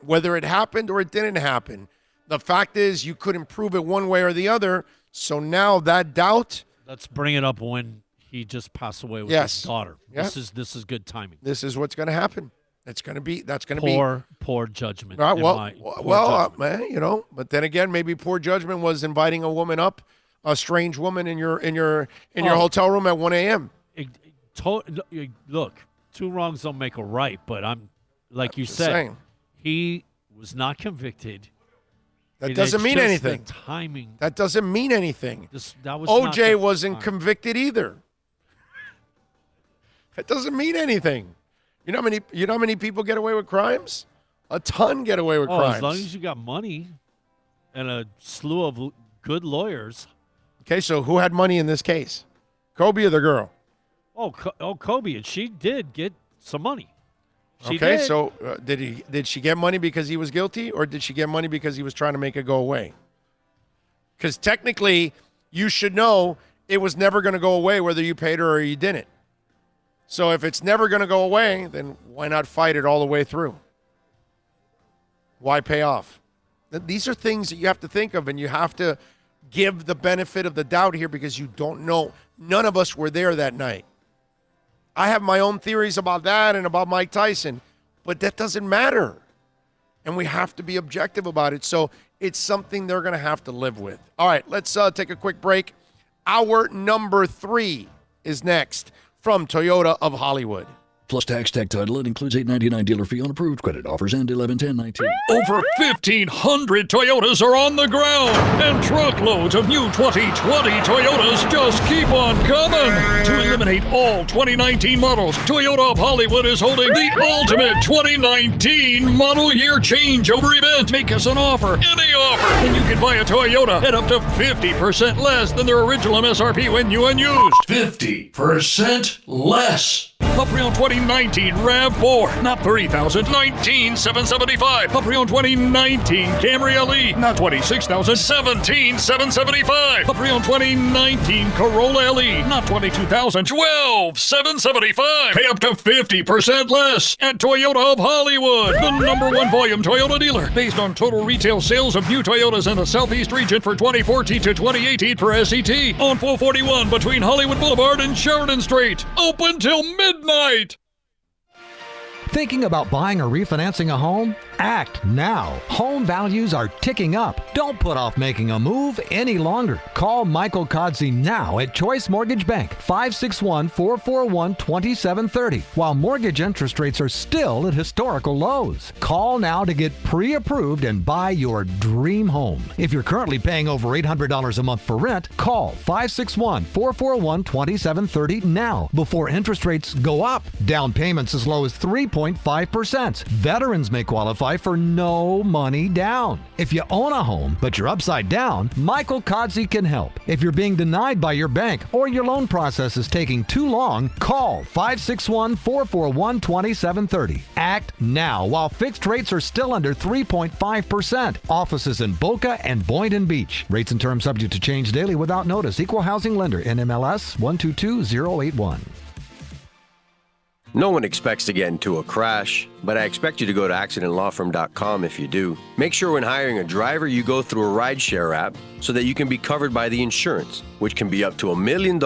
whether it happened or it didn't happen. The fact is you couldn't prove it one way or the other, so now that doubt. Let's bring it up when he just passed away with his daughter. Yeah. This is good timing. This is what's going to happen. That's going to be poor judgment. All right, but then again, maybe poor judgment was inviting a woman up, a strange woman in your hotel room at 1 a.m. Look, two wrongs don't make a right, but I'm you said, saying. He was not convicted. That doesn't mean anything. The timing. That doesn't mean anything. That was OJ wasn't convicted either. That doesn't mean anything. You know how many people get away with crimes? A ton get away with crimes. As long as you got money and a slew of good lawyers. Okay, so who had money in this case? Kobe or the girl? Kobe, and she did get some money. So did she get money because he was guilty, or did she get money because he was trying to make it go away? Because technically, you should know it was never going to go away whether you paid her or you didn't. So if it's never going to go away, then why not fight it all the way through? Why pay off? These are things that you have to think of, and you have to give the benefit of the doubt here because you don't know. None of us were there that night. I have my own theories about that and about Mike Tyson, but that doesn't matter. And we have to be objective about it. So it's something they're going to have to live with. All right, let's take a quick break. Hour number 3 is next from Toyota of Hollywood. Plus tax, tech title. It includes $8.99 dealer fee on approved credit offers and 11/10/19. Over 1,500 Toyotas are on the ground, and truckloads of new 2020 Toyotas just keep on coming. To eliminate all 2019 models, Toyota of Hollywood is holding the ultimate 2019 model year changeover event. Make us an offer, any offer, and you can buy a Toyota at up to 50% less than their original MSRP when new and used. 50% less. A pre-owned 2019 RAV4, not $30,000, $19,775. A pre-owned 2019 Camry LE, not $26,000, $17,775. A pre-owned 2019 Corolla LE, not $22,000, $12,775. Pay up to 50% less at Toyota of Hollywood, the #1 volume Toyota dealer, based on total retail sales of new Toyotas in the Southeast region for 2014 to 2018 per SET, on 441 between Hollywood Boulevard and Sheridan Street. Open till midnight. Thinking about buying or refinancing a home? Act now. Home values are ticking up. Don't put off making a move any longer. Call Michael Kodsey now at Choice Mortgage Bank, 561-441-2730, while mortgage interest rates are still at historical lows. Call now to get pre-approved and buy your dream home. If you're currently paying over $800 a month for rent, call 561-441-2730 now before interest rates go up. Down payments as low as 3.5%. Veterans may qualify for no money down. If you own a home, but you're upside down, Michael Kodsey can help. If you're being denied by your bank or your loan process is taking too long, call 561-441-2730. Act now while fixed rates are still under 3.5%. Offices in Boca and Boynton Beach. Rates and terms subject to change daily without notice. Equal housing lender. NMLS 122081. No one expects to get into a crash, but I expect you to go to accidentlawfirm.com if you do. Make sure when hiring a driver, you go through a rideshare app so that you can be covered by the insurance, which can be up to $1 million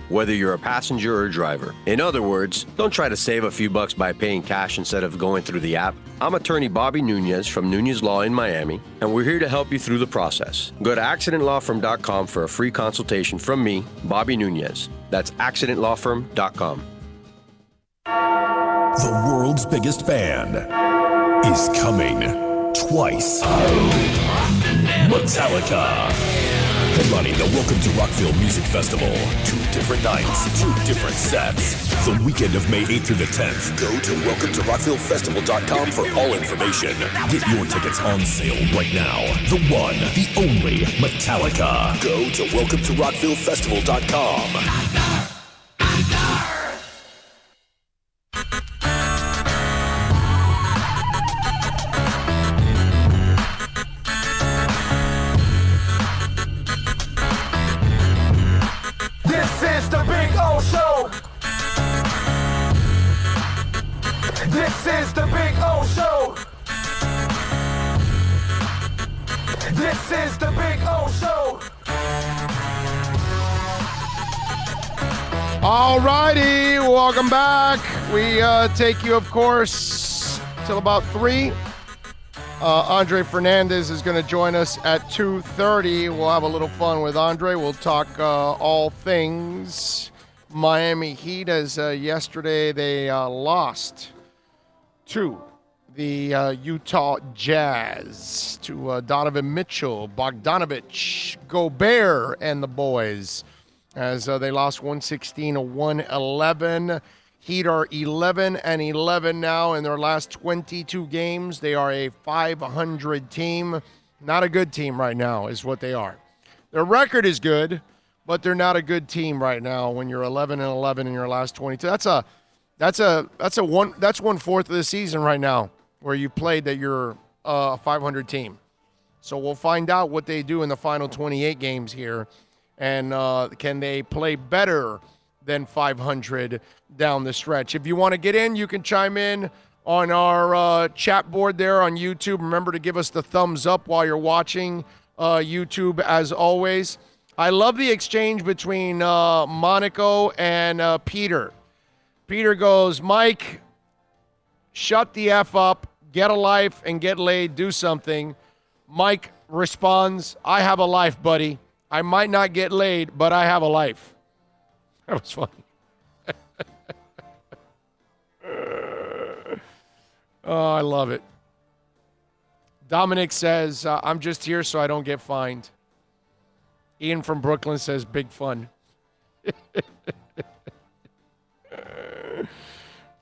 whether you're a passenger or a driver. In other words, don't try to save a few bucks by paying cash instead of going through the app. I'm attorney Bobby Nunez from Nunez Law in Miami, and we're here to help you through the process. Go to accidentlawfirm.com for a free consultation from me, Bobby Nunez. That's accidentlawfirm.com. The world's biggest band is coming twice. Metallica. Headlining the Welcome to Rockville Music Festival. 2 different nights, 2 different sets. The weekend of May 8th through the 10th. Go to welcometorockvillefestival.com for all information. Get your tickets on sale right now. The one, the only Metallica. Go to welcometorockvillefestival.com. This is the Big O Show. This is the Big O Show. All righty, welcome back. We take you, of course, till about 3. Andre Fernandez is going to join us at 2:30. We'll have a little fun with Andre. We'll talk all things Miami Heat, as yesterday they lost to the Utah Jazz, to Donovan Mitchell, Bogdanovich, Gobert, and the boys, as they lost 116-111. Heat are 11-11 now in their last 22 games. They are a 500 team. Not a good team right now is what they are. Their record is good, but they're not a good team right now when you're 11-11 in your last 22. That's 1/4 of the season right now where you played that you're a 500 team. So we'll find out what they do in the final 28 games here, and can they play better than 500 down the stretch. If you want to get in, you can chime in on our chat board there on YouTube. Remember to give us the thumbs up while you're watching YouTube, as always. I love the exchange between Monaco and Peter. Peter goes, Mike, shut the F up, get a life, and get laid, do something. Mike responds, I have a life, buddy. I might not get laid, but I have a life. That was funny. Oh, I love it. Dominic says, I'm just here so I don't get fined. Ian from Brooklyn says, big fun.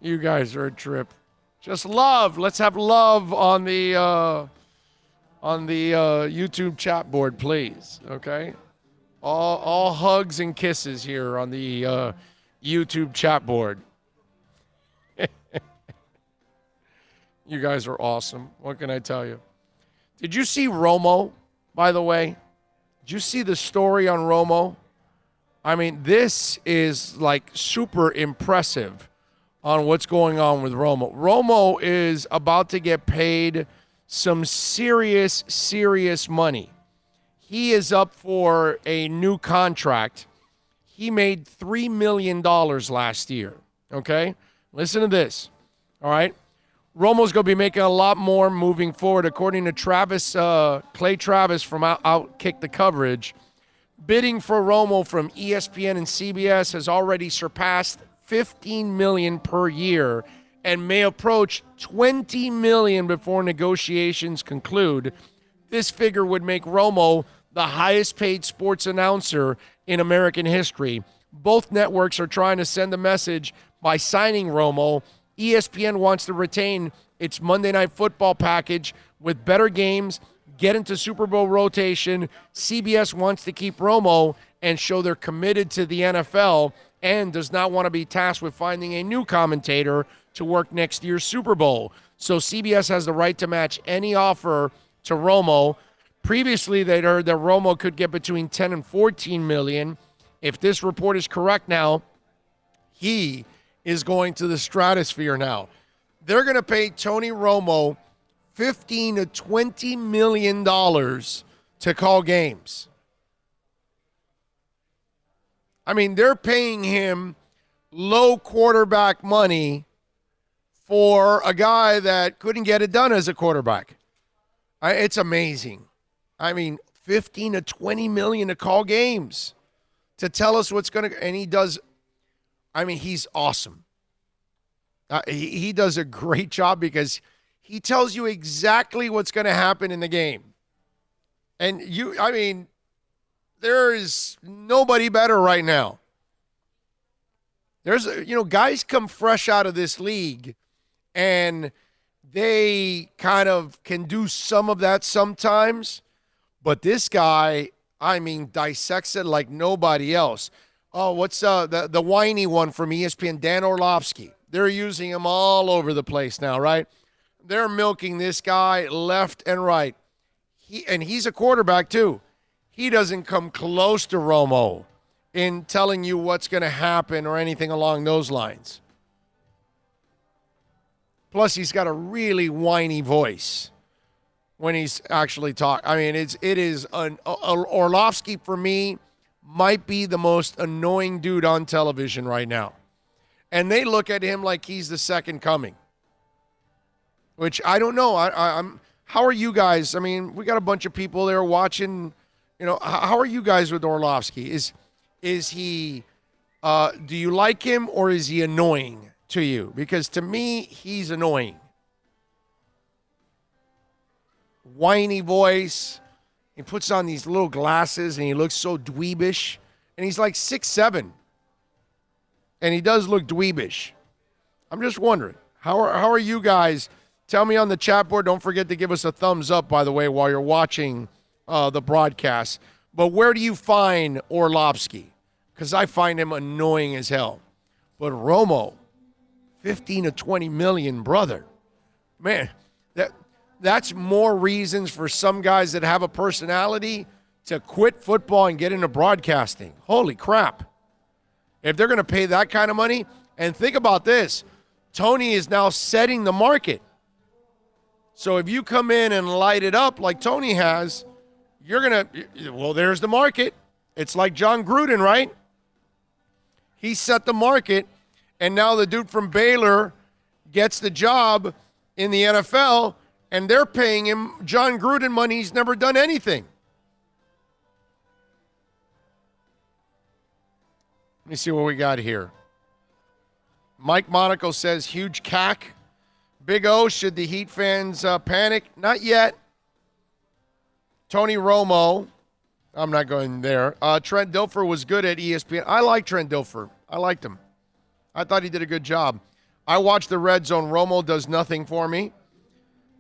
You guys are a trip. Just love. Let's have love on the YouTube chat board, please. Okay? All hugs and kisses here on the YouTube chat board. You guys are awesome. What can I tell you? Did you see Romo, by the way? Did you see the story on Romo? I mean, this is like super impressive on what's going on with Romo. Romo is about to get paid some serious, serious money. He is up for a new contract. He made $3 million last year, okay? Listen to this, all right? Romo's going to be making a lot more moving forward. According to Clay Travis from Outkick the Coverage, bidding for Romo from ESPN and CBS has already surpassed $15 million per year and may approach $20 million before negotiations conclude. This figure would make Romo the highest paid sports announcer in American history. Both networks are trying to send a message by signing Romo. ESPN wants to retain its Monday Night Football package with better games, get into Super Bowl rotation. CBS wants to keep Romo and show they're committed to the NFL and does not want to be tasked with finding a new commentator to work next year's Super Bowl. So CBS has the right to match any offer to Romo. Previously, they'd heard that Romo could get between 10 and 14 million. If this report is correct now, he is going to the stratosphere now. They're going to pay Tony Romo $15 to $20 million to call games. I mean, they're paying him low quarterback money for a guy that couldn't get it done as a quarterback. It's amazing. I mean, $15 to $20 million to call games, to tell us what's going to, and he does. I mean, he's awesome. He does a great job because he tells you exactly what's going to happen in the game. And there is nobody better right now. Guys come fresh out of this league and they kind of can do some of that sometimes. But this guy, dissects it like nobody else. Oh, what's the whiny one from ESPN, Dan Orlovsky? They're using him all over the place now, right? They're milking this guy left and right. He's a quarterback too. He doesn't come close to Romo in telling you what's going to happen or anything along those lines. Plus, he's got a really whiny voice when he's actually talking. I mean, Orlovsky for me might be the most annoying dude on television right now. And they look at him like he's the second coming, which I don't know. How are you guys? I mean, we got a bunch of people there watching. How are you guys with Orlovsky? Is he, do you like him or is he annoying to you? Because to me, he's annoying. Whiny voice. He puts on these little glasses and he looks so dweebish. And he's like 6'7". And he does look dweebish. I'm just wondering, how are you guys? Tell me on the chat board. Don't forget to give us a thumbs up, by the way, while you're watching the broadcast. But where do you find Orlovsky? Because I find him annoying as hell. But Romo, 15 to 20 million, brother. Man, that's more reasons for some guys that have a personality to quit football and get into broadcasting. Holy crap. If they're going to pay that kind of money, and think about this, Tony is now setting the market. So if you come in and light it up like Tony has, there's the market. It's like John Gruden, right? He set the market, and now the dude from Baylor gets the job in the NFL, and they're paying him John Gruden money. He's never done anything. Let me see what we got here. Mike Monaco says, huge cack. Big O, should the Heat fans panic? Not yet. Tony Romo, I'm not going there. Trent Dilfer was good at ESPN. I like Trent Dilfer. I liked him. I thought he did a good job. I watched the Red Zone. Romo does nothing for me.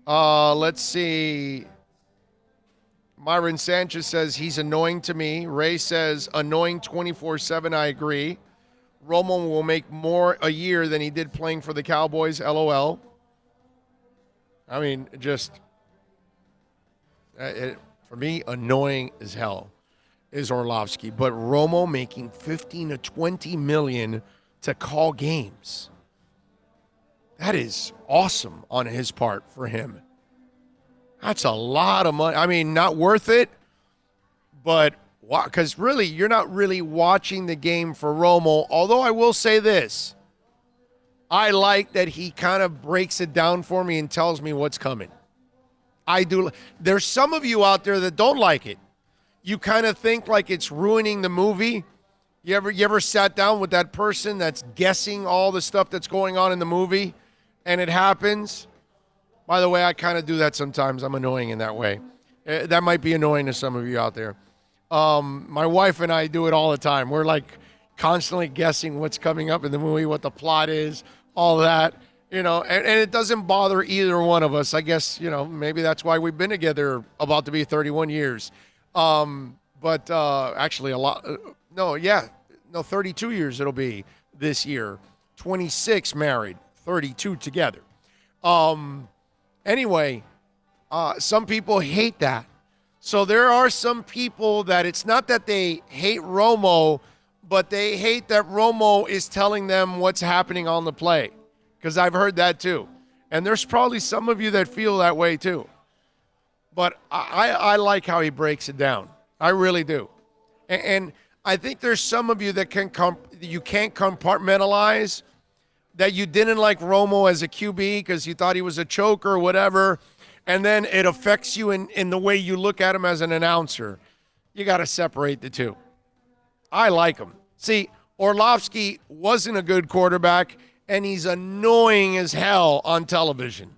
Let's see. Myron Sanchez says he's annoying to me. Ray says annoying 24/7. I agree. Romo will make more a year than he did playing for the Cowboys. LOL. I mean, just for me, annoying as hell is Orlovsky. But Romo making $15 to $20 million to call games. That is awesome on his part for him. That's a lot of money. I mean, not worth it, but because really, you're not really watching the game for Romo. Although I will say this, I like that he kind of breaks it down for me and tells me what's coming. I do. There's some of you out there that don't like it. You kind of think like it's ruining the movie. You ever sat down with that person that's guessing all the stuff that's going on in the movie, and it happens? By the way, I kind of do that sometimes. I'm annoying in that way. That might be annoying to some of you out there. My wife and I do it all the time. We're like constantly guessing what's coming up in the movie, what the plot is, all that, and it doesn't bother either one of us. I guess, maybe that's why we've been together about to be 31 years. But actually a lot. 32 years it'll be this year. 26 married, 32 together. Anyway, some people hate that. So there are some people that it's not that they hate Romo, but they hate that Romo is telling them what's happening on the play. Because I've heard that too. And there's probably some of you that feel that way too. But I like how he breaks it down. I really do. And I think there's some of you that you can't compartmentalize, that you didn't like Romo as a QB because you thought he was a choker or whatever, and then it affects you in the way you look at him as an announcer. You got to separate the two. I like him. See, Orlovsky wasn't a good quarterback, and he's annoying as hell on television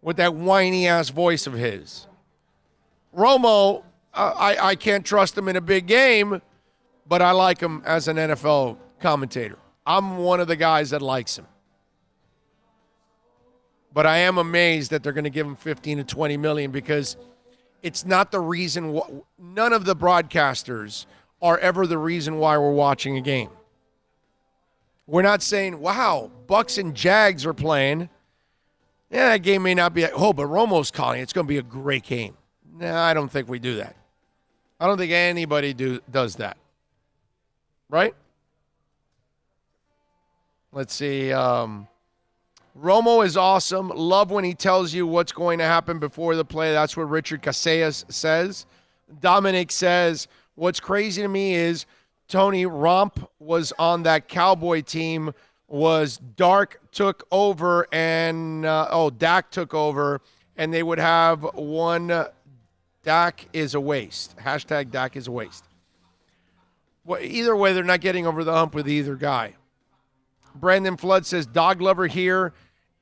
with that whiny-ass voice of his. Romo, I can't trust him in a big game, but I like him as an NFL commentator. I'm one of the guys that likes him. But I am amazed that they're going to give him $15 to $20 million because it's not the reason. None of the broadcasters are ever the reason why we're watching a game. We're not saying, wow, Bucks and Jags are playing. Yeah, that game may not be, but Romo's calling. It's going to be a great game. No, I don't think we do that. I don't think anybody does that. Right? Let's see. Romo is awesome. Love when he tells you what's going to happen before the play. That's what Richard Casillas says. Dominic says, what's crazy to me is Tony Romp was on that Cowboy team, was Dak took over, and Dak took over, and they would have one Dak is a waste. Hashtag Dak is a waste. Well, either way, they're not getting over the hump with either guy. Brandon Flood says, dog lover here.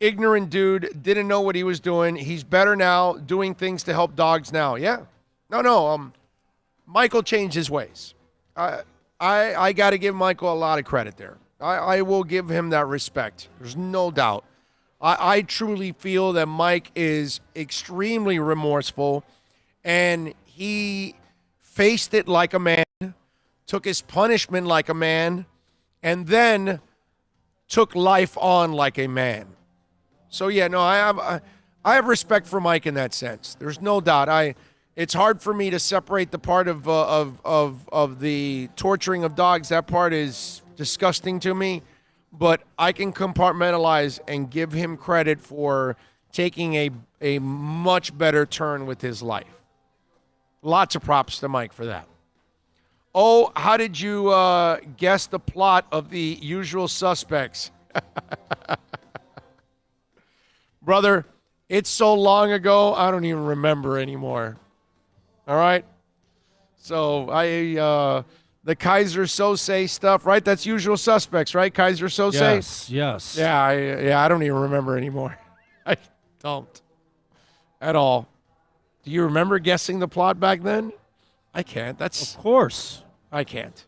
Ignorant dude, didn't know what he was doing. He's better now, doing things to help dogs now. Yeah. No. Michael changed his ways. I got to give Michael a lot of credit there. I will give him that respect. There's no doubt. I truly feel that Mike is extremely remorseful, and he faced it like a man, took his punishment like a man, and then took life on like a man. So yeah, no, I have respect for Mike in that sense. There's no doubt. It's hard for me to separate the part of the torturing of dogs. That part is disgusting to me, but I can compartmentalize and give him credit for taking a much better turn with his life. Lots of props to Mike for that. Oh, how did you guess the plot of The Usual Suspects? Brother, it's so long ago, I don't even remember anymore. All right? So The Kaiser Sose stuff, right? That's Usual Suspects, right? Kaiser Sose? Yes. Yeah, I don't even remember anymore. I don't at all. Do you remember guessing the plot back then? I can't. Of course. I can't.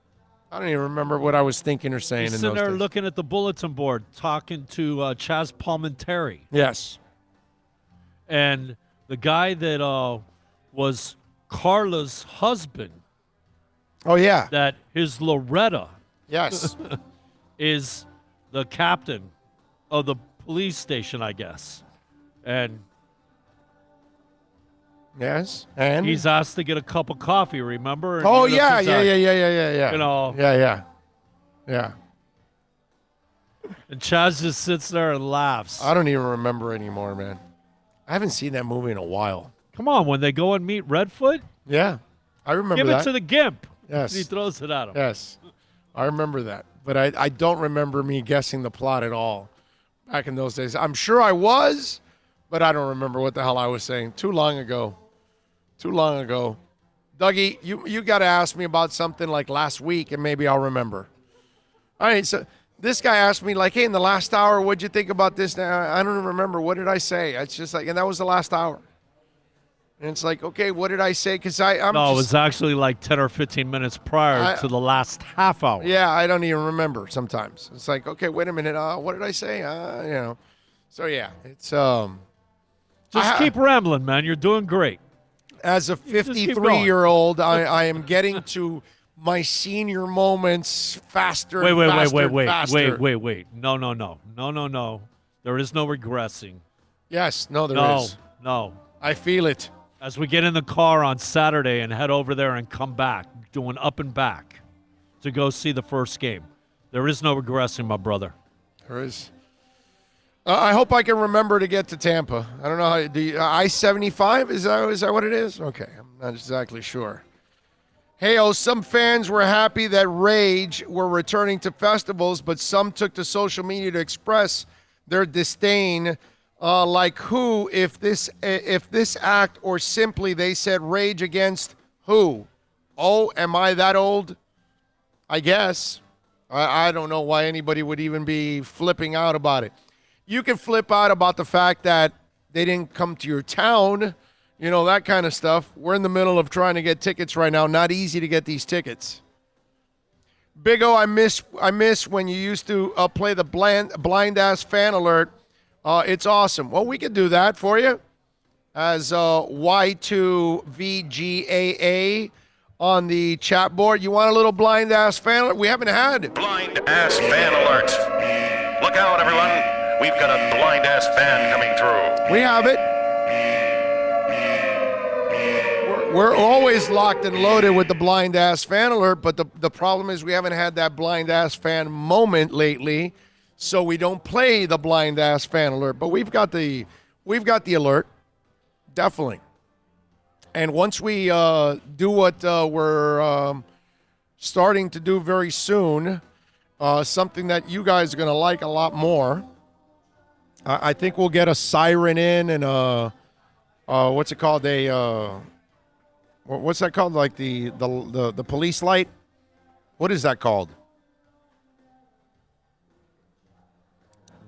I don't even remember what I was thinking or saying He's in sitting those there days. looking at the bulletin board, talking to Chaz Palminteri. Yes. And the guy that was Carla's husband, Oh, yeah. that his Loretta Yes. is the captain of the police station, I guess. And Yes. And? he's asked to get a cup of coffee, remember? And Oh, you know, yeah. he's like- Yeah. You know. Yeah. And Chaz just sits there and laughs. I don't even remember anymore, man. I haven't seen that movie in a while. Come on, when they go and meet Redfoot, Yeah. I remember give that. it to the Gimp. Yes. And he throws it at him. Yes. I remember that. But I don't remember me guessing the plot at all back in those days. I'm sure I was, but I don't remember what the hell I was saying. Too long ago. Dougie, you got to ask me about something like last week, and maybe I'll remember. All right, so this guy asked me, like, hey, in the last hour, what'd you think about this? Now, I don't remember. What did I say? It's just like, and that was the last hour. And it's like, okay, what did I say? Because I'm No, just, it was actually like 10 or 15 minutes prior to the last half hour. yeah, I don't even remember sometimes. It's like, okay, wait a minute. What did I say? So, yeah, it's Just keep rambling, man. You're doing great. as a just keep 53-year-old, I am getting to my senior moments faster and Wait. faster. No. There is no regressing. Yes, no, there is. No. I feel it. As we get in the car on Saturday and head over there and come back, doing up and back to go see the first game, there is no regressing, my brother. There is. I hope I can remember to get to Tampa. I don't know how. I-75, is that what it is? Okay, I'm not exactly sure. Hey, some fans were happy that Rage were returning to festivals, but some took to social media to express their disdain. Like who, if this act, or simply they said Rage Against who? Oh, am I that old? I guess. I don't know why anybody would even be flipping out about it. You can flip out about the fact that they didn't come to your town, that kind of stuff. We're in the middle of trying to get tickets right now. Not easy to get these tickets. Big O, I miss when you used to play the blind ass fan alert. It's awesome. Well, we could do that for you as Y2VGAA on the chat board. You want a little blind ass fan alert? We haven't had Blind ass fan alert. Look out, everyone. We've got a blind ass fan coming through. We have it. We're always locked and loaded with the blind ass fan alert, but the problem is we haven't had that blind ass fan moment lately. So we don't play the blind ass fan alert, but we've got the alert, definitely. And once we do what we're starting to do very soon, something that you guys are going to like a lot more, I think we'll get a siren in and what's it called? What's that called? Like the police light? What is that called?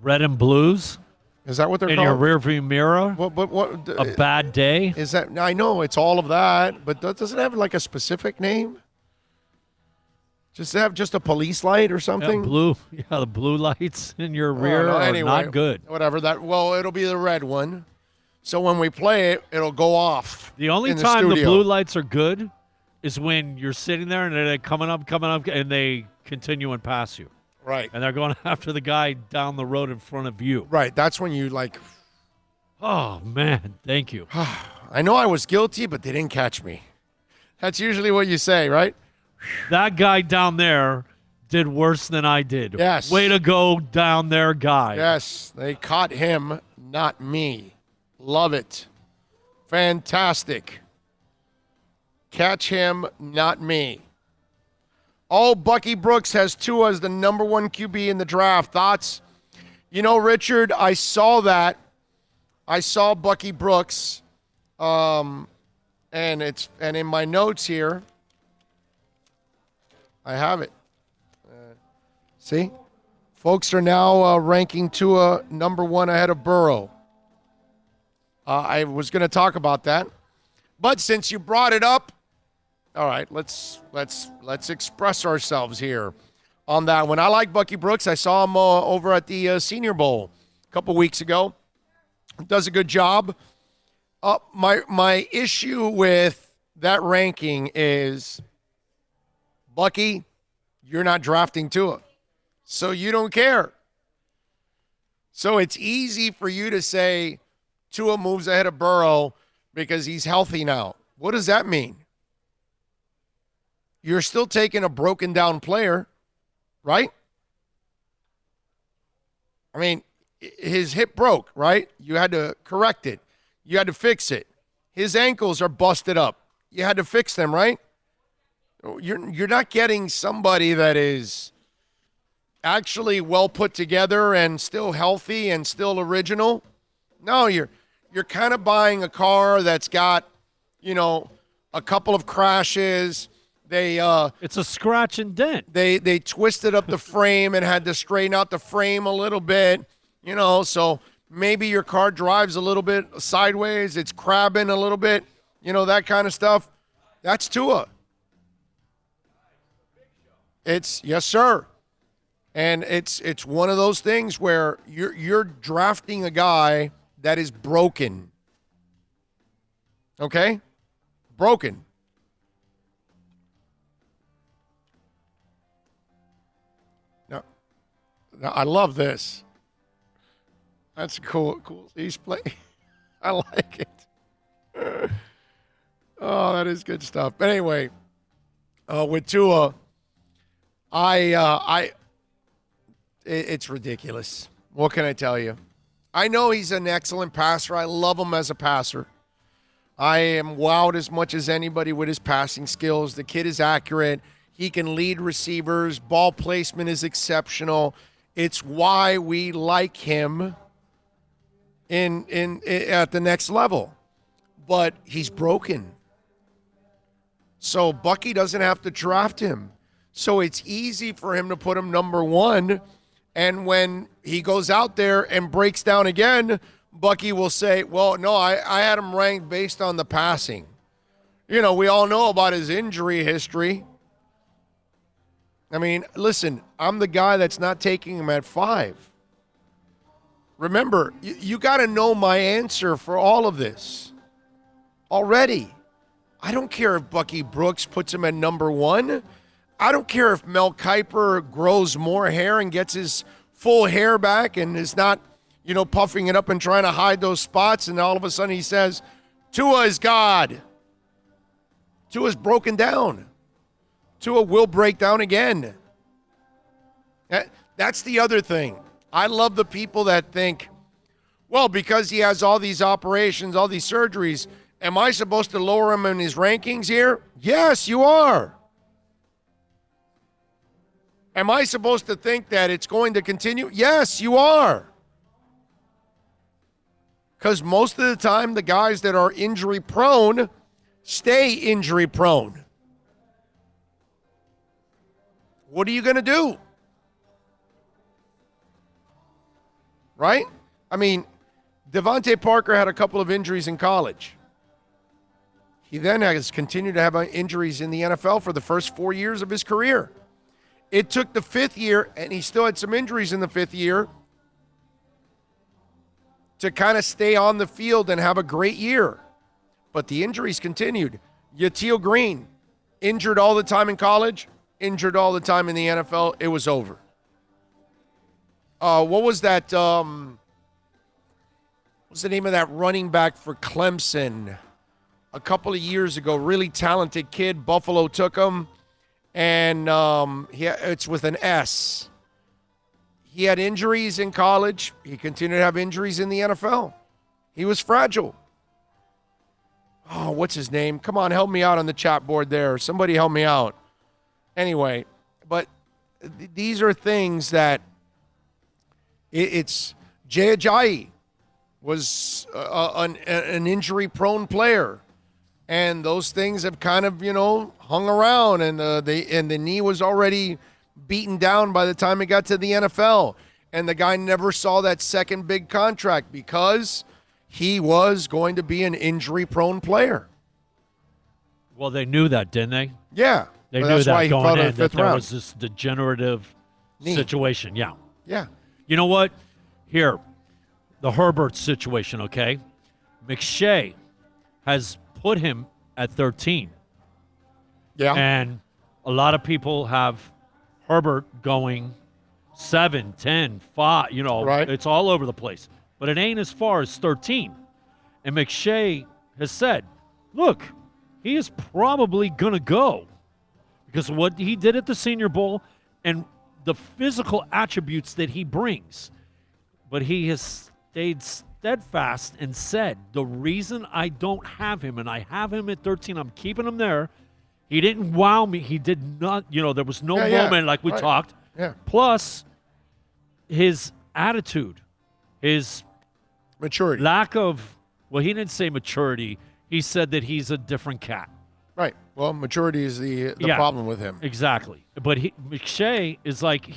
Red and blues Is that what they're in called? your rearview mirror. What A bad day. is that? I know it's all of that, but does it have like a specific name? Just have just a police light or something? The blue lights in your Oh, rear no, are anyway, not good. Whatever that. Well, it'll be the red one. So when we play it, it'll go off. The only in time the studio. blue lights are good is when you're sitting there and they're coming up, and they continue and pass you. Right. And they're going after the guy down the road in front of you. Right. That's when you like. Oh, man. Thank you. I know I was guilty, but they didn't catch me. That's usually what you say, right? That guy down there did worse than I did. Yes. Way to go down there, guy. Yes, they caught him, not me. Love it. Fantastic. Catch him, not me. Oh, Bucky Brooks has Tua as the number one QB in the draft. Thoughts? Richard, I saw that. I saw Bucky Brooks, and in my notes here, I have it. See? Folks are now ranking Tua number 1 ahead of Burrow. I was going to talk about that. But since you brought it up, all right, let's express ourselves here on that one. I like Bucky Brooks. I saw him over at the Senior Bowl a couple weeks ago. Does a good job. My issue with that ranking is, Bucky, you're not drafting Tua, so you don't care. So it's easy for you to say Tua moves ahead of Burrow because he's healthy now. What does that mean? You're still taking a broken down player, right? I mean, his hip broke, right? You had to correct it. You had to fix it. His ankles are busted up. You had to fix them, right? You're not getting somebody that is actually well put together and still healthy and still original. No, you're kind of buying a car that's got, a couple of crashes. It's a scratch and dent. They twisted up the frame and had to straighten out the frame a little bit, so maybe your car drives a little bit sideways, it's crabbing a little bit, that kind of stuff. That's Tua. Yes, sir. And it's one of those things where you're drafting a guy that is broken. Okay? Broken. Now, I love this. That's cool. He's play. I like it. Oh, that is good stuff. But anyway, with Tua, it's ridiculous. What can I tell you? I know he's an excellent passer. I love him as a passer. I am wowed as much as anybody with his passing skills. The kid is accurate. He can lead receivers. Ball placement is exceptional. It's why we like him in at the next level. But he's broken. So Bucky doesn't have to draft him. So it's easy for him to put him number 1. And when he goes out there and breaks down again, Bucky will say, well, no, I had him ranked based on the passing. We all know about his injury history. I mean, listen, I'm the guy that's not taking him at 5. Remember, you got to know my answer for all of this already. I don't care if Bucky Brooks puts him at number 1. I don't care if Mel Kiper grows more hair and gets his full hair back and is not, puffing it up and trying to hide those spots, and all of a sudden he says, Tua is God. Tua's broken down. Tua will break down again. That's the other thing. I love the people that think, well, because he has all these operations, all these surgeries, am I supposed to lower him in his rankings here? Yes, you are. Am I supposed to think that it's going to continue? Yes, you are. Because most of the time, the guys that are injury prone stay injury prone. What are you going to do? Right? I mean, Devontae Parker had a couple of injuries in college. He then has continued to have injuries in the NFL for the first 4 years of his career. It took the 5th year, and he still had some injuries in the 5th year, to kind of stay on the field and have a great year. But the injuries continued. Yatil Green, injured all the time in college, injured all the time in the NFL. It was over. What was that? What's the name of that running back for Clemson a couple of years ago? Really talented kid. Buffalo took him. And it's with an S. He had injuries in college. He continued to have injuries in the NFL. He was fragile. Oh, what's his name? Come on, help me out on the chat board there. Somebody help me out. Anyway, but these are things that it's Jay Ajayi was an injury-prone player. And those things have kind of, hung around, and the knee was already beaten down by the time it got to the NFL. And the guy never saw that second big contract because he was going to be an injury-prone player. Well, they knew that, didn't they? Yeah. They but knew that's why that he going fell to in, the that fifth there round. was this degenerative Knee. situation. Yeah. Yeah. You know what? Here, the Herbert situation, okay? McShay has put him at 13. Yeah. And a lot of people have Herbert going 7, 10, 5, Right. It's all over the place. But it ain't as far as 13. And McShay has said, look, he is probably going to go because of what he did at the Senior Bowl and the physical attributes that he brings. But he has stayed steadfast and said, the reason I don't have him, and I have him at 13, I'm keeping him there. He didn't wow me. He did not, there was no moment like we right. talked. Yeah. Plus, his attitude, his Maturity. lack of, well, he didn't say maturity. He said that he's a different cat. Right. Well, maturity is the Yeah. problem with him. Exactly. But McShay is like,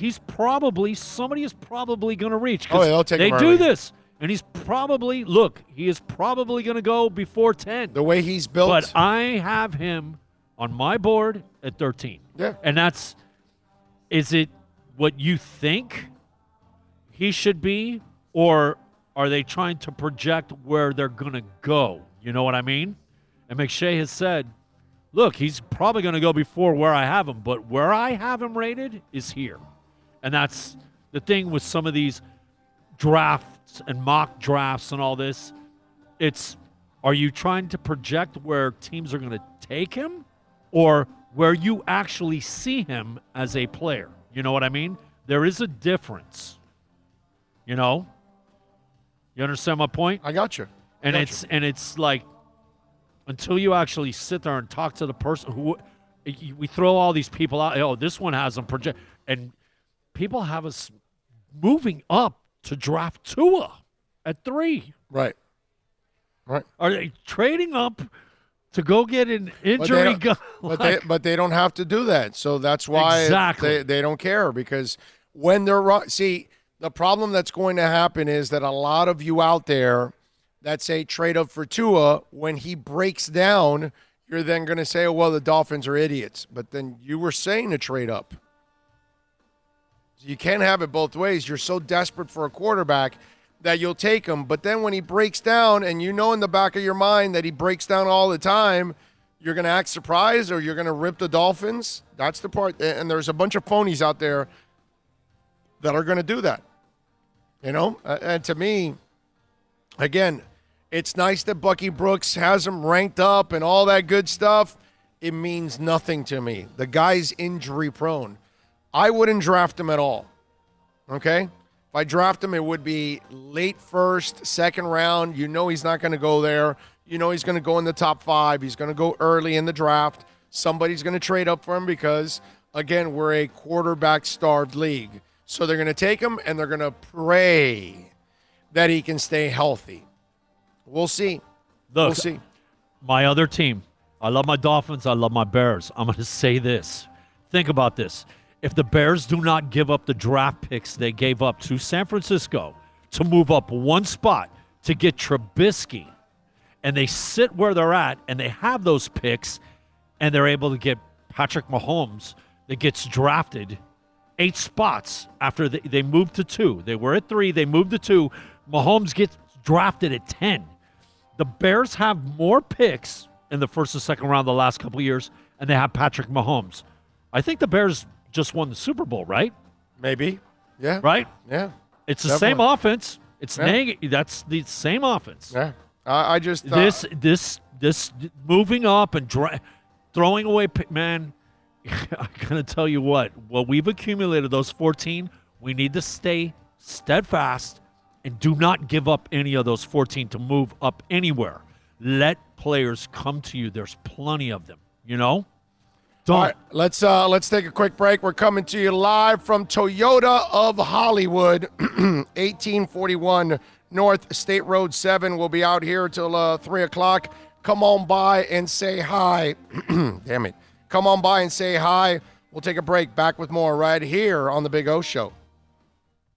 somebody is probably going to reach. 'cause Oh, yeah, they'll take they him do early. this. And he is probably going to go before 10. The way he's built. But I have him on my board at 13. Yeah. And is it what you think he should be, or are they trying to project where they're going to go? You know what I mean? And McShay has said, look, he's probably going to go before where I have him, but where I have him rated is here. And that's the thing with some of these drafts and mock drafts and all this. Are you trying to project where teams are going to take him or where you actually see him as a player? You know what I mean? There is a difference. You understand my point? I got you. And it's like, until you actually sit there and talk to the person who we throw all these people out. Oh, this one has them project, and people have us moving up to draft Tua at 3. Right. Are they trading up to go get an injury guy? But they don't have to do that. So that's why Exactly. they don't care, because when they're see, the problem that's going to happen is that a lot of you out there that say trade up for Tua, when he breaks down, you're then going to say, oh, well, the Dolphins are idiots. But then you were saying to trade up. You can't have it both ways. You're so desperate for a quarterback that you'll take him. But then when he breaks down, and you know in the back of your mind that he breaks down all the time, you're going to act surprised or you're going to rip the Dolphins. That's the part. And there's a bunch of phonies out there that are going to do that. And to me, again, it's nice that Bucky Brooks has him ranked up and all that good stuff. It means nothing to me. The guy's injury prone. I wouldn't draft him at all. Okay? If I draft him, it would be late first, second round. He's not going to go there. He's going to go in the top 5. He's going to go early in the draft. Somebody's going to trade up for him because, again, we're a quarterback-starved league. So they're going to take him, and they're going to pray that he can stay healthy. We'll see. Look, we'll see. My other team, I love my Dolphins. I love my Bears. I'm going to say this. Think about this. If the Bears do not give up the draft picks they gave up to San Francisco to move up one spot to get Trubisky, and they sit where they're at and they have those picks and they're able to get Patrick Mahomes that gets drafted 8 spots after they moved to 2. They were at 3. They moved to 2. Mahomes gets drafted at 10. The Bears have more picks in the first and second round the last couple of years, and they have Patrick Mahomes. I think the Bears just won the Super Bowl, right? Maybe. Yeah. Right? Yeah. It's the Definitely. same offense. It's Yeah. That's the same offense. Yeah. I just This moving up and throwing away, man, I gotta tell you what we've accumulated, those 14, we need to stay steadfast and do not give up any of those 14 to move up anywhere. Let players come to you. There's plenty of them, Don't. All right, let's take a quick break. We're coming to you live from Toyota of Hollywood, 1841 North State Road 7. We'll be out here till 3 o'clock. come on by and say hi. Damn it. Come on by and say hi. We'll take a break. Back with more right here on The Big O Show.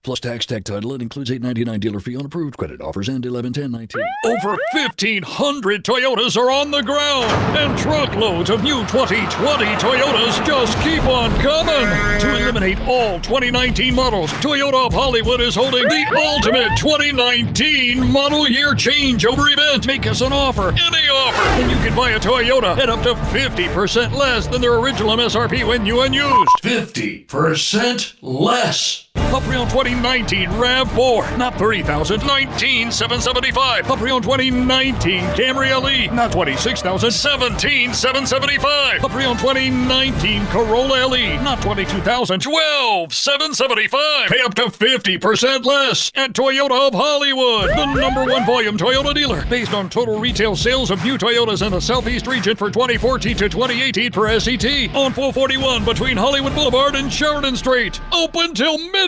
Plus tax, tech title. It includes $8.99 dealer fee on approved credit. Offers end 11/10/19. Over 1,500 Toyotas are on the ground, and truckloads of new 2020 Toyotas just keep on coming. To eliminate all 2019 models, Toyota of Hollywood is holding the ultimate 2019 model year changeover event. Make us an offer, any offer, and you can buy a Toyota at up to 50% less than their original MSRP when new and used. 50% less. A pre-owned 2019 RAV4, not $30,000, $19,775. A pre-owned 2019 Camry LE, not $26,000, $17,775. A pre-owned 2019 Corolla LE, not $22,000, $12,775. Pay up to 50% less at Toyota of Hollywood, the #1 volume Toyota dealer, based on total retail sales of new Toyotas in the Southeast region for 2014 to 2018 per SET, on 441 between Hollywood Boulevard and Sheridan Street. Open till midnight.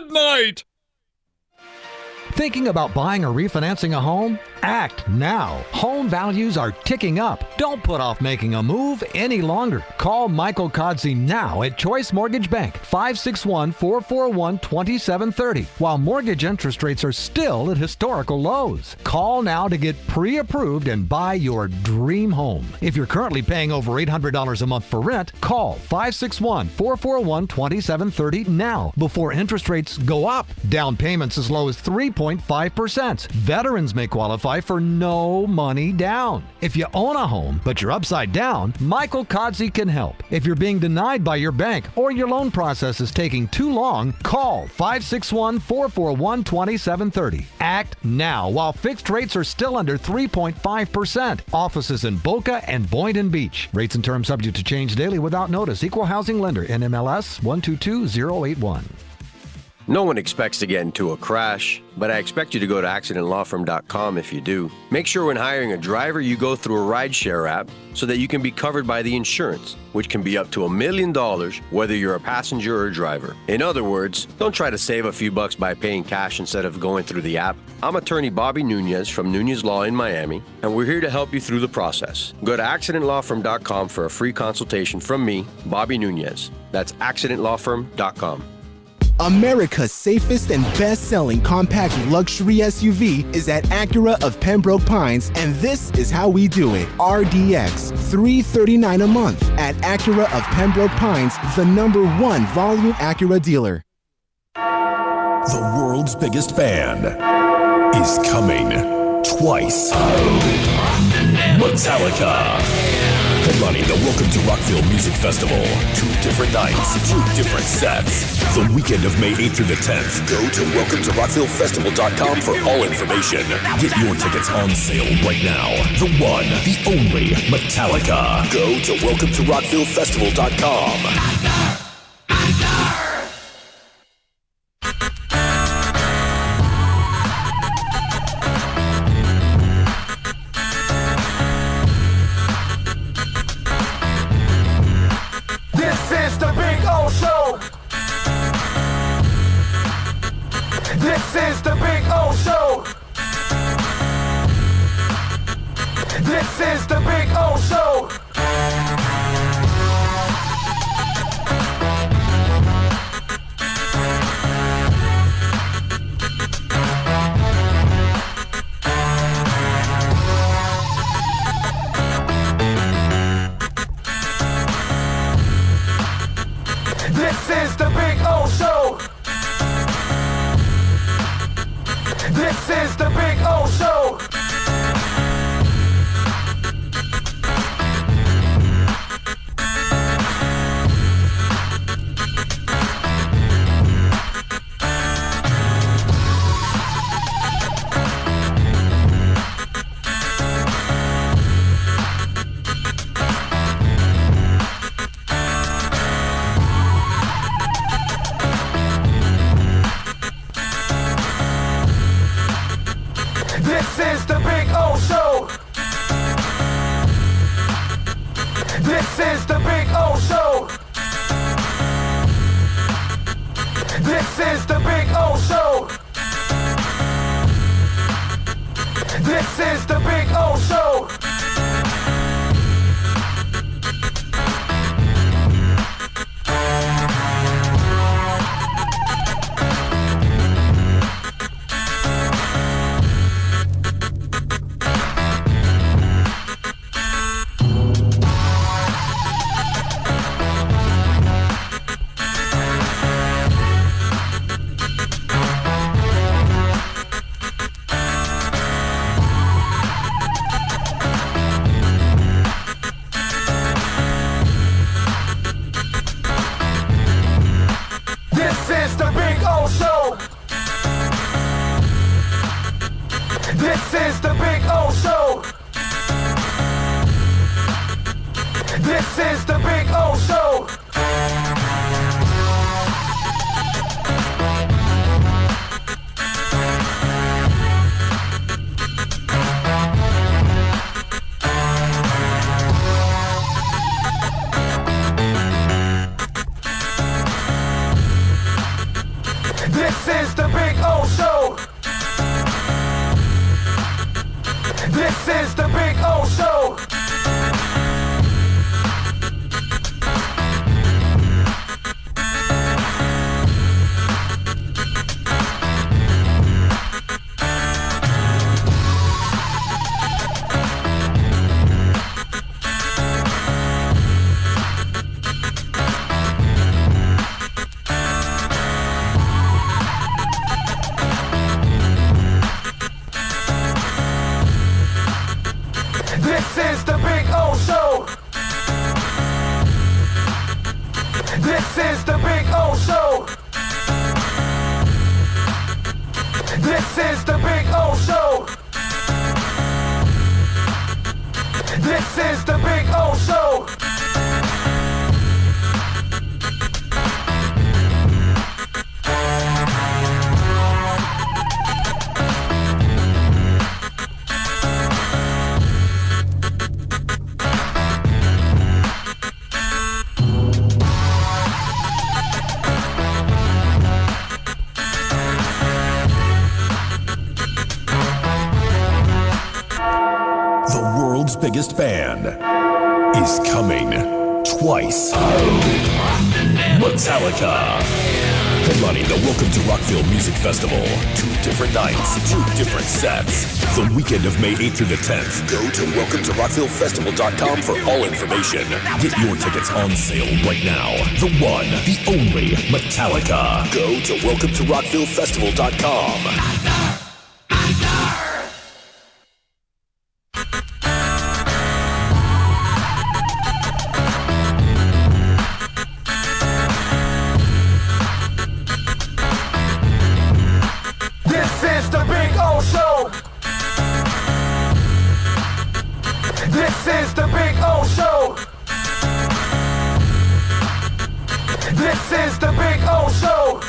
Thinking about buying or refinancing a home? Act now. Home values are ticking up. Don't put off making a move any longer. Call Michael Kodsey now at Choice Mortgage Bank, 561-441-2730, while mortgage interest rates are still at historical lows. Call now to get pre-approved and buy your dream home. If you're currently paying over $800 a month for rent, call 561-441-2730 now before interest rates go up. Down payments as low as 3.5%. Veterans may qualify for no money down. If you own a home, but you're upside down, Michael Kodsey can help. If you're being denied by your bank or your loan process is taking too long, call 561-441-2730. Act now while fixed rates are still under 3.5%. Offices in Boca and Boynton Beach. Rates and terms subject to change daily without notice. Equal housing lender. NMLS 122081. No one expects to get into a crash, but I expect you to go to accidentlawfirm.com if you do. Make sure when hiring a driver, you go through a rideshare app so that you can be covered by the insurance, which can be up to $1 million whether you're a passenger or a driver. In other words, don't try to save a few bucks by paying cash instead of going through the app. I'm attorney Bobby Nunez from Nunez Law in Miami, and we're here to help you through the process. Go to accidentlawfirm.com for a free consultation from me, Bobby Nunez. That's accidentlawfirm.com. America's safest and best-selling compact luxury SUV is at Acura of Pembroke Pines, and this is how we do it. RDX, $339 a month at Acura of Pembroke Pines, the #1 volume Acura dealer. The world's biggest band is coming twice. Metallica. Headlining the Welcome to Rockville Music Festival. 2 different nights, 2 different sets. The weekend of May 8th through the 10th. Go to welcometorocvillefestival.com for all information. Get your tickets on sale right now. The one, the only Metallica. Go to welcometorocvillefestival.com. This is the Big O Show. This is the Big O Show. This is the Big O Show. This is the Big O Show. This is the Big O Show. This is the Big O Show. This is the Big O Show. This is the Big O Show. This is the Big O Show. This is the Big O Show. This is the Big O Show. This is the Big O Show. The world's biggest band is coming twice. Metallica. Headlining the Welcome to Rockville Music Festival. 2 different nights, 2 different sets. The weekend of May 8th through the 10th. Go to welcometorockvillefestival.com for all information. Get your tickets on sale right now. The one, the only Metallica. Go to welcometorockvillefestival.com. This is the Big O Show. This is the Big O Show. This is the Big O Show.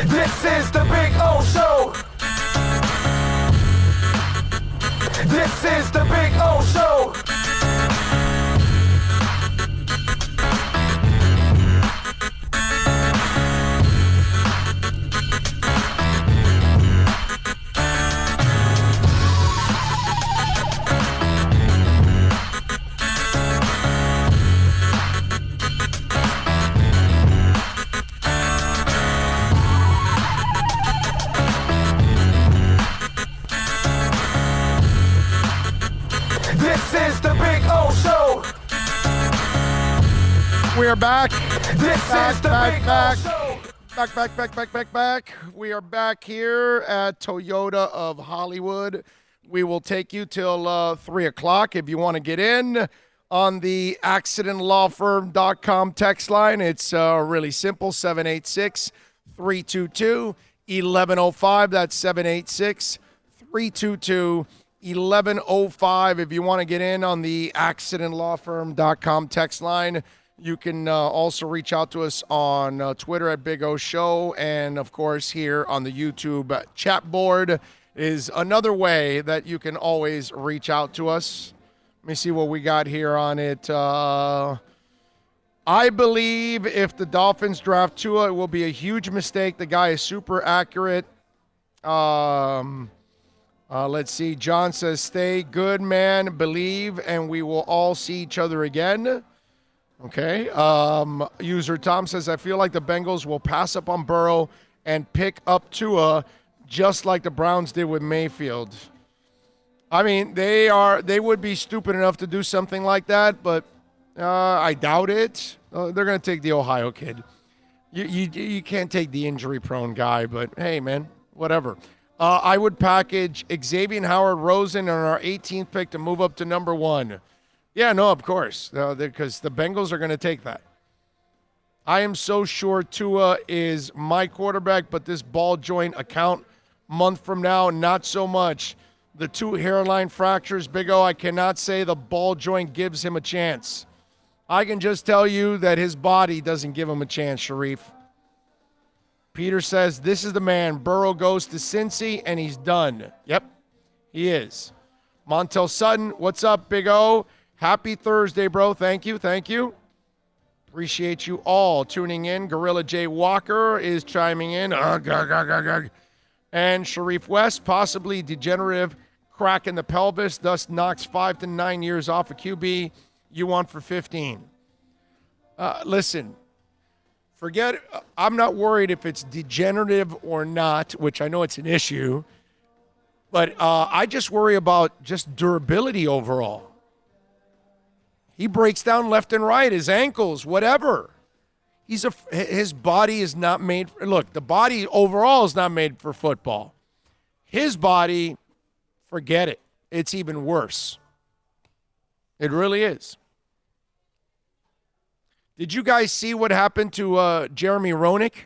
This is the Big O Show. This is the Big O Show. This is the Big O Show. We are back. This is the Big O Show. Back. We are back here at Toyota of Hollywood. We will take you till 3 o'clock. If you want to get in on the accidentlawfirm.com text line, it's really simple, 786-322-1105. That's 786-322-1105. If you want to get in on the accidentlawfirm.com text line, you can also reach out to us on Twitter at Big O Show, and of course here on the YouTube chat board is another way that you can always reach out to us. Let me see what we got here on it. I believe if the Dolphins draft Tua, it will be a huge mistake. The guy is super accurate. Let's see. John says, stay good, man. Believe, and we will all see each other again. Okay. User Tom says, I feel like the Bengals will pass up on Burrow and pick up Tua just like the Browns did with Mayfield. I mean, they would be stupid enough to do something like that, but I doubt it. They're going to take the Ohio kid. You can't take the injury-prone guy, but hey, man, whatever. I would package Xavier Howard Rosen on our 18th pick to move up to number 1. Yeah, no, of course, because the Bengals are going to take that. I am so sure Tua is my quarterback, but this ball joint account month from now, not so much. The 2 hairline fractures, Big O, I cannot say the ball joint gives him a chance. I can just tell you that his body doesn't give him a chance, Sharif. Peter says, this is the man. Burrow goes to Cincy, and he's done. Yep, he is. Montel Sutton, what's up, Big O? Happy Thursday, bro. Thank you. Appreciate you all tuning in. Gorilla J. Walker is chiming in. And Sharif West, possibly degenerative crack in the pelvis, thus knocks 5 to 9 years off a QB. You want for 15. Listen, forget, I'm not worried if it's degenerative or not, which I know it's an issue, but I just worry about just durability overall. He breaks down left and right, his ankles, whatever. His body is not made for, look, the body overall is not made for football. His body, forget it. It's even worse. It really is. Did you guys see what happened to Jeremy Roenick?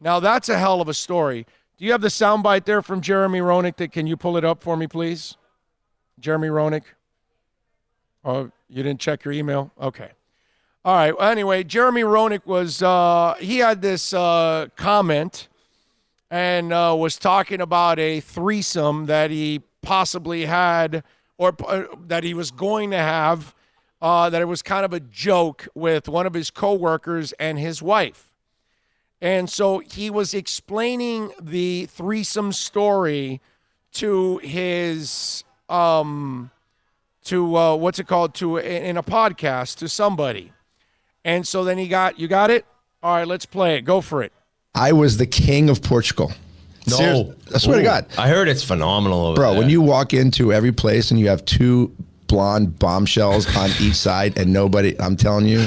Now, that's a hell of a story. Do you have the soundbite there from Jeremy Roenick? Can you pull it up for me, please? Jeremy Roenick? Oh, you didn't check your email? Okay. All right. Well, anyway, Jeremy Roenick was, he had this comment and was talking about a threesome that he possibly had or that he was going to have, that it was kind of a joke with one of his coworkers and his wife. And so he was explaining the threesome story to his, in a podcast to somebody. And so then you got it? All right, let's play it. Go for it. I was the king of Portugal. No. Seriously, I swear to God. I heard it's phenomenal over Bro, there. when you walk into every place and you have 2 blonde bombshells on each side and nobody, I'm telling you,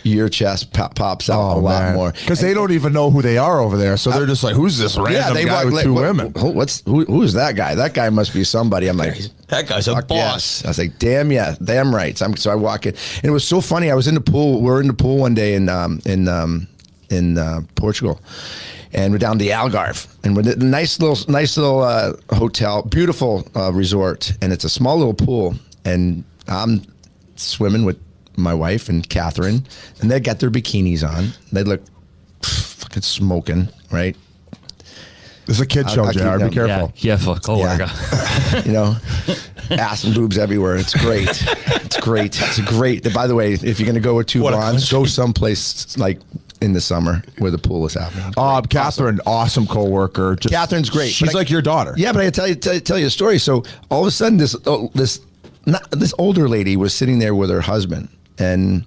your chest pops out a lot more. Because they don't even know who they are over there. So they're just like, who's this random guy with 2 women? Who's that guy? That guy must be somebody. I'm like, that guy's a boss. Yes. I was like, damn right. So I walk in. And it was so funny. I was in the pool. We were in the pool one day in Portugal. And we're down the Algarve. And we're at a nice little hotel, beautiful resort. And it's a small little pool. And I'm swimming with my wife and Catherine, and they got their bikinis on. They look fucking smoking, right? This is a kid show, JR. Be careful. Yeah, for coworker. Yeah. Ass and boobs everywhere. It's great. It's great. By the way, if you're going to go with 2 blondes, go someplace like in the summer where the pool is happening. Catherine, awesome co-worker. Catherine's great. She's like your daughter. Yeah, but I tell you a story. So all of a sudden, this older lady was sitting there with her husband. And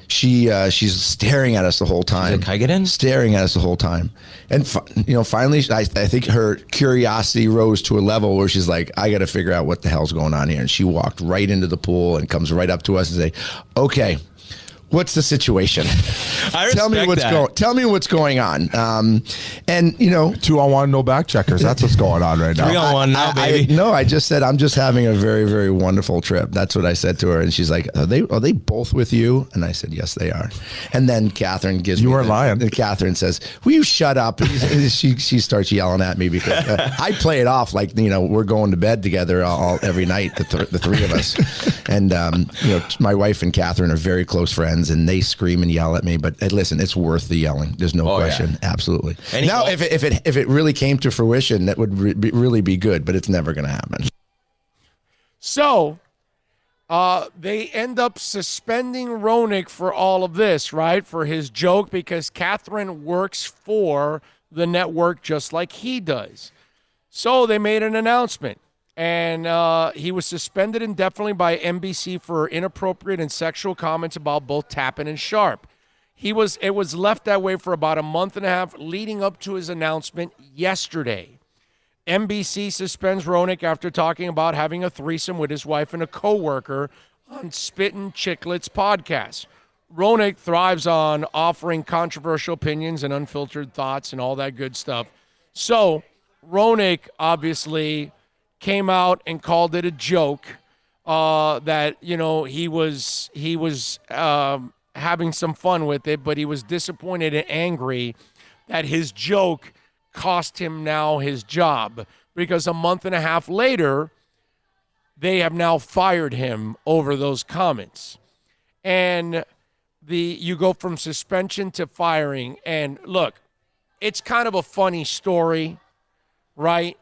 she's staring at us the whole time. She's like, can I get in? Staring at us the whole time. And finally, I think her curiosity rose to a level where she's like, I got to figure out what the hell's going on here. And she walked right into the pool and comes right up to us and say, okay, what's the situation? Tell me what's going on. And 2-on-1, no back checkers. That's what's going on right now. 3-on-1 now, baby. I just said I'm just having a very, very wonderful trip. That's what I said to her, and she's like, "Are they both with you?" And I said, "Yes, they are." And then Catherine gives you weren't lying. And Catherine says, "Will you shut up?" she starts yelling at me because I play it off like we're going to bed together every night, the 3 of us, and my wife and Catherine are very close friends. And they scream and yell at me, but listen, it's worth the yelling. There's no question. Yeah. Absolutely. Now, if it really came to fruition, that would really be good, but it's never going to happen. So, they end up suspending Roenick for all of this, right? For his joke, because Catherine works for the network just like he does. So they made an announcement. And he was suspended indefinitely by NBC for inappropriate and sexual comments about both Tappan and Sharp. It was left that way for about a month and a half leading up to his announcement yesterday. NBC suspends Roenick after talking about having a threesome with his wife and a coworker on Spittin' Chicklets podcast. Roenick thrives on offering controversial opinions and unfiltered thoughts and all that good stuff. So Roenick obviously came out and called it a joke that, you know, he was having some fun with it, but he was disappointed and angry that his joke cost him now his job, because a month and a half later, they have now fired him over those comments. And you go from suspension to firing. And look, it's kind of a funny story, right?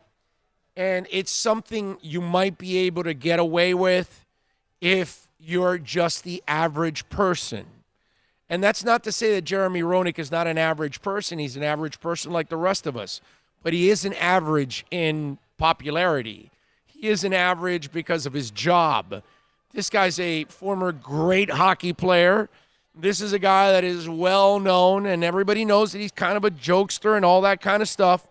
And it's something you might be able to get away with if you're just the average person. And that's not to say that Jeremy Roenick is not an average person. He's an average person like the rest of us. But he isn't average in popularity. He isn't average because of his job. This guy's a former great hockey player. This is a guy that is well known, and everybody knows that he's kind of a jokester and all that kind of stuff.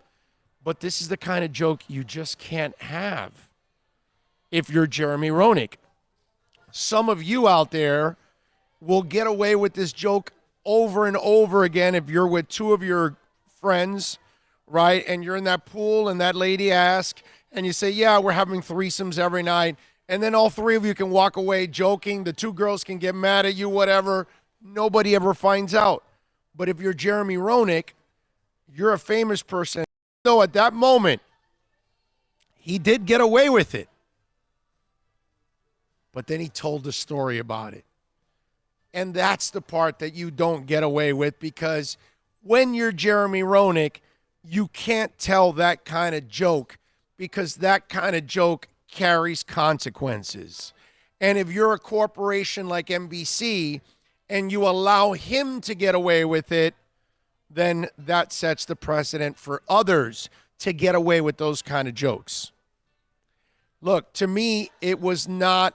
But this is the kind of joke you just can't have if you're Jeremy Roenick. Some of you out there will get away with this joke over and over again if you're with two of your friends, right? And you're in that pool and that lady asks, and you say, yeah, we're having threesomes every night. And then all three of you can walk away joking. The two girls can get mad at you, whatever. Nobody ever finds out. But if you're Jeremy Roenick, you're a famous person. So at that moment, he did get away with it. But then he told the story about it. And that's the part that you don't get away with, because when you're Jeremy Roenick, you can't tell that kind of joke, because that kind of joke carries consequences. And if you're a corporation like NBC and you allow him to get away with it, then that sets the precedent for others to get away with those kind of jokes. Look, to me, it was not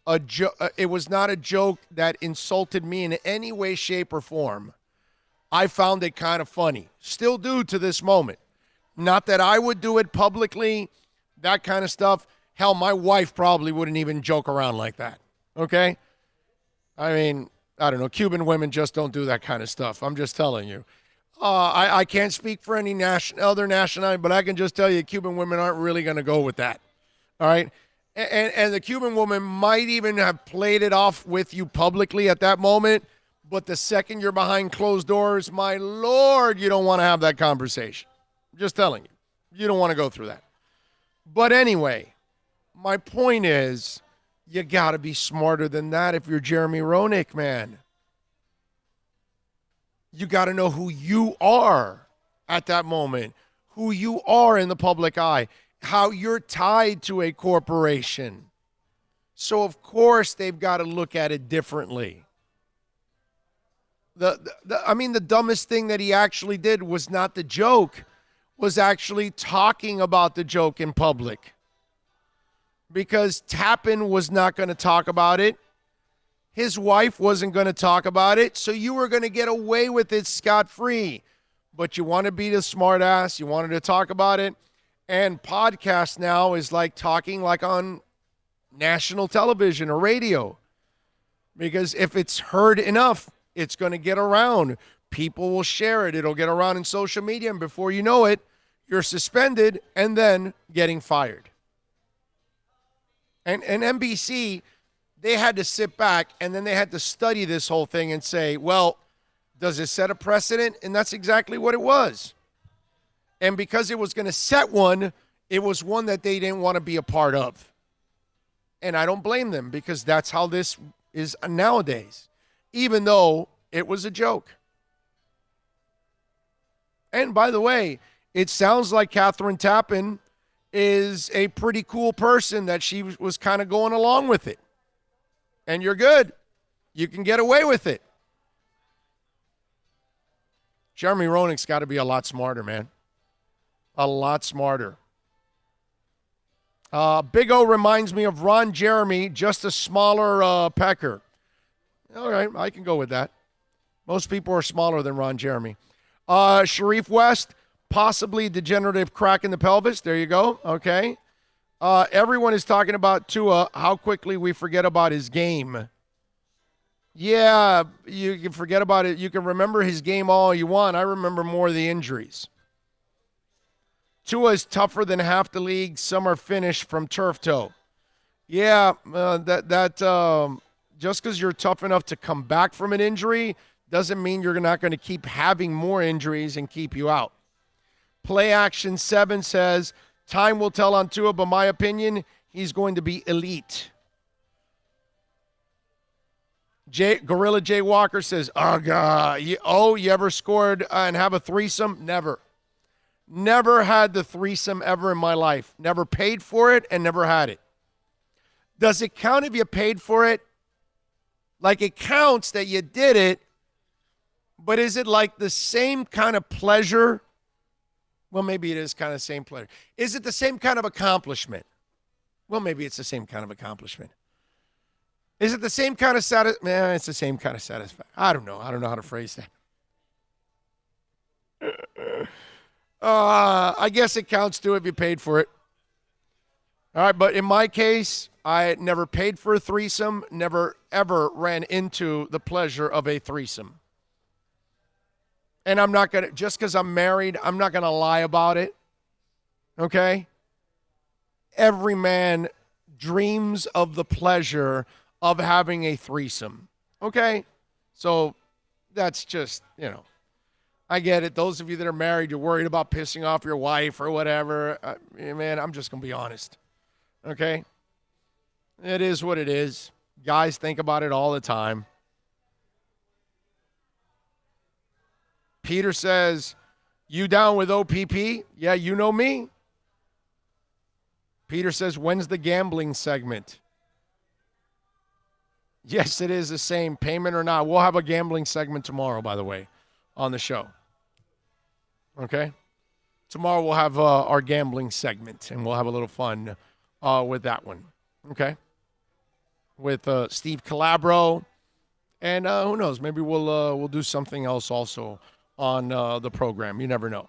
a joke that insulted me in any way, shape, or form. I found it kind of funny. Still do to this moment. Not that I would do it publicly, that kind of stuff. Hell, my wife probably wouldn't even joke around like that, okay? I mean, I don't know. Cuban women just don't do that kind of stuff. I'm just telling you. I can't speak for any other nationality, but I can just tell you Cuban women aren't really going to go with that, all right? And the Cuban woman might even have played it off with you publicly at that moment, but the second you're behind closed doors, my Lord, you don't want to have that conversation. I'm just telling you. You don't want to go through that. But anyway, my point is, you got to be smarter than that if you're Jeremy Roenick, man. You got to know who you are at that moment, who you are in the public eye, how you're tied to a corporation. So, of course, they've got to look at it differently. The dumbest thing that he actually did was not the joke, was actually talking about the joke in public. Because Tappan was not going to talk about it. His wife wasn't going to talk about it. So you were going to get away with it scot-free. But you want to be the smart ass. You wanted to talk about it. And podcast now is like talking like on national television or radio. Because if it's heard enough, it's going to get around. People will share it. It'll get around in social media. And before you know it, you're suspended and then getting fired. And NBC, they had to sit back and then they had to study this whole thing and say, well, does it set a precedent? And that's exactly what it was. And because it was going to set one, it was one that they didn't want to be a part of. And I don't blame them, because that's how this is nowadays, even though it was a joke. And by the way, it sounds like Catherine Tappan is a pretty cool person, that she was kind of going along with it. And you're good. You can get away with it. Jeremy Roenick's got to be a lot smarter, man. A lot smarter. Big O reminds me of Ron Jeremy, just a smaller pecker. All right, I can go with that. Most people are smaller than Ron Jeremy. Sharif West, possibly degenerative crack in the pelvis. There you go. Okay. Everyone is talking about Tua, how quickly we forget about his game. Yeah, you can forget about it. You can remember his game all you want. I remember more of the injuries. Tua is tougher than half the league. Some are finished from turf toe. Yeah, just because you're tough enough to come back from an injury doesn't mean you're not going to keep having more injuries and keep you out. Play Action 7 says, time will tell on Tua, but my opinion, he's going to be elite. Gorilla J. Walker says, oh, God. You ever scored and have a threesome? Never. Never had the threesome ever in my life. Never paid for it and never had it. Does it count if you paid for it? Like, it counts that you did it, but is it like the same kind of pleasure? Well, maybe it is kind of the same pleasure. Is it the same kind of accomplishment? Well, maybe it's the same kind of accomplishment. Is it the same kind of satisfaction? It's the same kind of satisfaction. I don't know. I don't know how to phrase that. I guess it counts too if you paid for it. All right, but in my case, I never paid for a threesome, never ever ran into the pleasure of a threesome. And I'm not going to, just because I'm married, I'm not going to lie about it. Okay? Every man dreams of the pleasure of having a threesome. Okay? So that's just, I get it. Those of you that are married, you're worried about pissing off your wife or whatever. Man, I'm just going to be honest. Okay? It is what it is. Guys think about it all the time. Peter says, you down with OPP? Yeah, you know me. Peter says, when's the gambling segment? Yes, it is the same, payment or not. We'll have a gambling segment tomorrow, by the way, on the show. Okay? Tomorrow we'll have our gambling segment, and we'll have a little fun with that one. Okay? With Steve Calabro. And who knows, maybe we'll do something else also on the program. You never know.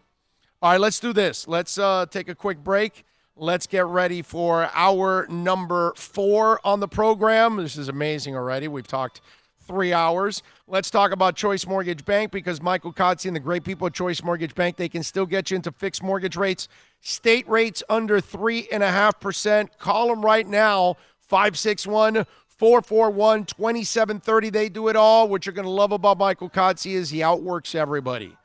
All right, let's do this. Let's take a quick break. Let's get ready for hour number 4 on the program. This is amazing already. We've talked 3 hours. Let's talk about Choice Mortgage Bank, because Michael Kotze and the great people at Choice Mortgage Bank, they can still get you into fixed mortgage rates. State rates under 3.5%. Call them right now, 561-441-2730. They do it all. What you're going to love about Michael Kotze is he outworks everybody.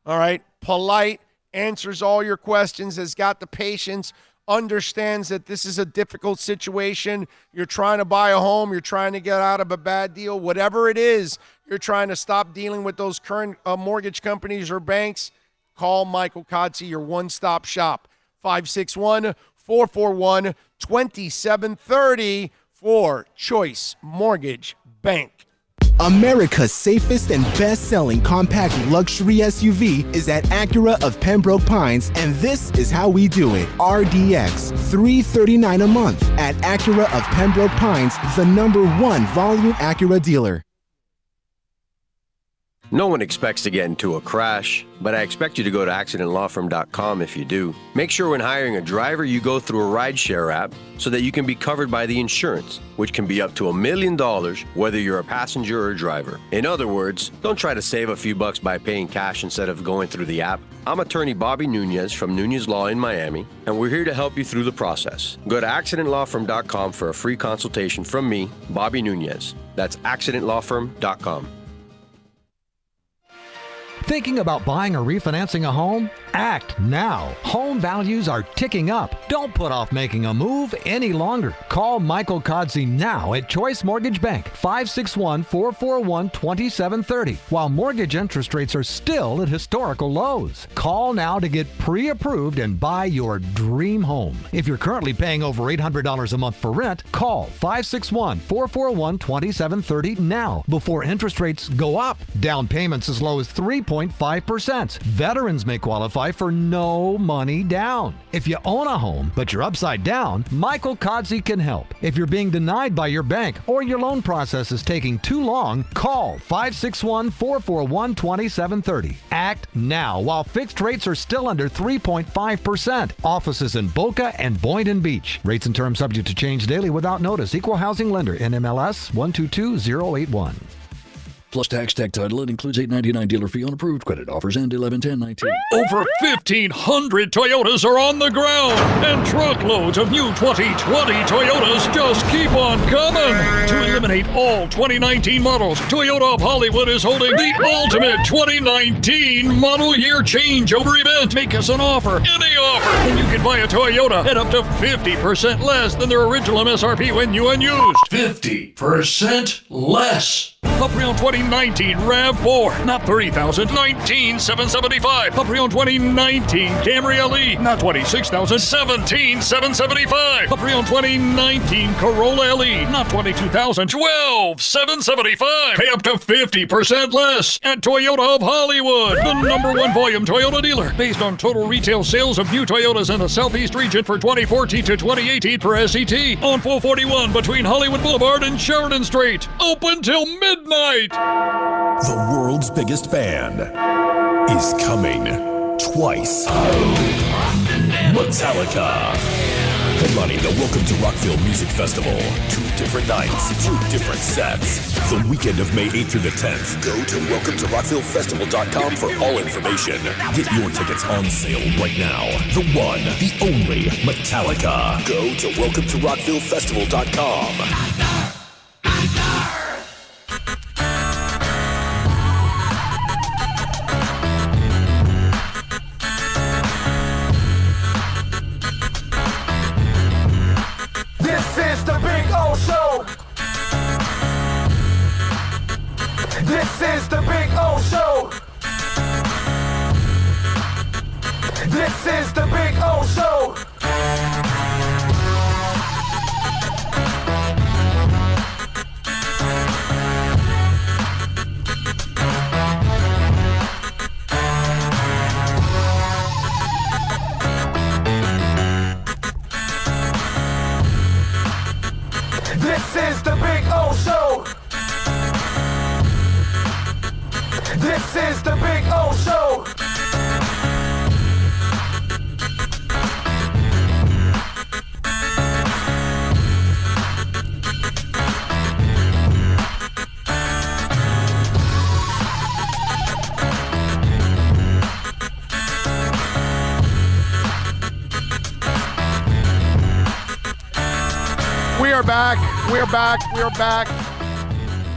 All right? Polite, answers all your questions, has got the patience, understands that this is a difficult situation. You're trying to buy a home. You're trying to get out of a bad deal. Whatever it is, you're trying to stop dealing with those current mortgage companies or banks. Call Michael Kotze, your one-stop shop. 561-441-2730 for Choice Mortgage Bank. America's safest and best-selling compact luxury SUV is at Acura of Pembroke Pines, and this is how we do it. RDX, $339 a month at Acura of Pembroke Pines, the #1 volume Acura dealer. No one expects to get into a crash, but I expect you to go to accidentlawfirm.com if you do. Make sure when hiring a driver, you go through a rideshare app so that you can be covered by the insurance, which can be up to $1 million, whether you're a passenger or a driver. In other words, don't try to save a few bucks by paying cash instead of going through the app. I'm attorney Bobby Nunez from Nunez Law in Miami, and we're here to help you through the process. Go to accidentlawfirm.com for a free consultation from me, Bobby Nunez. That's accidentlawfirm.com. Thinking about buying or refinancing a home? Act now. Home values are ticking up. Don't put off making a move any longer. Call Michael Kotze now at Choice Mortgage Bank, 561-441-2730, while mortgage interest rates are still at historical lows. Call now to get pre-approved and buy your dream home. If you're currently paying over $800 a month for rent, call 561-441-2730 now before interest rates go up. Down payments as low as 3.5%. Veterans may qualify for no money down. If you own a home, but you're upside down, Michael Kotze can help. If you're being denied by your bank or your loan process is taking too long, call 561-441-2730. Act now while fixed rates are still under 3.5%. Offices in Boca and Boynton Beach. Rates and terms subject to change daily without notice. Equal housing lender. NMLS 122081. Plus tax, tech title. It includes $8.99 dealer fee on approved credit offers and 11/10/19. Over 1,500 Toyotas are on the ground, and truckloads of new 2020 Toyotas just keep on coming. To eliminate all 2019 models, Toyota of Hollywood is holding the ultimate 2019 model year changeover event. Make us an offer, any offer, and you can buy a Toyota at up to 50% less than their original MSRP when new and used. 50% less. A pre-owned 2019 RAV4, not $30,000, $19,775. A pre-owned 2019 Camry LE, not $26,000, $17,775. A pre-owned 2019 Corolla LE, not $22,000, $12,775. Pay up to 50% less at Toyota of Hollywood, the #1 volume Toyota dealer, based on total retail sales of new Toyotas in the Southeast region for 2014 to 2018 per SET, on 441 between Hollywood Boulevard and Sheridan Street. Open till midnight. The world's biggest band is coming twice. Metallica. Headlining the Welcome to Rockville Music Festival. 2 different nights, 2 different sets. The weekend of May 8th through the 10th. Go to welcomeToRockvilleFestival.com for all information. Get your tickets on sale right now. The one, the only Metallica. Go to welcomeToRockvilleFestival.com. This is the Big O Show. This is the Big O Show. This is the Big O Show. This is the Big O Show. We are back. We're back. We're back.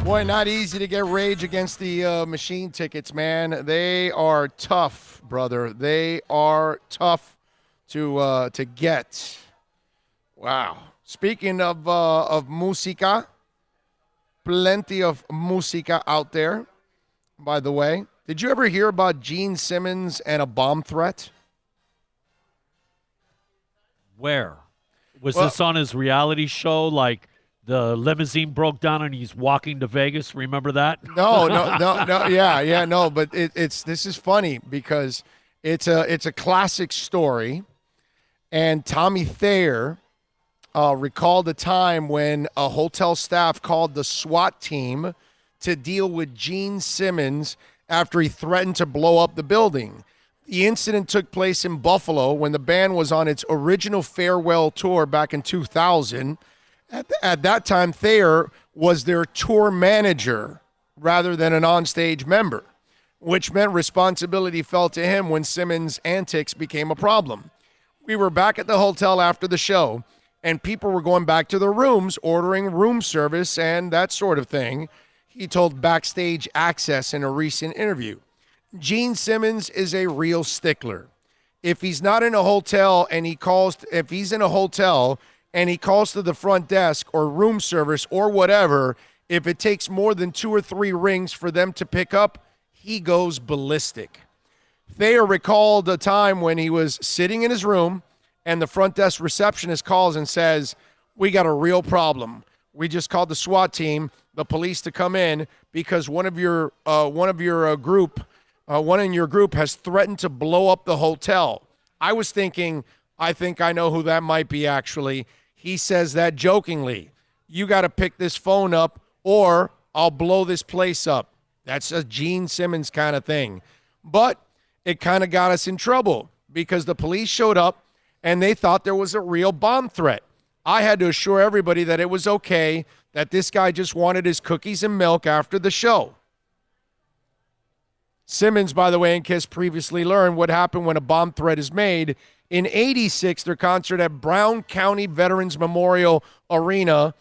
Boy, not easy to get Rage Against the Machine tickets, man. They are tough, brother. They are tough to get. Wow. Speaking of música, plenty of música out there, by the way. Did you ever hear about Gene Simmons and a bomb threat? Where? Was this on his reality show, like the limousine broke down and he's walking to Vegas? Remember that? No. Yeah, no. But this is funny because it's a classic story, and Tommy Thayer recalled a time when a hotel staff called the SWAT team to deal with Gene Simmons after he threatened to blow up the building. The incident took place in Buffalo when the band was on its original farewell tour back in 2000. At that time, Thayer was their tour manager rather than an onstage member, which meant responsibility fell to him when Simmons' antics became a problem. We were back at the hotel after the show, and people were going back to their rooms, ordering room service and that sort of thing, he told Backstage Access in a recent interview. Gene Simmons is a real stickler. If he's not in a hotel and if he's in a hotel and he calls to the front desk or room service or whatever, if it takes more than 2 or 3 rings for them to pick up, he goes ballistic. Thayer recalled a time when he was sitting in his room and the front desk receptionist calls and says, "We got a real problem. We just called the SWAT team, the police to come in because one in your group has threatened to blow up the hotel." I was thinking, I think I know who that might be actually. He says that jokingly. You got to pick this phone up or I'll blow this place up. That's a Gene Simmons kind of thing. But it kind of got us in trouble because the police showed up and they thought there was a real bomb threat. I had to assure everybody that it was okay, that this guy just wanted his cookies and milk after the show. Simmons, by the way, and Kiss previously learned what happened when a bomb threat is made. In 86, their concert at Brown County Veterans Memorial Arena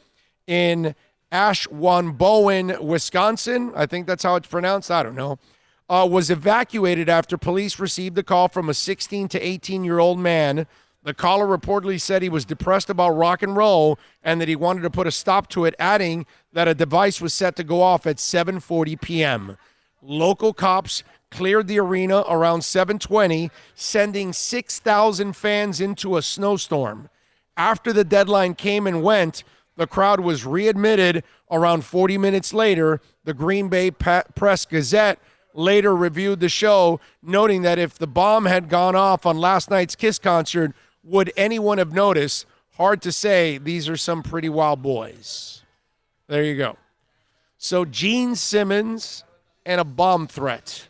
in Ashwaubenon, Wisconsin, I think that's how it's pronounced, I don't know, was evacuated after police received a call from a 16 to 18-year-old man. The caller reportedly said he was depressed about rock and roll and that he wanted to put a stop to it, adding that a device was set to go off at 7:40 p.m. Local cops cleared the arena around 7:20, sending 6,000 fans into a snowstorm. After the deadline came and went, the crowd was readmitted around 40 minutes later. The Green Bay Press-Gazette later reviewed the show, noting that if the bomb had gone off on last night's Kiss concert, would anyone have noticed? Hard to say. These are some pretty wild boys. There you go. So Gene Simmons and a bomb threat.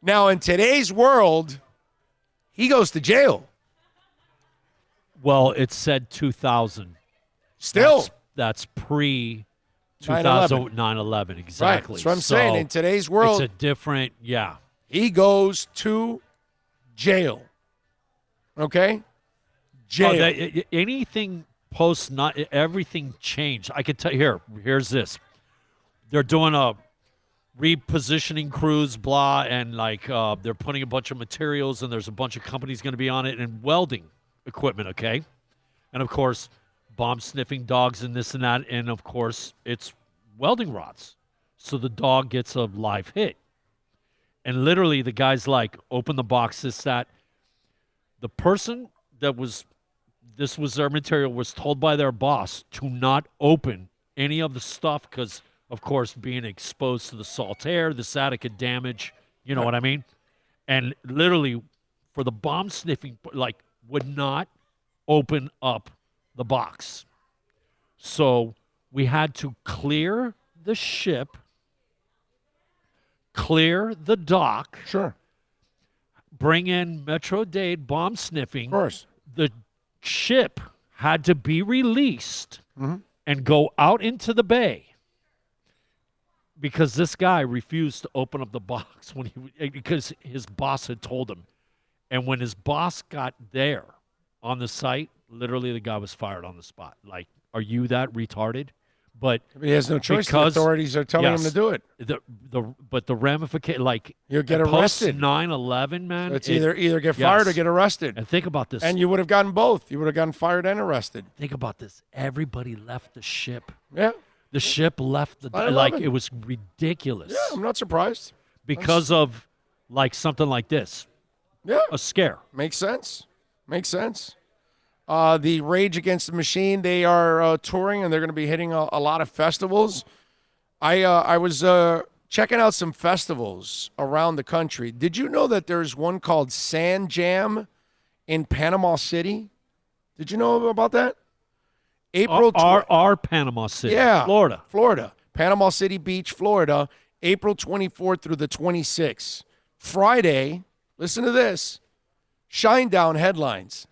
Now, in today's world, he goes to jail. It said 2000. Still. That's pre 9/11. Exactly. Right. That's what I'm saying. In today's world, it's a different, yeah. He goes to jail. Okay? Jail. Anything post, not everything changed. I could tell you, here's this. They're doing a repositioning cruise, blah, and they're putting a bunch of materials, and there's a bunch of companies going to be on it, and welding equipment, okay? And, of course, bomb-sniffing dogs and this and that, and, of course, it's welding rods. So the dog gets a live hit. And literally the guy's like, open the box, that. The person this was their material, was told by their boss to not open any of the stuff because, of course, being exposed to the salt air, that could damage, you know what I mean? And literally, for the bomb sniffing, would not open up the box. So we had to clear the ship, clear the dock. Sure. Bring in Metro-Dade bomb sniffing. Of course. The ship had to be released and go out into the bay because this guy refused to open up the box because his boss had told him. And when his boss got there on the site, literally the guy was fired on the spot. Like, are you that retarded? But he has no choice. The authorities are telling him to do it. But the ramification, you'll get arrested. Post 9/11, man. So it's either get fired or get arrested. And think about this. And you would have gotten both. You would have gotten fired and arrested. Think about this. Everybody left the ship. Yeah. The ship left it was ridiculous. Yeah, I'm not surprised. Because of something like this. Yeah. A scare. Makes sense. The Rage Against the Machine, they are touring, and they're going to be hitting a lot of festivals. I was checking out some festivals around the country. Did you know that there's one called Sand Jam in Panama City? Did you know about that? Our Panama City, yeah, Florida. Panama City Beach, Florida, April 24th through the 26th. Friday, listen to this, Shinedown headlines.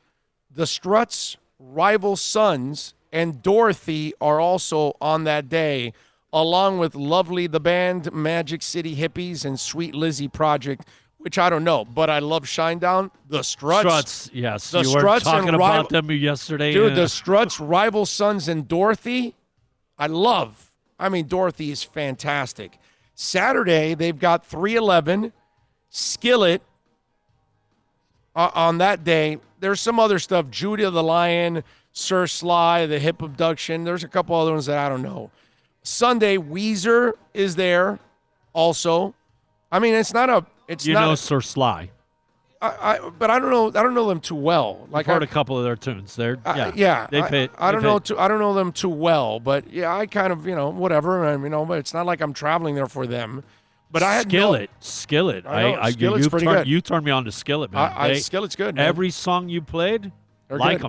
The Struts, Rival Sons, and Dorothy are also on that day, along with Lovely the Band, Magic City Hippies, and Sweet Lizzie Project, which I don't know, but I love Shinedown. The Struts. Yes. The you Struts were talking about them yesterday. Dude, the Struts, Rival Sons, and Dorothy, I love. I mean, Dorothy is fantastic. Saturday, they've got 311, Skillet on that day. There's some other stuff, Judah the Lion, Sir Sly, the Hip Abduction. There's a couple other ones that I don't know. Sunday, Weezer is there also. I mean, it's not a... You know Sir Sly. But I don't know them too well. I've heard a couple of their tunes. I don't know them too well, but yeah, I kind of, whatever, but it's not like I'm traveling there for them. But I had Skillet. Skillet's pretty good. You turned me on to Skillet, man. Skillet's good, man. Every song you played, like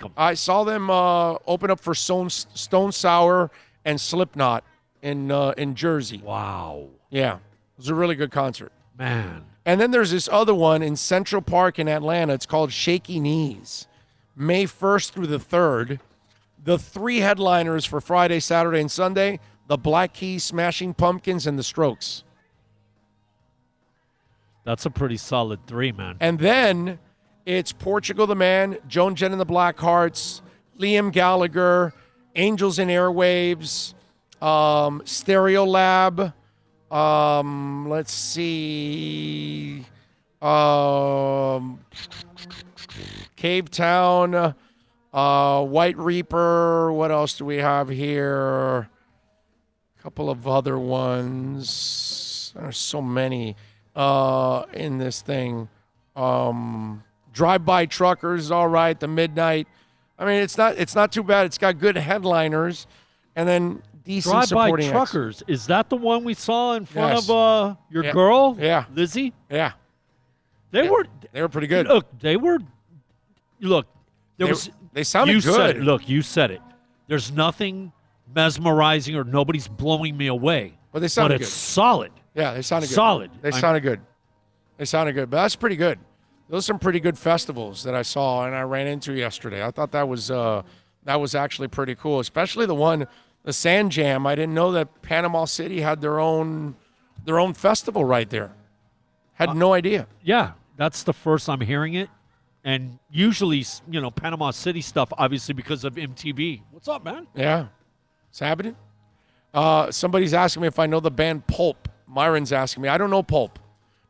them. I saw them open up for Stone Sour and Slipknot in Jersey. Wow. Yeah, it was a really good concert, man. And then there's this other one in Central Park in Atlanta. It's called Shaky Knees, May 1st through the 3rd. The 3 headliners for Friday, Saturday, and Sunday: the Black Keys, Smashing Pumpkins, and the Strokes. That's a pretty solid 3, man. And then it's Portugal the Man, Joan Jett and the Blackhearts, Liam Gallagher, Angels and Airwaves, Stereolab, let's see, Cave Town, White Reaper. What else do we have here? A couple of other ones. There's so many in this thing. Drive-by Truckers, all right. The Midnight. I mean, it's not too bad. It's got good headliners, and then decent Drive-by supporting acts. Truckers. Is that the one we saw in front Yes. of your Yeah. girl? Yeah. Lizzie? Yeah. They were pretty good. Look, They sounded you good. Said it. Look, you said it. There's nothing mesmerizing or nobody's blowing me away. But they sounded But it's good. solid. Yeah, they sounded good. Solid. They sounded good. They sounded good. But that's pretty good. Those are some pretty good festivals that I saw and I ran into yesterday. I thought that was actually pretty cool, especially the Sand Jam. I didn't know that Panama City had their own festival right there. Had no idea. Yeah, that's the first I'm hearing it. And usually, Panama City stuff, obviously, because of MTV. What's up, man? Yeah. It's happening. Somebody's asking me if I know the band Pulp. Myron's asking me. I don't know Pulp.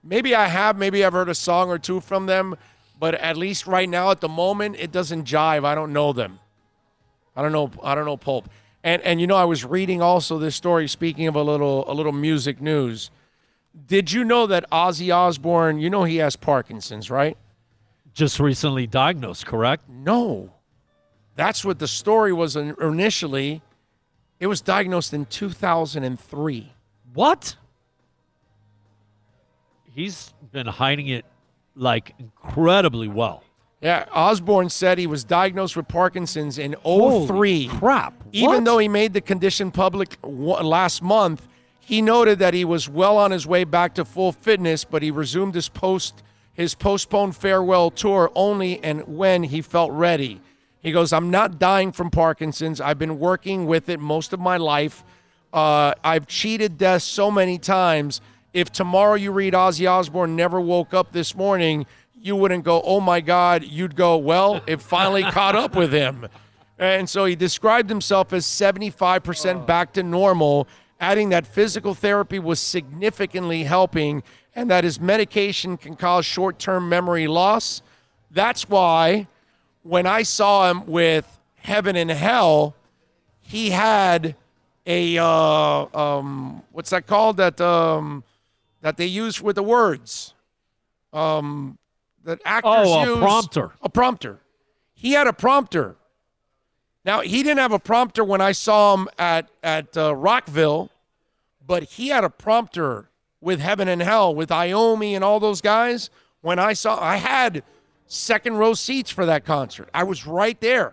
Maybe I have. Maybe I've heard a song or two from them. But at least right now, at the moment, it doesn't jive. I don't know them. I don't know Pulp. And I was reading also this story, speaking of a little music news. Did you know that Ozzy Osbourne, he has Parkinson's, right? Just recently diagnosed, correct? No. That's what the story was initially. It was diagnosed in 2003. What? He's been hiding it, incredibly well. Yeah, Osbourne said he was diagnosed with Parkinson's in 03. Holy crap. Even What? though he made the condition public last month, he noted that he was well on his way back to full fitness, but he resumed his postponed farewell tour only and when he felt ready. He goes, I'm not dying from Parkinson's. I've been working with it most of my life. I've cheated death so many times. If tomorrow you read Ozzy Osbourne never woke up this morning, you wouldn't go, oh my God. You'd go, well, it finally caught up with him. And so he described himself as 75% back to normal, adding that physical therapy was significantly helping and that his medication can cause short-term memory loss. That's why when I saw him with Heaven and Hell, he had a what's that called that they use with the words that actors use. A prompter. A prompter. He had a prompter. Now, he didn't have a prompter when I saw him at Rockville, but he had a prompter with Heaven and Hell, with Iommi and all those guys. I had second row seats for that concert. I was right there,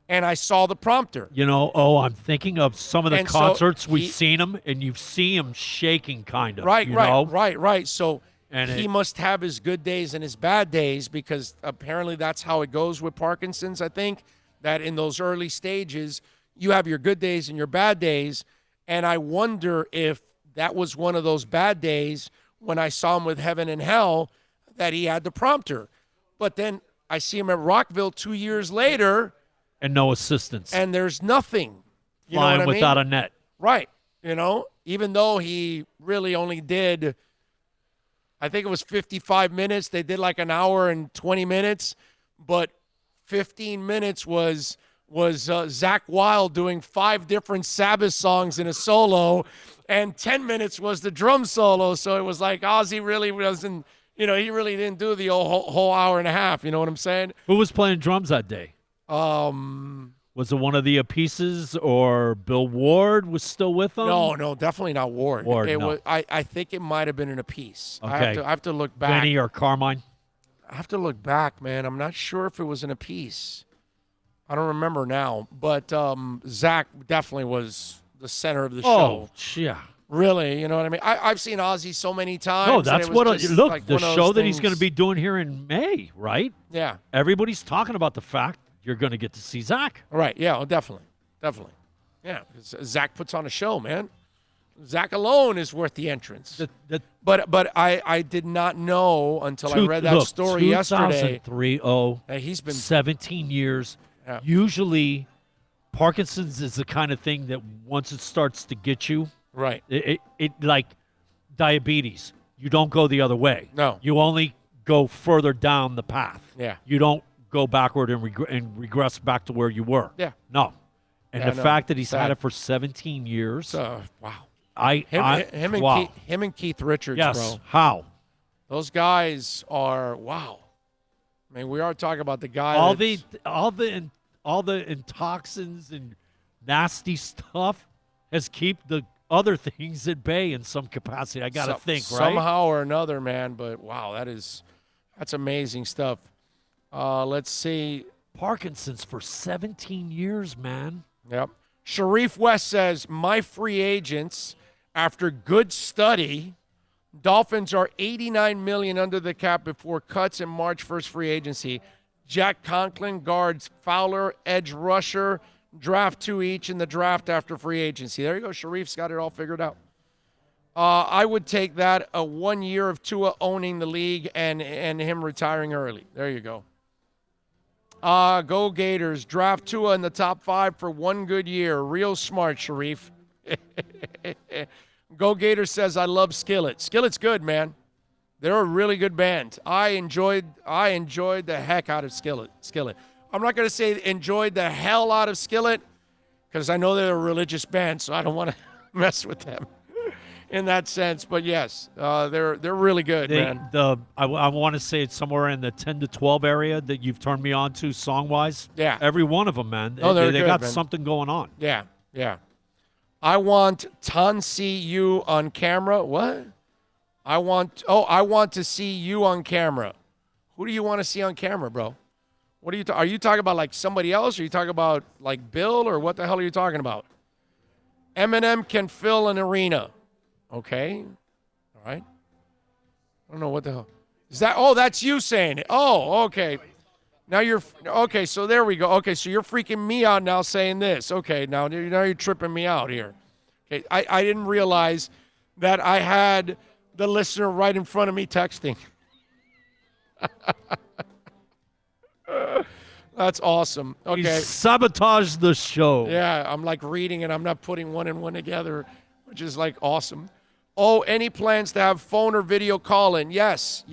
and I saw the prompter. I'm thinking of some of the And so concerts we've seen him, and you see him shaking kind of. Right. So And he must have his good days and his bad days because apparently that's how it goes with Parkinson's, I think, that in those early stages, you have your good days and your bad days. And I wonder if that was one of those bad days when I saw him with Heaven and Hell that he had the prompter. But then I see him at Rockville 2 years later. And no assistance. And there's nothing. You Flying know what I without mean? a net. Right. Even though he really only did, I think it was 55 minutes. They did like an hour and 20 minutes. But 15 minutes was Zakk Wylde doing 5 different Sabbath songs in a solo, and 10 minutes was the drum solo. So it was like Ozzy really wasn't, he really didn't do the whole hour and a half. You know what I'm saying? Who was playing drums that day? Was it one of the Apieces or Bill Ward was still with them? No, definitely not Ward. No. I think it might have been an Apiece. Okay. I have to look back. Benny or Carmine? I have to look back, man. I'm not sure if it was an Apiece. I don't remember now. But Zakk definitely was the center of the show. Oh, yeah. Really, you know what I mean? I've seen Ozzy so many times. No, that's what. Look, like the show that he's going to be doing here in May, right? Yeah. Everybody's talking about the fact you're going to get to see Zakk. Right. Yeah. Definitely. Yeah. Zakk puts on a show, man. Zach alone is worth the entrance. But I did not know until I read that story yesterday. 2003, He's been 17 years. Yeah. Usually, Parkinson's is the kind of thing that once it starts to get you, right? It like diabetes. You don't go the other way. No. You only go further down the path. Yeah. You don't go backward and regress back to where you were. Yeah. No. And Yeah, the no. fact that he's Sad. had it for 17 years. Wow. Wow. Him and Keith Richards, Yes. bro. How? Those guys are wow. I mean, we are talking about the guy. All that's- the toxins and nasty stuff has keep the other things at bay in some capacity. I got to think, right? Somehow or another, man. But wow, that's amazing stuff. Let's see. Parkinson's for 17 years, man. Yep. Sharif West says, my free agents, after good study, Dolphins are $89 million under the cap before cuts in March 1st free agency. Jack Conklin guards Fowler, edge rusher, draft 2 each in the draft after free agency. There you go. Sharif's got it all figured out. I would take that, 1 year of Tua owning the league and him retiring early. There you go. Go Gators. Draft Tua in the top 5 for 1 good year. Real smart, Sharif. Go Gators says, I love Skillet. Skillet's good, man. They're a really good band. I enjoyed the heck out of Skillet. I'm not going to say enjoyed the hell out of Skillet because I know they're a religious band, so I don't want to mess with them in that sense. But yes, they're really good, man. I want to say it's somewhere in the 10 to 12 area that you've turned me on to song-wise. Yeah. Every one of them, man. Oh, they good, got man. something going on. Yeah. I want Tansi you on camera. What? I want to see you on camera. Who do you want to see on camera, bro? What are you are you talking about, like somebody else? Or are you talking about like Bill, or what the hell are you talking about? Eminem can fill an arena. Okay. All right. I don't know what the hell. Is that? Oh, that's you saying it. Oh, okay. Now you're okay. So there we go. Okay, so you're freaking me out now saying this. Okay, now you're tripping me out here. Okay, I didn't realize that I had the listener right in front of me texting. That's awesome. Okay, You sabotaged the show. yeah, I'm like reading and I'm not putting one and one together, which is like awesome. Oh, any plans to have phone or video call in? Yes.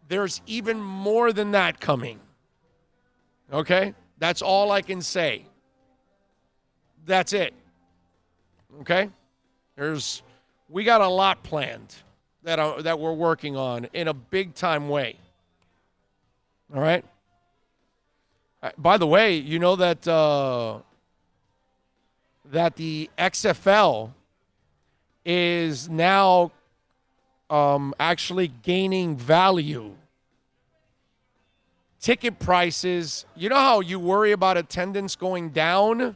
There's even more than that coming. Okay? That's all I can say. That's it. Okay? We got a lot planned that we're working on in a big time way. All right? By the way, you know that that the XFL is now actually gaining value. Ticket prices, you know how you worry about attendance going down?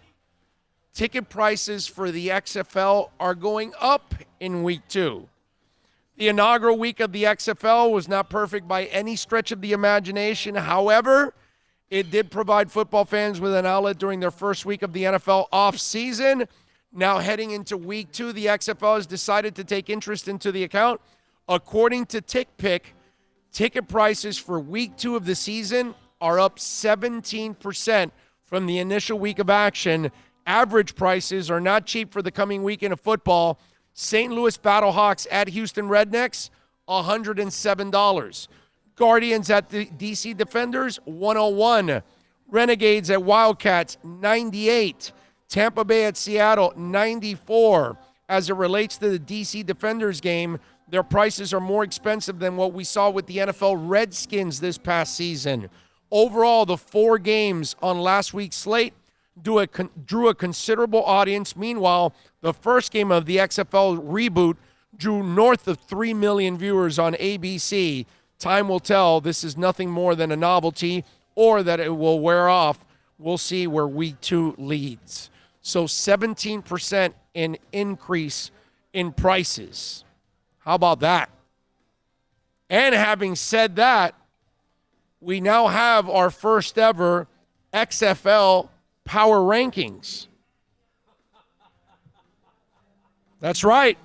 Ticket prices for the XFL are going up in week 2. The inaugural week of the XFL was not perfect by any stretch of the imagination. However, it did provide football fans with an outlet during their first week of the NFL off-season. Now heading into week 2, the XFL has decided to take interest into the account. According to TickPick, ticket prices for week 2 of the season are up 17% from the initial week of action. Average prices are not cheap for the coming weekend of football. St. Louis Battlehawks at Houston Rednecks, $107. Guardians at the DC Defenders, $101. Renegades at Wildcats, $98. Tampa Bay at Seattle, $94. As it relates to the DC Defenders game, their prices are more expensive than what we saw with the NFL Redskins this past season. Overall, the 4 games on last week's slate drew a considerable audience. Meanwhile, the first game of the XFL reboot drew north of 3 million viewers on ABC. Time will tell. This is nothing more than a novelty, or that it will wear off. We'll see where week 2 leads. So 17% in increase in prices. How about that? And having said that, we now have our first ever XFL Power Rankings. That's right.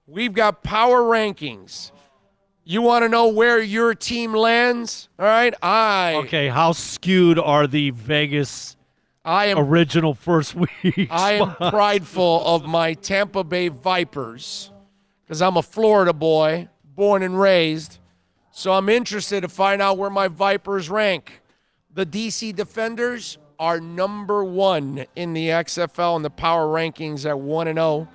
We've got power rankings. You want to know where your team lands? All right. Okay, how skewed are the Vegas original first week? I am prideful of my Tampa Bay Vipers because I'm a Florida boy, born and raised. So I'm interested to find out where my Vipers rank. The DC Defenders are number 1 in the XFL in the power rankings at 1-0.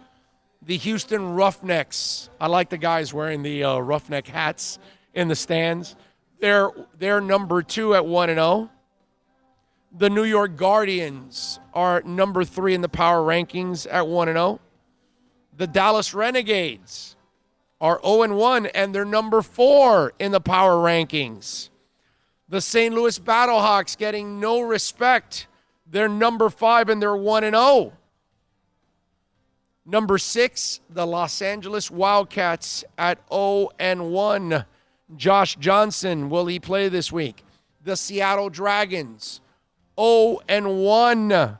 The Houston Roughnecks, I like the guys wearing the roughneck hats in the stands. They're number 2 at 1-0. The New York Guardians are number 3 in the power rankings at 1-0. The Dallas Renegades are 0-1, and they're number 4 in the power rankings. The St. Louis Battlehawks getting no respect. They're number 5, and they're 1-0. Number 6, the Los Angeles Wildcats at 0-1. Josh Johnson, will he play this week? The Seattle Dragons, 0-1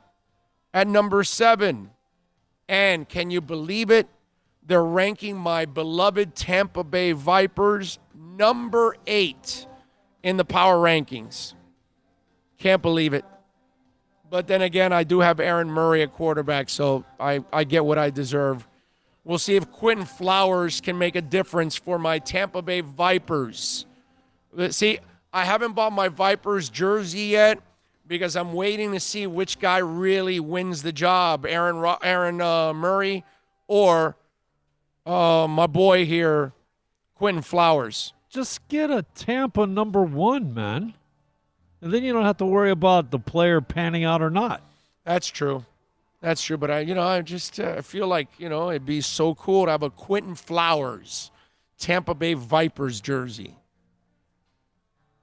at number 7. And can you believe it? They're ranking my beloved Tampa Bay Vipers number 8 in the power rankings. Can't believe it. But then again, I do have Aaron Murray at quarterback, so I get what I deserve. We'll see if Quentin Flowers can make a difference for my Tampa Bay Vipers. See, I haven't bought my Vipers jersey yet because I'm waiting to see which guy really wins the job, Aaron Murray or my boy here, Quentin Flowers. Just get a Tampa number 1, man. And then you don't have to worry about the player panning out or not. That's true. That's true. But I just feel like, it'd be so cool to have a Quentin Flowers Tampa Bay Vipers jersey.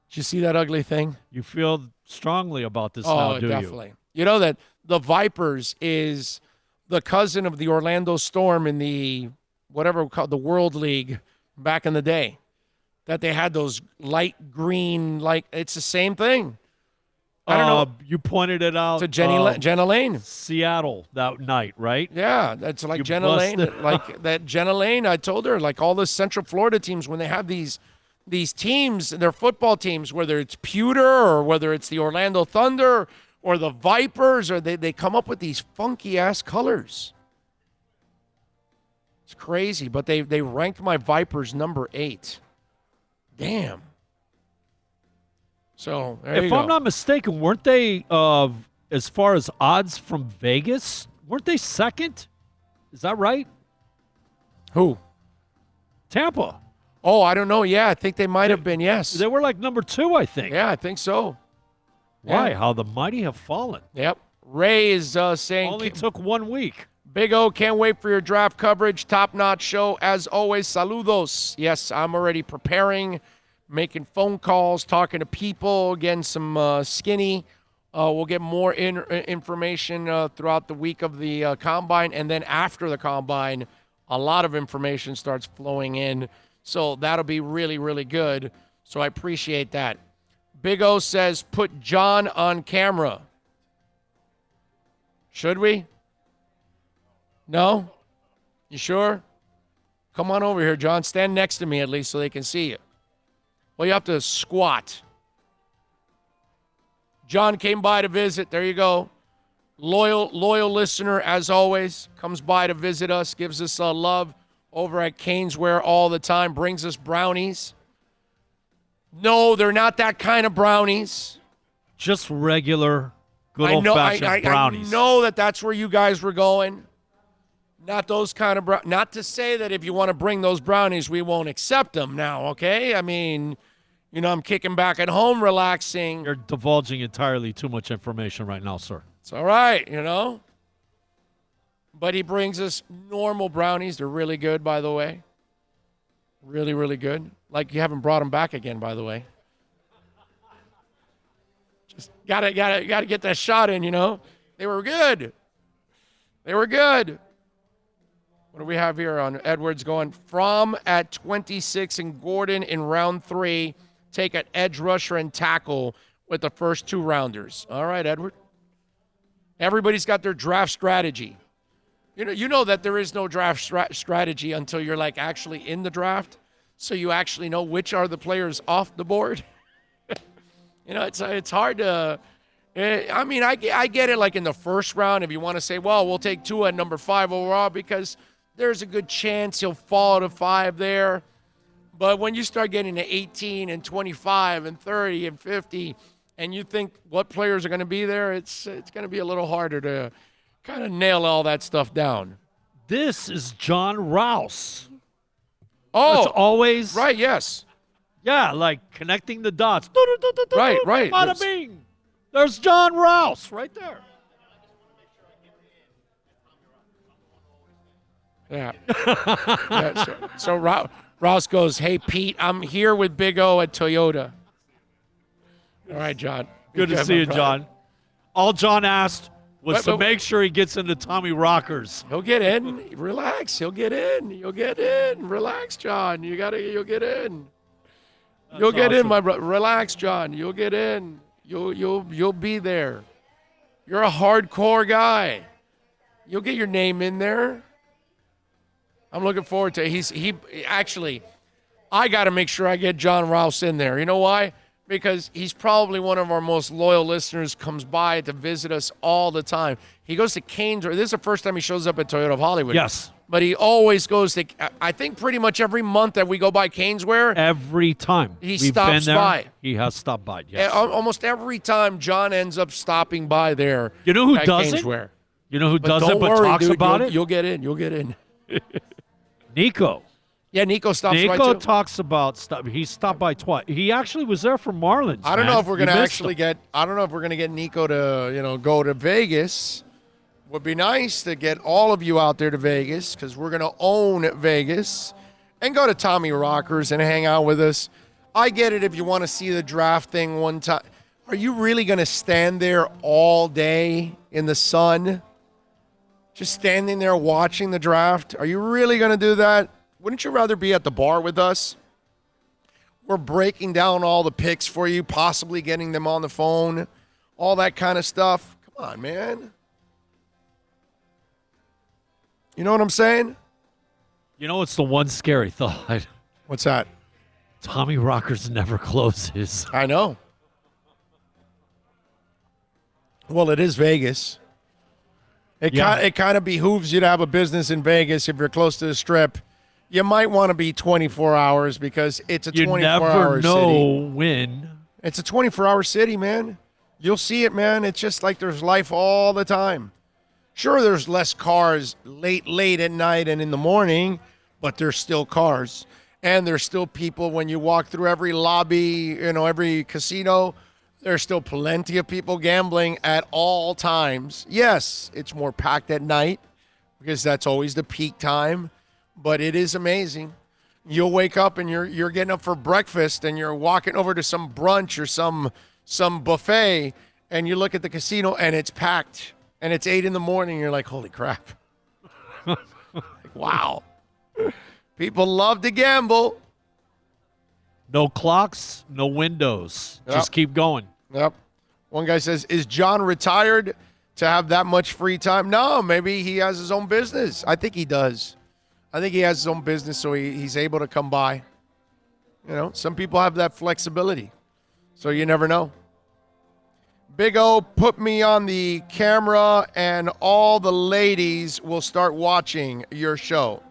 Did you see that ugly thing? You feel strongly about this now, do definitely. You know that the Vipers is the cousin of the Orlando Storm in the whatever we call the World League back in the day. That they had those light green, it's the same thing. I don't know. You pointed it out to Jenna Lane. Seattle that night, right? Yeah, that's like Jenna Lane. Like that Jenna Lane, I told her, like all the Central Florida teams, when they have these teams, their football teams, whether it's Pewter or whether it's the Orlando Thunder or the Vipers, or they come up with these funky-ass colors. It's crazy, but they ranked my Vipers number 8. Damn. So, if I'm not mistaken, weren't they, as far as odds from Vegas, weren't they second? Is that right? Who? Tampa. Oh, I don't know. Yeah, I think they might have been, yes. They were like number 2, I think. Yeah, I think so. Why? Yeah. How the mighty have fallen. Yep. Ray is saying... Only took 1 week. Big O, can't wait for your draft coverage. Top-notch show. As always, saludos. Yes, I'm already preparing, making phone calls, talking to people, getting some skinny. We'll get more information throughout the week of the Combine. And then after the Combine, a lot of information starts flowing in. So that'll be really, really good. So I appreciate that. Big O says, put John on camera. Should we? No? You sure? Come on over here, John. Stand next to me at least so they can see you. Well, you have to squat. John came by to visit. There you go. Loyal listener, as always. Comes by to visit us. Gives us love over at Caneswear all the time. Brings us brownies. No, they're not that kind of brownies. Just regular, good old-fashioned brownies. I know that's where you guys were going. Not those kind of not to say that if you want to bring those brownies, we won't accept them now, okay? I mean, I'm kicking back at home, relaxing. You're divulging entirely too much information right now, sir. It's all right, But he brings us normal brownies. They're really good, by the way. Really, really good. Like you haven't brought them back again, by the way. Just gotta get that shot in, They were good. They were good. What do we have here on Edwards going from at 26 and Gordon in round 3? Take an edge rusher and tackle with the first 2 rounders. All right, Edward. Everybody's got their draft strategy. You know that there is no draft strategy until you're like actually in the draft, so you actually know which are the players off the board. It's hard to. I mean, I get it. Like in the first round, if you want to say, well, we'll take Tua at number 5 overall because there's a good chance he'll fall to 5 there. But when you start getting to 18 and 25 and 30 and 50, and you think what players are going to be there, it's going to be a little harder to kind of nail all that stuff down. This is John Rouse. Oh, it's always right. Yes. Yeah, like connecting the dots. Right. Bada bing. There's John Rouse right there. Yeah. So Rouse goes, hey, Pete, I'm here with Big O at Toyota. All right, John. Good to see you, John. All John asked was to make sure he gets into Tommy Rockers. He'll get in. Relax. He'll get in. You'll get in. Relax, John. You'll get in. You'll get in, my brother. Relax, John. You'll get in. You'll be there. You're a hardcore guy. You'll get your name in there. I'm looking forward to it. He actually, I got to make sure I get John Rouse in there. You know why? Because he's probably one of our most loyal listeners, comes by to visit us all the time. He goes to Caneswear. This is the first time he shows up at Toyota of Hollywood. Yes. But he always goes to, I think pretty much every month that we go by Caneswear. Every time. He stops by. He has stopped by, yes. Almost every time John ends up stopping by there. You know who does Caneswear. it? You know who does it but worry, talks dude, about it? You'll get in. You'll get in. Nico. Yeah, Nico stops by Nico too. talks about stuff. He stopped by twice. He actually was there for Marlins. I don't know if we're gonna get. I don't know if we're gonna get Nico to go to Vegas. Would be nice to get all of you out there to Vegas because we're gonna own Vegas and go to Tommy Rockers and hang out with us. I get it if you want to see the draft thing one time. Are you really gonna stand there all day in the sun? Just standing there watching the draft? Are you really gonna do that? Wouldn't you rather be at the bar with us? We're breaking down all the picks for you, possibly getting them on the phone, all that kind of stuff. Come on, man. You know what I'm saying? You know what's the one scary thought? What's that? Tommy Rockers never closes. I know. Well, it is Vegas. It kind of behooves you to have a business in Vegas if you're close to the Strip. You might want to be 24 hours because it's a 24-hour city. You never know when. It's a 24-hour city, man. You'll see it, man. It's just like there's life all the time. Sure, there's less cars late at night and in the morning, but there's still cars. And there's still people when you walk through every lobby, every casino, there's still plenty of people gambling at all times. Yes, it's more packed at night because that's always the peak time. But it is amazing. You'll wake up and you're getting up for breakfast and you're walking over to some brunch or some buffet and you look at the casino and it's packed and it's 8 a.m. and you're like, holy crap. Wow. People love to gamble. No clocks, no windows. Yep. Just keep going. Yep. One guy says, is John retired to have that much free time? No, maybe he has his own business. I think he does. I think he has his own business, so he's able to come by. Some people have that flexibility, so you never know. Big O, put me on the camera, and all the ladies will start watching your show.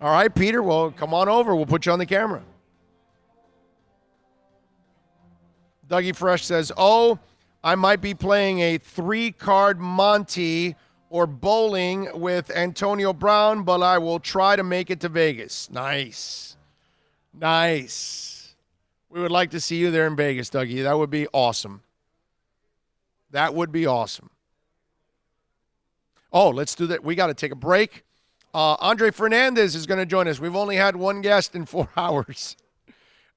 All right, Peter, well, come on over. We'll put you on the camera. Dougie Fresh says, I might be playing a 3-card Monty or bowling with Antonio Brown, but I will try to make it to Vegas. Nice. We would like to see you there in Vegas, Dougie. That would be awesome. That would be awesome. Oh, let's do that. We got to take a break. Andre Fernandez is going to join us. We've only had one guest in 4 hours.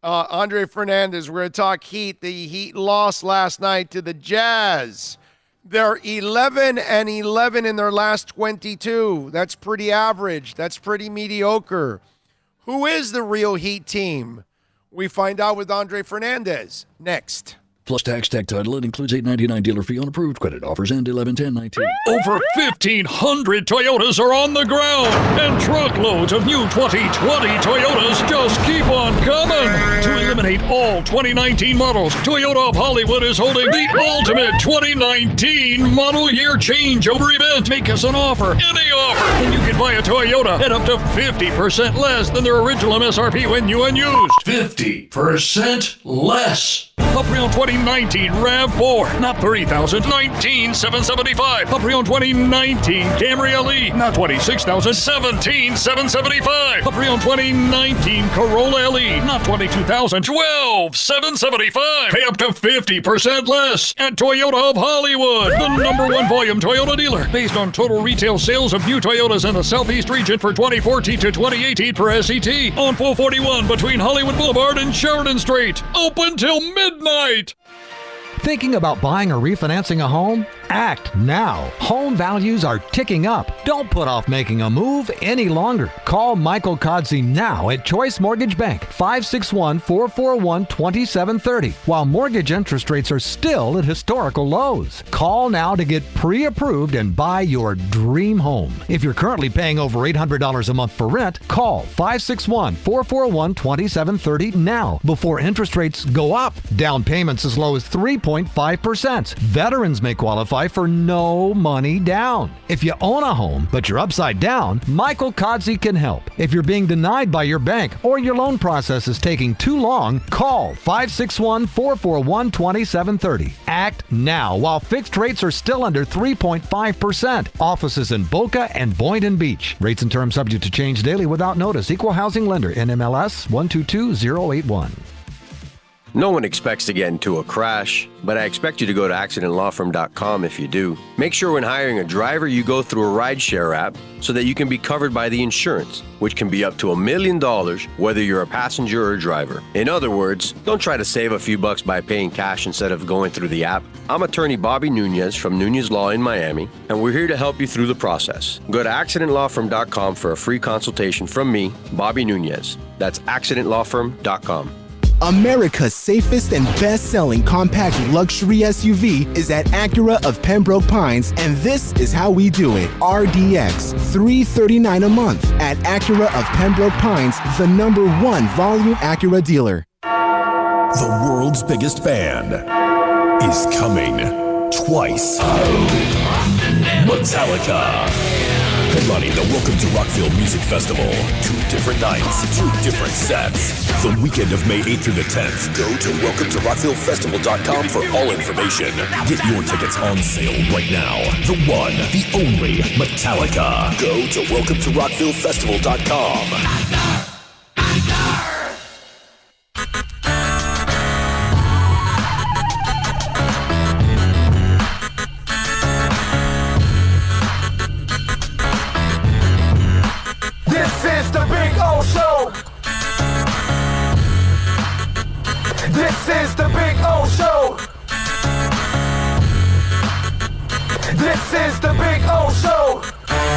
Andre Fernandez, we're going to talk Heat. The Heat lost last night to the Jazz. They're 11-11 in their last 22. That's pretty average. That's pretty mediocre. Who is the real Heat team? We find out with Andre Fernandez next. Plus tax, tech title. It includes $8.99 dealer fee on approved credit offers and 11/10/19. Over 1,500 Toyotas are on the ground, and truckloads of new 2020 Toyotas just keep on coming. To eliminate all 2019 models, Toyota of Hollywood is holding the ultimate 2019 model year changeover event. Make us an offer, any offer, and you can buy a Toyota at up to 50% less than their original MSRP when new and used. 50% less. A pre-owned 2019 RAV4, not $30,000, $19,775. A pre-owned 2019 Camry LE, not $26,000, $17,775. A pre-owned 2019 Corolla LE, not $22,000, $12,775. Pay up to 50% less at Toyota of Hollywood, the #1 volume Toyota dealer, based on total retail sales of new Toyotas in the Southeast region for 2014 to 2018 per SET, on 441 between Hollywood Boulevard and Sheridan Street. Open till midnight. Thinking about buying or refinancing a home? Act now. Home values are ticking up. Don't put off making a move any longer. Call Michael Kodsey now at Choice Mortgage Bank, 561-441-2730, while mortgage interest rates are still at historical lows. Call now to get pre-approved and buy your dream home. If you're currently paying over $800 a month for rent, call 561-441-2730 now before interest rates go up. Down payments as low as 3.5%. Veterans may qualify for no money down. If you own a home, but you're upside down, Michael Kodsey can help. If you're being denied by your bank or your loan process is taking too long, call 561-441-2730. Act now while fixed rates are still under 3.5%. Offices in Boca and Boynton Beach. Rates and terms subject to change daily without notice. Equal housing lender. NMLS 122081. No one expects to get into a crash, but I expect you to go to accidentlawfirm.com if you do. Make sure when hiring a driver, you go through a rideshare app so that you can be covered by the insurance, which can be up to $1 million whether you're a passenger or a driver. In other words, don't try to save a few bucks by paying cash instead of going through the app. I'm attorney Bobby Nunez from Nunez Law in Miami, and we're here to help you through the process. Go to accidentlawfirm.com for a free consultation from me, Bobby Nunez. That's accidentlawfirm.com. America's safest and best-selling compact luxury SUV is at Acura of Pembroke Pines, and this is how we do it. RDX, $339 a month at Acura of Pembroke Pines, the #1 volume Acura dealer. The world's biggest band is coming twice. Metallica. Headlining the Welcome to Rockville Music Festival. 2 different nights, 2 different sets. The weekend of May 8th through the 10th. Go to welcometorockvillefestival.com for all information. Get your tickets on sale right now. The one, the only Metallica. Go to welcometorockvillefestival.com. This is the Big O Show. This is the Big O Show.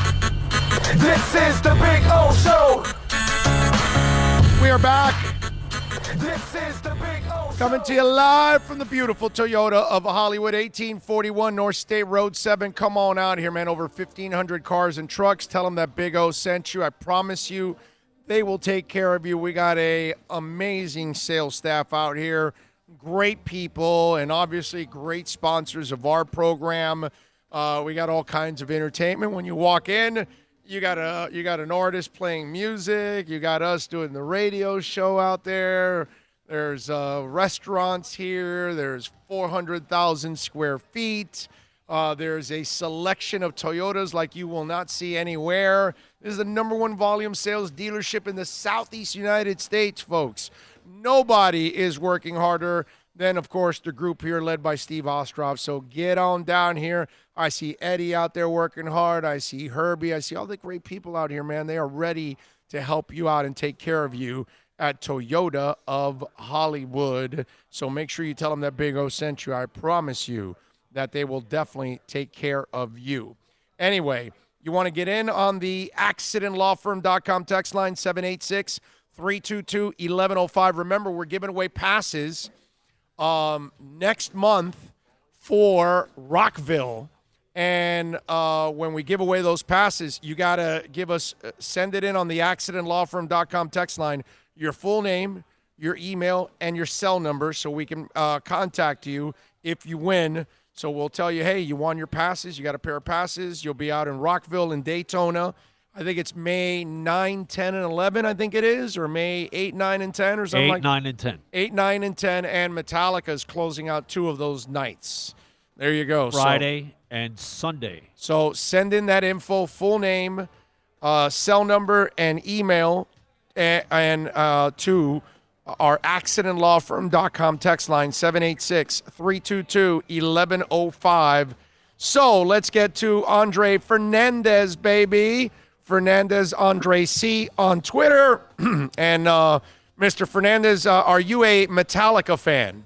This is the Big O Show. We are back. This is the Big O Show. Coming to you live from the beautiful Toyota of Hollywood, 1841 North State Road 7. Come on out here, man. Over 1,500 cars and trucks. Tell them that Big O sent you. I promise you they will take care of you. We got a amazing sales staff out here. Great people and obviously great sponsors of our program. We got all kinds of entertainment. When you walk in, you got an artist playing music. You got us doing the radio show out there. There's restaurants here. There's 400,000 square feet. There's a selection of Toyotas like you will not see anywhere. This is the #1 volume sales dealership in the Southeast United States, folks. Nobody is working harder than, of course, the group here led by Steve Ostroff. So get on down here. I see Eddie out there working hard. I see Herbie. I see all the great people out here, man. They are ready to help you out and take care of you at Toyota of Hollywood. So make sure you tell them that Big O sent you. I promise you that they will definitely take care of you. Anyway, you want to get in on the accidentlawfirm.com text line, 786-322-1105. Remember, we're giving away passes next month for Rockville. And when we give away those passes, you got to send it in on the accidentlawfirm.com text line, your full name, your email, and your cell number so we can contact you if you win. So we'll tell you, hey, you won your passes. You got a pair of passes. You'll be out in Rockville and Daytona. I think it's May 9, 10, and 11, I think it is, or May 8, 9, and 10 or something 8, 9, and 10. 8, 9, and 10, and Metallica is closing out 2 of those nights. There you go. Friday and Sunday. So send in that info, full name, cell number, and email, and to our accidentlawfirm.com text line, 786-322-1105. So let's get to Andre Fernandez, baby. Fernandez Andre C on Twitter. And Mr. Fernandez, are you a Metallica fan?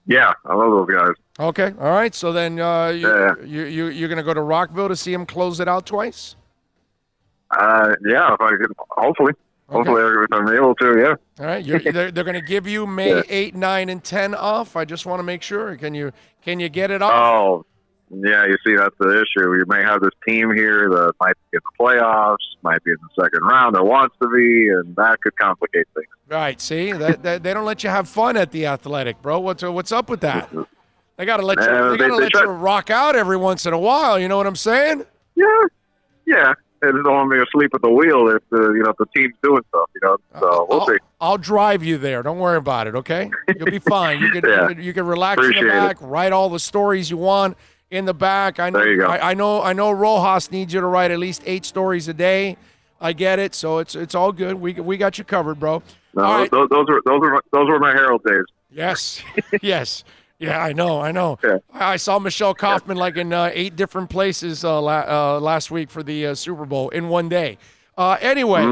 Yeah, I love those guys. Okay, all right. So then you're going to go to Rockville to see him close it out twice? Yeah, if I could, hopefully. Okay. Hopefully if I'm able to, yeah. All right, they're going to give you May 8, 9, and 10 off. I just want to make sure. Can you get it off? Oh, yeah, you see, that's the issue. You may have this team here that might be in the playoffs, might be in the second round, or wants to be, and that could complicate things. Right, see? that they don't let you have fun at the Athletic, bro. What's up with that? They got to let you rock out every once in a while, you know what I'm saying? Yeah. They just don't want me to sleep at the wheel if the team's doing stuff, So we'll see. I'll drive you there. Don't worry about it, okay? You'll be fine. You can relax Appreciate in the back, write all the stories you want in the back. There you go. I know Rojas needs you to write at least 8 stories a day. I get it. So it's all good. We got you covered, bro. No, all right. those were my Herald days. Yes. Yes. Yeah, I know. Yeah. I saw Michelle Kaufman like in 8 different places last week for the Super Bowl in one day. Anyway,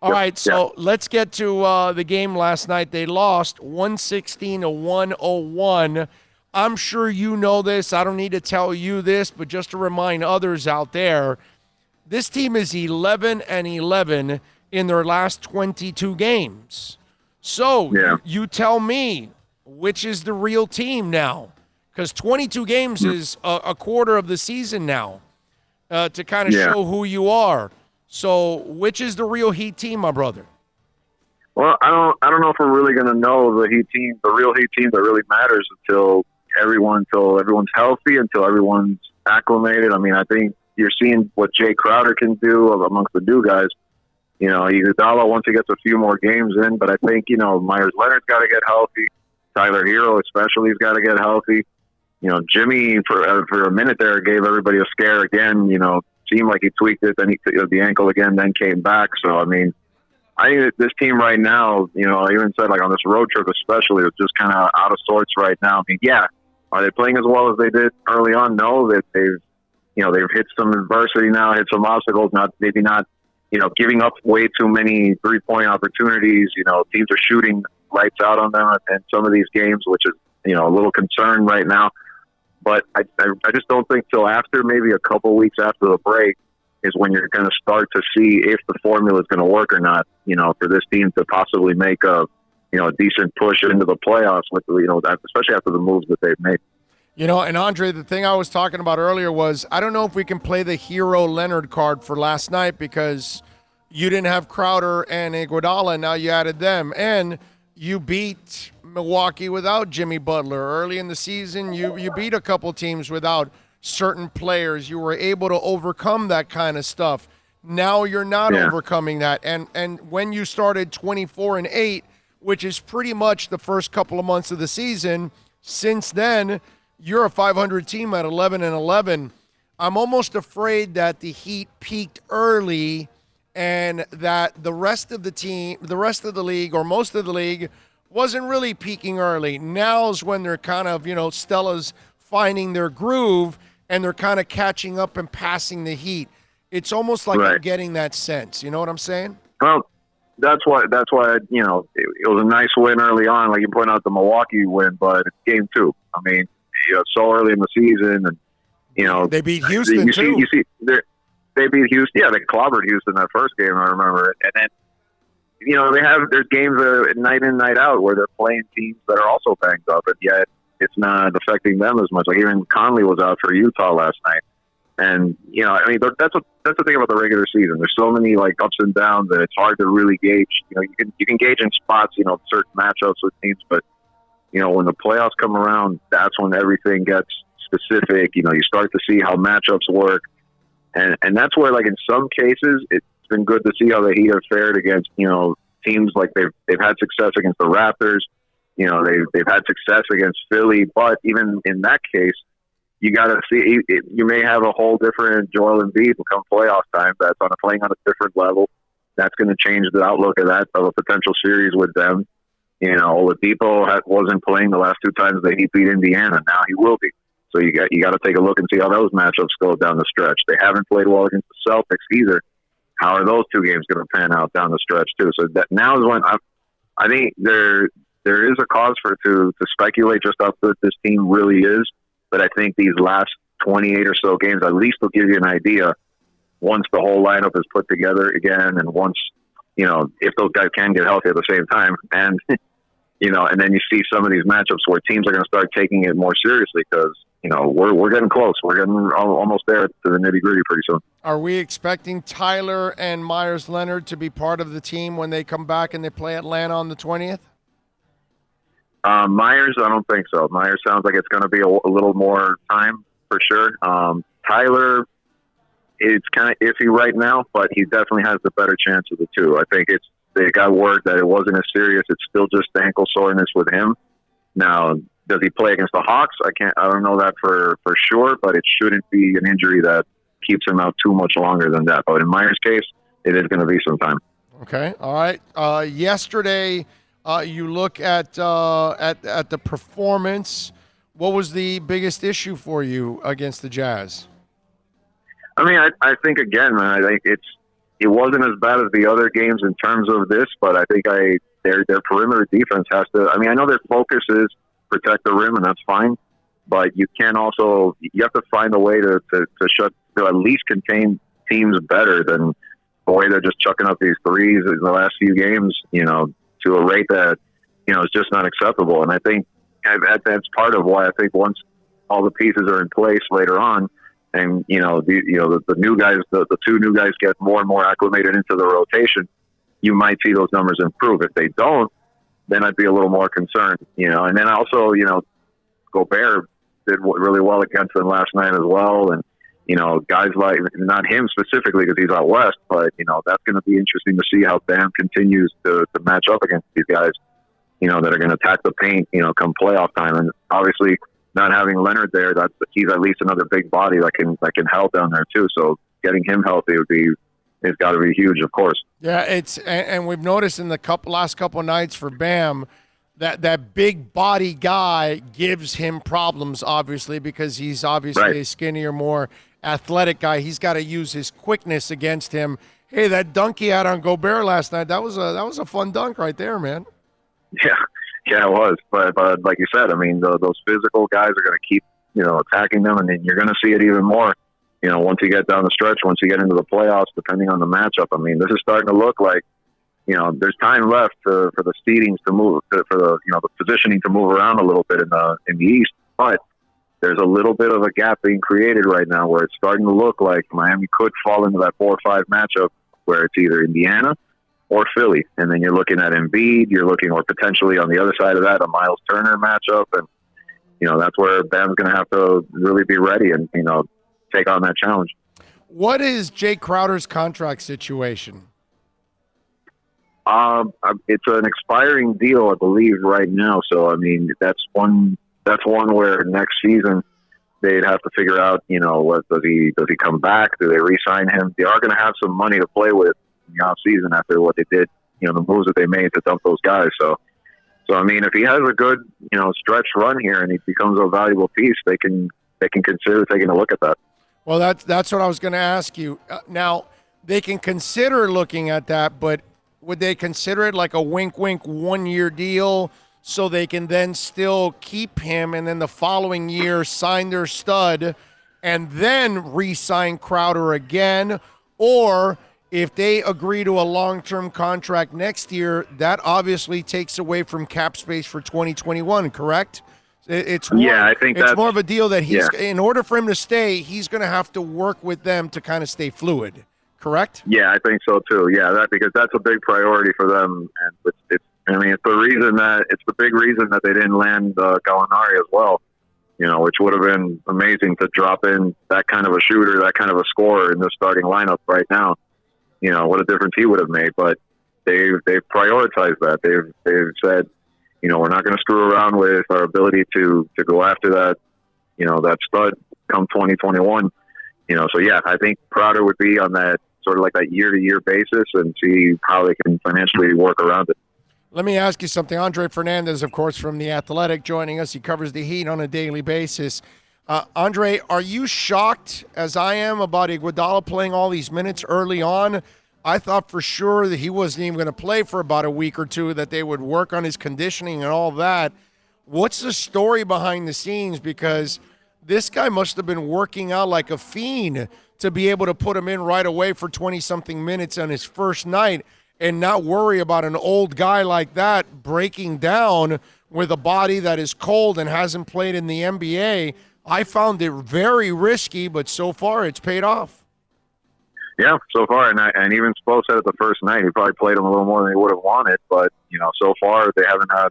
all right, so let's get to the game last night. They lost 116-101. I'm sure you know this. I don't need to tell you this, but just to remind others out there, this team is 11-11 in their last 22 games. So you tell me, which is the real team now? Because 22 games is a quarter of the season now to kind of show who you are. So which is the real Heat team, my brother? Well, I don't know if we're really going to know the Heat team, the real Heat team that really matters until everyone's healthy, until everyone's acclimated. I mean, I think you're seeing what Jay Crowder can do amongst the new guys. Iguodala once he gets a few more games in, but I think, Myers Leonard's got to get healthy. Tyler Hero especially has got to get healthy. Jimmy for a minute there gave everybody a scare again. Seemed like he tweaked it, then he the ankle again, then came back. So I mean, I think that this team right now, I even said like on this road trip especially, it's just kind of out of sorts right now. I mean, are they playing as well as they did early on? No, that they've hit some adversity now, hit some obstacles. Not giving up way too many 3-point opportunities. Teams are shooting lights out on them in some of these games, which is, a little concern right now. But I just don't think till after maybe a couple weeks after the break is when you're going to start to see if the formula is going to work or not, for this team to possibly make a decent push into the playoffs with, especially after the moves that they've made. And Andre, the thing I was talking about earlier was I don't know if we can play the Hero Leonard card for last night because you didn't have Crowder and Iguodala, and now you added them. And you beat Milwaukee without Jimmy Butler. Early in the season, you beat a couple teams without certain players. You were able to overcome that kind of stuff. Now you're not overcoming that. And when you started 24-8, which is pretty much the first couple of months of the season, since then, you're a 500 team at 11-11. I'm almost afraid that the Heat peaked early and that the rest of the league, or most of the league, wasn't really peaking early. Now's when they're kind of, Stella's finding their groove and they're kind of catching up and passing the Heat. It's almost like I'm getting that sense. You know what I'm saying? Well, that's why it was a nice win early on, like you point out the Milwaukee win, but it's game 2. I mean, so early in the season, and they beat Houston too. You see, they beat Houston. Yeah, they clobbered Houston that first game. I remember it, and then there's games night in, night out where they're playing teams that are also banged up, and yet it's not affecting them as much. Like even Conley was out for Utah last night, and that's the thing about the regular season. There's so many like ups and downs that it's hard to really gauge. You can gauge in spots, certain matchups with teams, but when the playoffs come around, that's when everything gets specific. You start to see how matchups work, and that's where like in some cases it's been good to see how the Heat have fared against teams like they've had success against the Raptors. They've had success against Philly, but even in that case, you got to see you may have a whole different Joel Embiid come playoff time that's playing on a different level. That's going to change the outlook of a potential series with them. Oladipo wasn't playing the last 2 times that he beat Indiana. Now he will be. So you got to take a look and see how those matchups go down the stretch. They haven't played well against the Celtics either. How are those 2 games going to pan out down the stretch too? So that now is when I think there is a cause to speculate just how good this team really is. But I think these last 28 or so games at least will give you an idea once the whole lineup is put together again, and once if those guys can get healthy at the same time, and and then you see some of these matchups where teams are going to start taking it more seriously because we're getting close. We're getting almost there to the nitty gritty pretty soon. Are we expecting Tyler and Myers Leonard to be part of the team when they come back and they play Atlanta on the 20th? Myers, I don't think so. Myers sounds like it's going to be a little more time for sure. Tyler, it's kind of iffy right now, but he definitely has the better chance of the 2. I think they got word that it wasn't as serious. It's still just ankle soreness with him. Now, does he play against the Hawks? I don't know that for sure, but it shouldn't be an injury that keeps him out too much longer than that. But in Myers' case, it is going to be some time. Okay. All right. Yesterday, you look at the performance. What was the biggest issue for you against the Jazz? I mean, I think again, man, I think it wasn't as bad as the other games in terms of this, but I think their perimeter defense has to. I mean, I know their focus is protect the rim, and that's fine, but you have to find a way to at least contain teams better than the way they're just chucking up these threes in the last few games. To a rate that is just not acceptable, and I think that's part of why I think once all the pieces are in place later on. And, the new guys, the 2 new guys get more and more acclimated into the rotation, you might see those numbers improve. If they don't, then I'd be a little more concerned, And then also, Gobert did really well against them last night as well. And, guys like, not him specifically because he's out west, but, that's going to be interesting to see how Bam continues to match up against these guys, that are going to attack the paint, come playoff time. And obviously, not having Leonard there, he's at least another big body that can help down there too. So getting him healthy it's got to be huge, of course. Yeah, and we've noticed in the last couple of nights for Bam that big body guy gives him problems, obviously, because he's obviously a skinnier, more athletic guy. He's got to use his quickness against him. Hey, that dunk he had on Gobert last night, that was a fun dunk right there, man. Yeah, it was. But like you said, I mean, those physical guys are going to keep, attacking them, and then you're going to see it even more, once you get down the stretch, once you get into the playoffs, depending on the matchup. I mean, this is starting to look like, there's time left for the seedings to move, for the positioning to move around a little bit in the East. But there's a little bit of a gap being created right now where it's starting to look like Miami could fall into that 4 or 5 matchup where it's either Indiana or Philly, and then you're looking at Embiid, or potentially on the other side of that, a Miles Turner matchup, and that's where Bam's going to have to really be ready and take on that challenge. What is Jay Crowder's contract situation? It's an expiring deal, I believe, right now. So I mean, that's one where next season they'd have to figure out, what does he come back? Do they re-sign him? They are going to have some money to play with in the off season after what they did, the moves that they made to dump those guys. So I mean, if he has a good, stretch run here and he becomes a valuable piece, they can consider taking a look at that. Well, that's what I was going to ask you. Now they can consider looking at that, but would they consider it like a wink-wink 1-year deal so they can then still keep him and then the following year sign their stud and then re-sign Crowder again? Or if they agree to a long-term contract next year, that obviously takes away from cap space for 2021, correct? It's more, I think it's that's more of a deal that he's in order for him to stay, he's going to have to work with them to kind of stay fluid, correct? Yeah, I think so too. Yeah, because that's a big priority for them, and it's the big reason that they didn't land Gallinari as well. You know, which would have been amazing to drop in that kind of a shooter, that kind of a scorer in the starting lineup right now. You know, what a difference he would have made. But they've prioritized that. They've said, you know, we're not going to screw around with our ability to go after that, you know, that stud come 2021. You know, so yeah, I think Crowder would be on that sort of like that year-to-year basis and see how they can financially work around it. Let me ask you something. Andre Fernandez, of course, from The Athletic, joining us. He covers the Heat on a daily basis. Andre, are you shocked, as I am, about Iguodala playing all these minutes early on? I thought for sure that he wasn't even going to play for about a week or two, that they would work on his conditioning and all that. What's the story behind the scenes? Because this guy must have been working out like a fiend to be able to put him in right away for 20-something minutes on his first night and not worry about an old guy like that breaking down with a body that is cold and hasn't played in the NBA. I found it very risky, but so far it's paid off. Yeah, so far, and even Spo said it the first night, he probably played him a little more than he would have wanted, but, you know, so far they haven't had,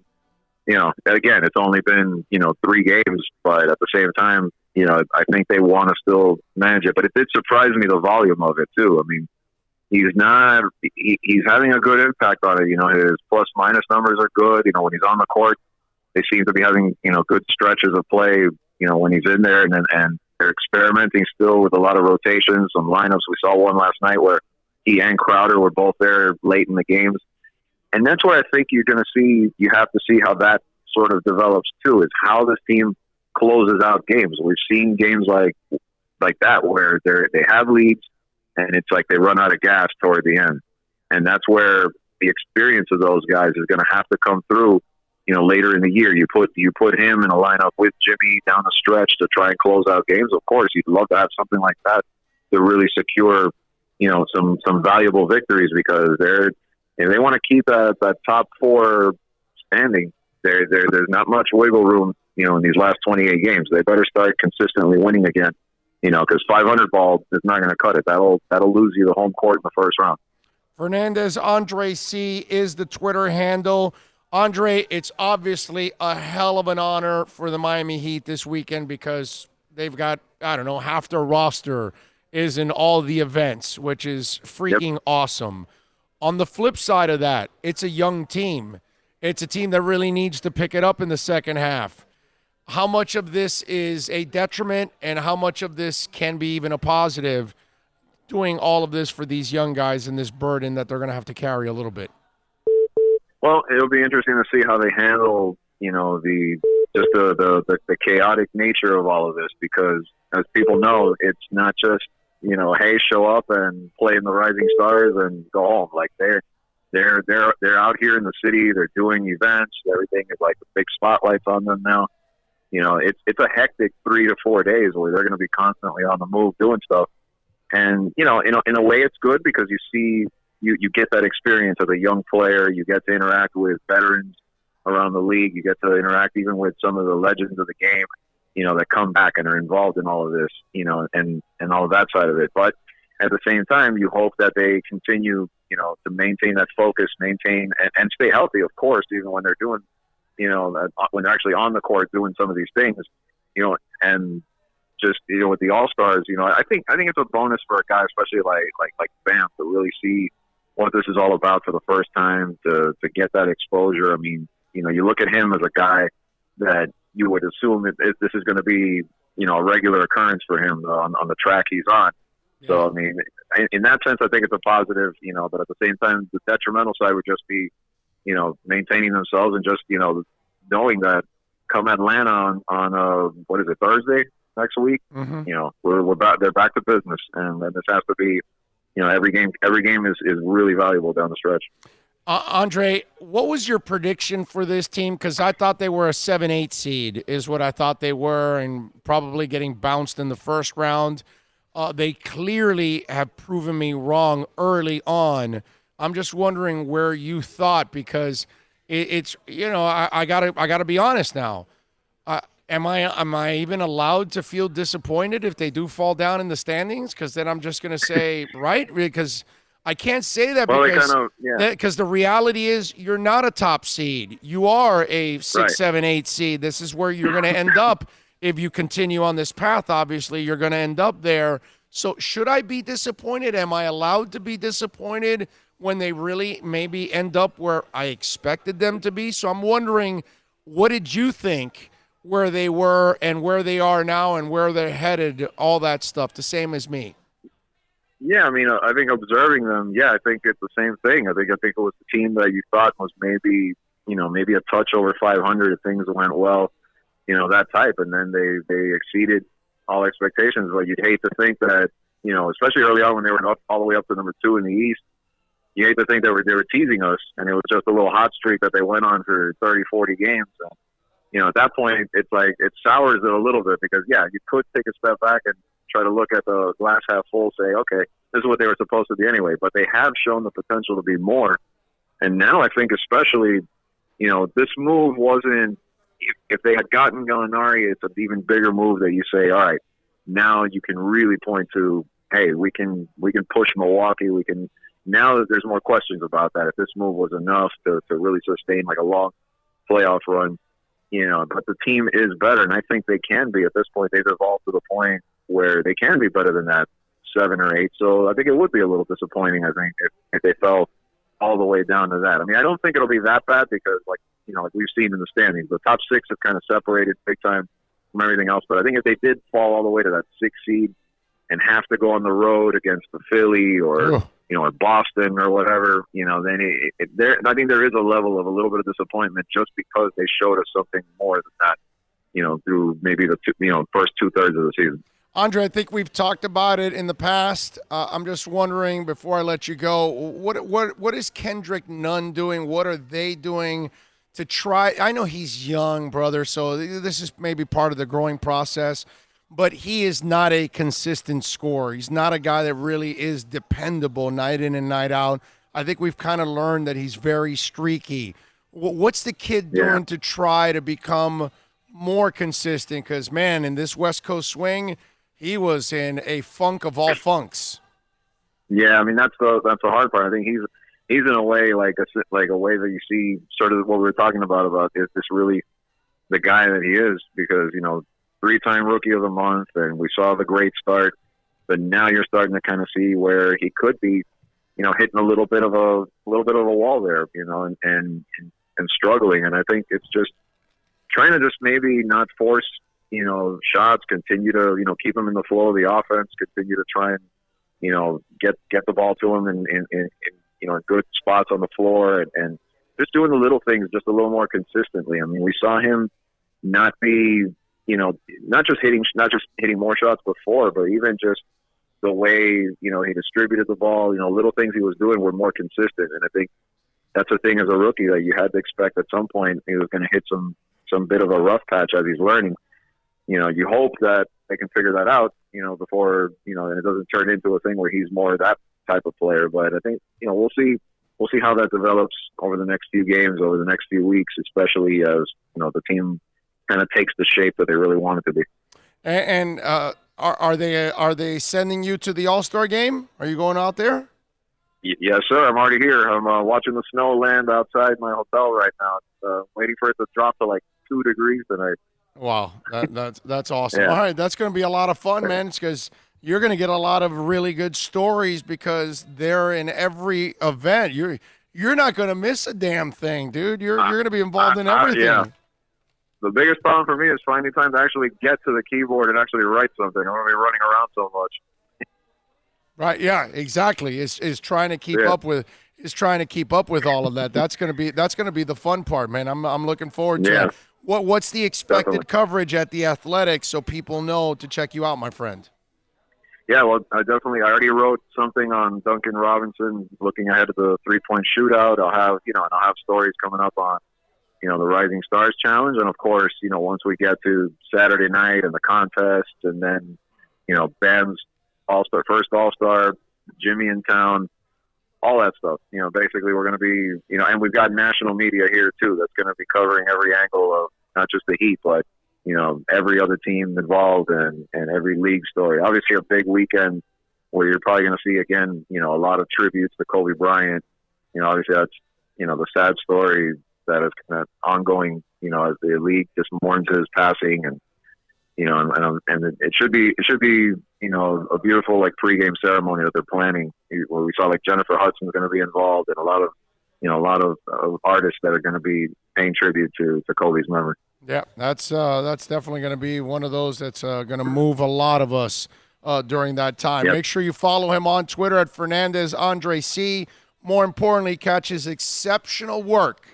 you know, again, it's only been, you know, 3 games, but at the same time, you know, I think they want to still manage it, but it did surprise me, the volume of it, too. I mean, he's having a good impact on it. You know, his plus-minus numbers are good. You know, when he's on the court, they seem to be having, you know, good stretches of play, you know, when he's in there, and they're experimenting still with a lot of rotations, some lineups. We saw one last night where he and Crowder were both there late in the games. And that's where I think you have to see how that sort of develops too, is how this team closes out games. We've seen games like that where they have leads and it's like they run out of gas toward the end. And that's where the experience of those guys is going to have to come through. You know, later in the year, you put him in a lineup with Jimmy down the stretch to try and close out games. Of course, you'd love to have something like that to really secure, you know, some valuable victories, because if they want to keep that top 4 standing, there's not much wiggle room, you know, in these last 28 games. They better start consistently winning again, you know, because 500 ball is not going to cut it. That'll lose you the home court in the first round. Fernandez Andre C is the Twitter handle. Andre, it's obviously a hell of an honor for the Miami Heat this weekend because they've got, I don't know, half their roster is in all the events, which is freaking awesome. On the flip side of that, it's a young team. It's a team that really needs to pick it up in the second half. How much of this is a detriment and how much of this can be even a positive, doing all of this for these young guys and this burden that they're going to have to carry a little bit? Well, it'll be interesting to see how they handle, you know, the chaotic nature of all of this, because as people know, it's not just, you know, hey, show up and play in the Rising Stars and go home. Like they're out here in the city, they're doing events, everything is like the big spotlights on them now. You know, it's a hectic 3 to 4 days where they're going to be constantly on the move doing stuff. And, you know, in a way it's good because you see, you get that experience as a young player. You get to interact with veterans around the league. You get to interact even with some of the legends of the game, you know, that come back and are involved in all of this, you know, and all of that side of it. But at the same time, you hope that they continue, you know, to maintain that focus, maintain and stay healthy, of course, even when they're doing, you know, when they're actually on the court doing some of these things, you know, and just, you know, with the All-Stars, you know, I think it's a bonus for a guy, especially like Bam, to really see what this is all about for the first time, to get that exposure. I mean, you know, you look at him as a guy that you would assume that this is going to be, you know, a regular occurrence for him on the track he's on. Yeah. So, I mean, in that sense, I think it's a positive, you know, but at the same time, the detrimental side would just be, you know, maintaining themselves and just, you know, knowing that come Atlanta on what is it, Thursday next week, you know, they're back to business, and this has to be, you know, every game is really valuable down the stretch. Andre, what was your prediction for this team? Because I thought they were a 7-8 seed is what I thought they were, and probably getting bounced in the first round. They clearly have proven me wrong early on. I'm just wondering where you thought, because it's I gotta be honest now. Am I even allowed to feel disappointed if they do fall down in the standings? Because then I'm just gonna say right, because I can't say that because the reality is you're not a top seed. You are a 6, 7, 8 seed. This is where you're going to end up if you continue on this path. Obviously, you're going to end up there. So should I be disappointed? Am I allowed to be disappointed when they really maybe end up where I expected them to be? So I'm wondering, what did you think where they were and where they are now and where they're headed, all that stuff, the same as me? Yeah, I mean, I think observing them, I think it's the same thing. I think it was the team that you thought was maybe a touch over 500 if things went well, that type. And then they exceeded all expectations. But you'd hate to think that, especially early on when they were up all the way up to number 2 in the East, you hate to think they were teasing us, and it was just a little hot streak that they went on for 30, 40 games. And, at that point, it's like it sours it a little bit because, you could take a step back and try to look at the glass half full, say, okay, this is what they were supposed to be anyway. But they have shown the potential to be more. And now I think especially, this move wasn't – if they had gotten Gallinari, it's an even bigger move that you say, all right, now you can really point to, hey, we can push Milwaukee. We can – now that there's more questions about that, if this move was enough to really sustain like a long playoff run, but the team is better. And I think they can be. At this point, they've evolved to the point where they can be better than that 7 or 8. So I think it would be a little disappointing, I think, if they fell all the way down to that. I mean, I don't think it'll be that bad because, like we've seen in the standings, the top 6 have kind of separated big time from everything else. But I think if they did fall all the way to that 6 seed and have to go on the road against the Philly or, or Boston or whatever, then I think there is a level of a little bit of disappointment just because they showed us something more than that, through maybe the first 2/3 of the season. Andre, I think we've talked about it in the past. I'm just wondering, before I let you go, what is Kendrick Nunn doing? What are they doing to try? I know he's young, brother, so this is maybe part of the growing process, but he is not a consistent scorer. He's not a guy that really is dependable night in and night out. I think we've kind of learned that he's very streaky. What's the kid doing to try to become more consistent? Because, man, in this West Coast swing – he was in a funk of all funks. Yeah, I mean that's the hard part. I think he's in a way like a way that you see sort of what we were talking about is this really the guy that he is because 3-time rookie of the month and we saw the great start, but now you're starting to kind of see where he could be, hitting a little bit of a wall there, and struggling. And I think it's just trying to just maybe not force. Shots, continue to, keep them in the flow of the offense, continue to try and, get the ball to him in good spots on the floor and just doing the little things just a little more consistently. I mean, we saw him not be, not just hitting more shots before, but even just the way, he distributed the ball, little things he was doing were more consistent. And I think that's the thing as a rookie that you had to expect at some point he was going to hit some bit of a rough patch as he's learning. You hope that they can figure that out, before, and it doesn't turn into a thing where he's more that type of player. But I think, we'll see how that develops over the next few games, over the next few weeks, especially as, the team kind of takes the shape that they really want it to be. And are they sending you to the All-Star game? Are you going out there? Yes, sir. I'm already here. I'm watching the snow land outside my hotel right now. Waiting for it to drop to like 2 degrees tonight. Wow, that's awesome. Yeah. All right, that's going to be a lot of fun, man, because you're going to get a lot of really good stories because they're in every event. You're not going to miss a damn thing, dude. You're going to be involved in everything. Yeah. The biggest problem for me is finding time to actually get to the keyboard and actually write something. I'm going to be running around so much. Right, yeah, exactly. Is trying to keep up with all of that. That's going to be the fun part, man. I'm looking forward to it. What's the expected coverage at the Athletic so people know to check you out, my friend? Yeah, well, I already wrote something on Duncan Robinson, looking ahead of the 3-point shootout. I'll have stories coming up on, the Rising Stars Challenge. And of course, once we get to Saturday night and the contest, and then, Ben's first All-Star, Jimmy in town, all that stuff. Basically we're going to be, and we've got national media here too that's going to be covering every angle of not just the Heat, but every other team involved and every league story. Obviously a big weekend where you're probably going to see, again, a lot of tributes to Kobe Bryant. Obviously that's, the sad story that is kind of ongoing, as the league just mourns his passing, and, and it should be, a beautiful, like, pregame ceremony that they're planning, where we saw, like, Jennifer Hudson's going to be involved, and a lot of artists that are going to be paying tribute to Kobe's memory. Yeah, that's definitely going to be one of those that's going to move a lot of us during that time. Yep. Make sure you follow him on Twitter at Fernandez Andre C. More importantly, catch his exceptional work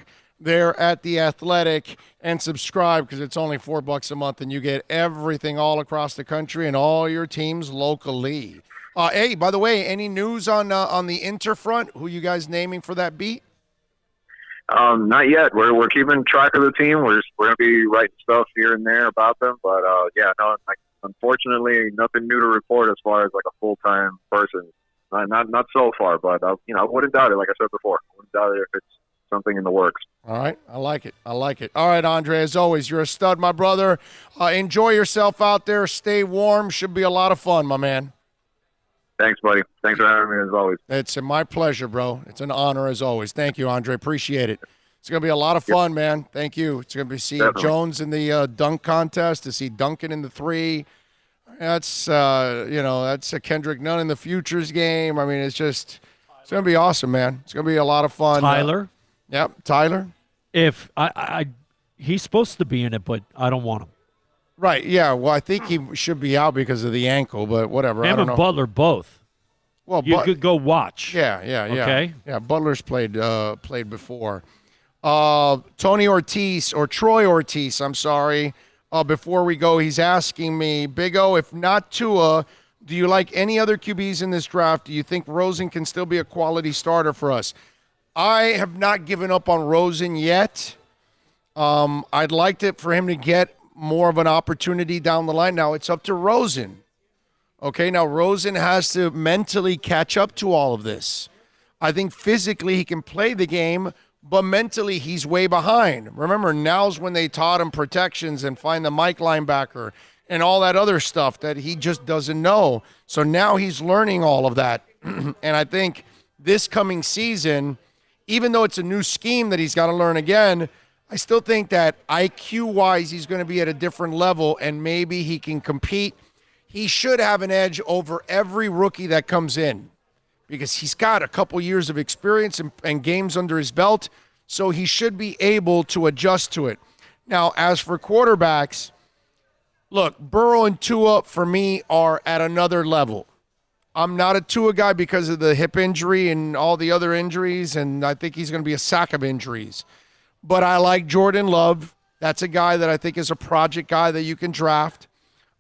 there at The Athletic and subscribe, because it's only $4 a month and you get everything all across the country and all your teams locally. Hey, by the way, any news on the Inter front? Who you guys naming for that beat? Not yet. We're keeping track of the team. We're going to be writing stuff here and there about them, but unfortunately, nothing new to report as far as like a full-time person. Not so far, but I wouldn't doubt it. Like I said before, I wouldn't doubt it if it's something in the works. All right, I like it. All right, Andre, as always, you're a stud, my brother. Enjoy yourself out there. Stay warm. Should be a lot of fun, my man. Thanks, buddy. Thanks for having me, as always. It's my pleasure, bro. It's an honor, as always. Thank you, Andre. Appreciate it. It's going to be a lot of fun, man. Thank you. It's going to be see Jones in the dunk contest, to see Duncan in the 3. That's, that's a Kendrick Nunn in the futures game. I mean, it's going to be awesome, man. It's going to be a lot of fun. Tyler. Yep, Tyler. If he's supposed to be in it, but I don't want him. Right, yeah. Well, I think he should be out because of the ankle, but whatever. Him I don't and know. Butler both. Well, you could go watch. Yeah. Okay. Yeah, Butler's played before. Tony Ortiz, or Troy Ortiz, I'm sorry. Before we go, he's asking me, Big O, if not Tua, do you like any other QBs in this draft? Do you think Rosen can still be a quality starter for us? I have not given up on Rosen yet. I'd like for him to get more of an opportunity down the line. Now, it's up to Rosen. Okay, now Rosen has to mentally catch up to all of this. I think physically he can play the game, but mentally he's way behind. Remember, now's when they taught him protections and find the Mike linebacker and all that other stuff that he just doesn't know. So now he's learning all of that. And I think this coming season, even though it's a new scheme that he's got to learn again, I still think that IQ-wise he's going to be at a different level, and maybe he can compete. He should have an edge over every rookie that comes in, because he's got a couple years of experience and games under his belt, so he should be able to adjust to it. Now, as for quarterbacks, look, Burrow and Tua, for me, are at another level. I'm not a Tua guy because of the hip injury and all the other injuries, and I think he's going to be a sack of injuries. But I like Jordan Love. That's a guy that I think is a project guy that you can draft.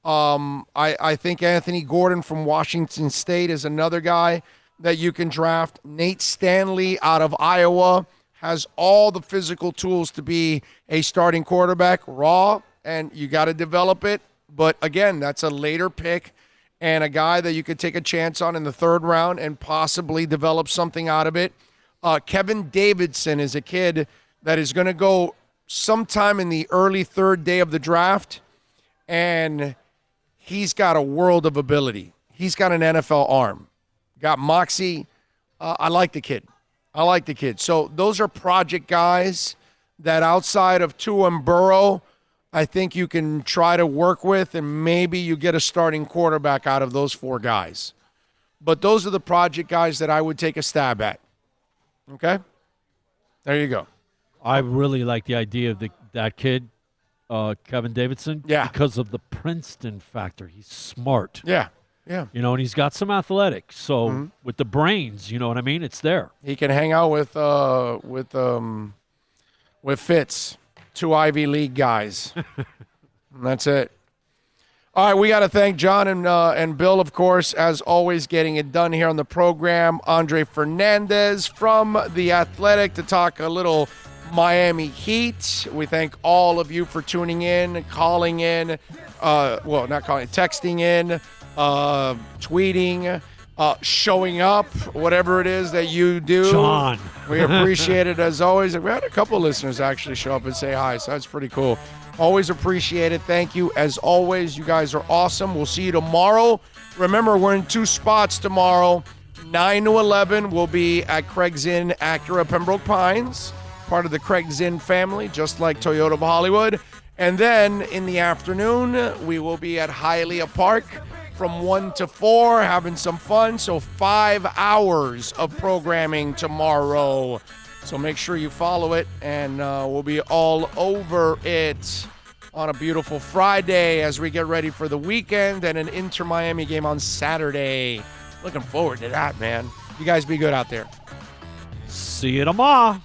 I think Anthony Gordon from Washington State is another guy that you can draft. Nate Stanley out of Iowa has all the physical tools to be a starting quarterback, raw, and you got to develop it. But again, that's a later pick and a guy that you could take a chance on in the 3rd round and possibly develop something out of it. Kevin Davidson is a kid that is going to go sometime in the early 3rd day of the draft, and he's got a world of ability. He's got an NFL arm. Got moxie. I like the kid. So those are project guys that outside of Tua and Burrow, I think you can try to work with, and maybe you get a starting quarterback out of those 4 guys. But those are the project guys that I would take a stab at. Okay? There you go. I really like the idea of that kid, Kevin Davidson, because of the Princeton factor. He's smart. Yeah. And he's got some athletics. So with the brains, you know what I mean? It's there. He can hang out with Fitz, 2 Ivy League guys. And that's it. All right, we got to thank John and Bill, of course, as always, getting it done here on the program. Andre Fernandez from The Athletic to talk a little Miami Heat. We thank all of you for tuning in, calling in, not calling, texting in, tweeting, showing up, whatever it is that you do. John. We appreciate it as always. We had a couple of listeners actually show up and say hi, so that's pretty cool. Always appreciate it. Thank you. As always, you guys are awesome. We'll see you tomorrow. Remember, we're in 2 spots tomorrow. 9 to 11, we'll be at Craig's Inn, Acura, Pembroke Pines, part of the Craig's Inn family, just like Toyota of Hollywood. And then in the afternoon, we will be at Hialeah Park from 1 to 4, having some fun. So 5 hours of programming tomorrow. So make sure you follow it, and we'll be all over it on a beautiful Friday as we get ready for the weekend and an Inter-Miami game on Saturday. Looking forward to that, man. You guys be good out there. See you tomorrow.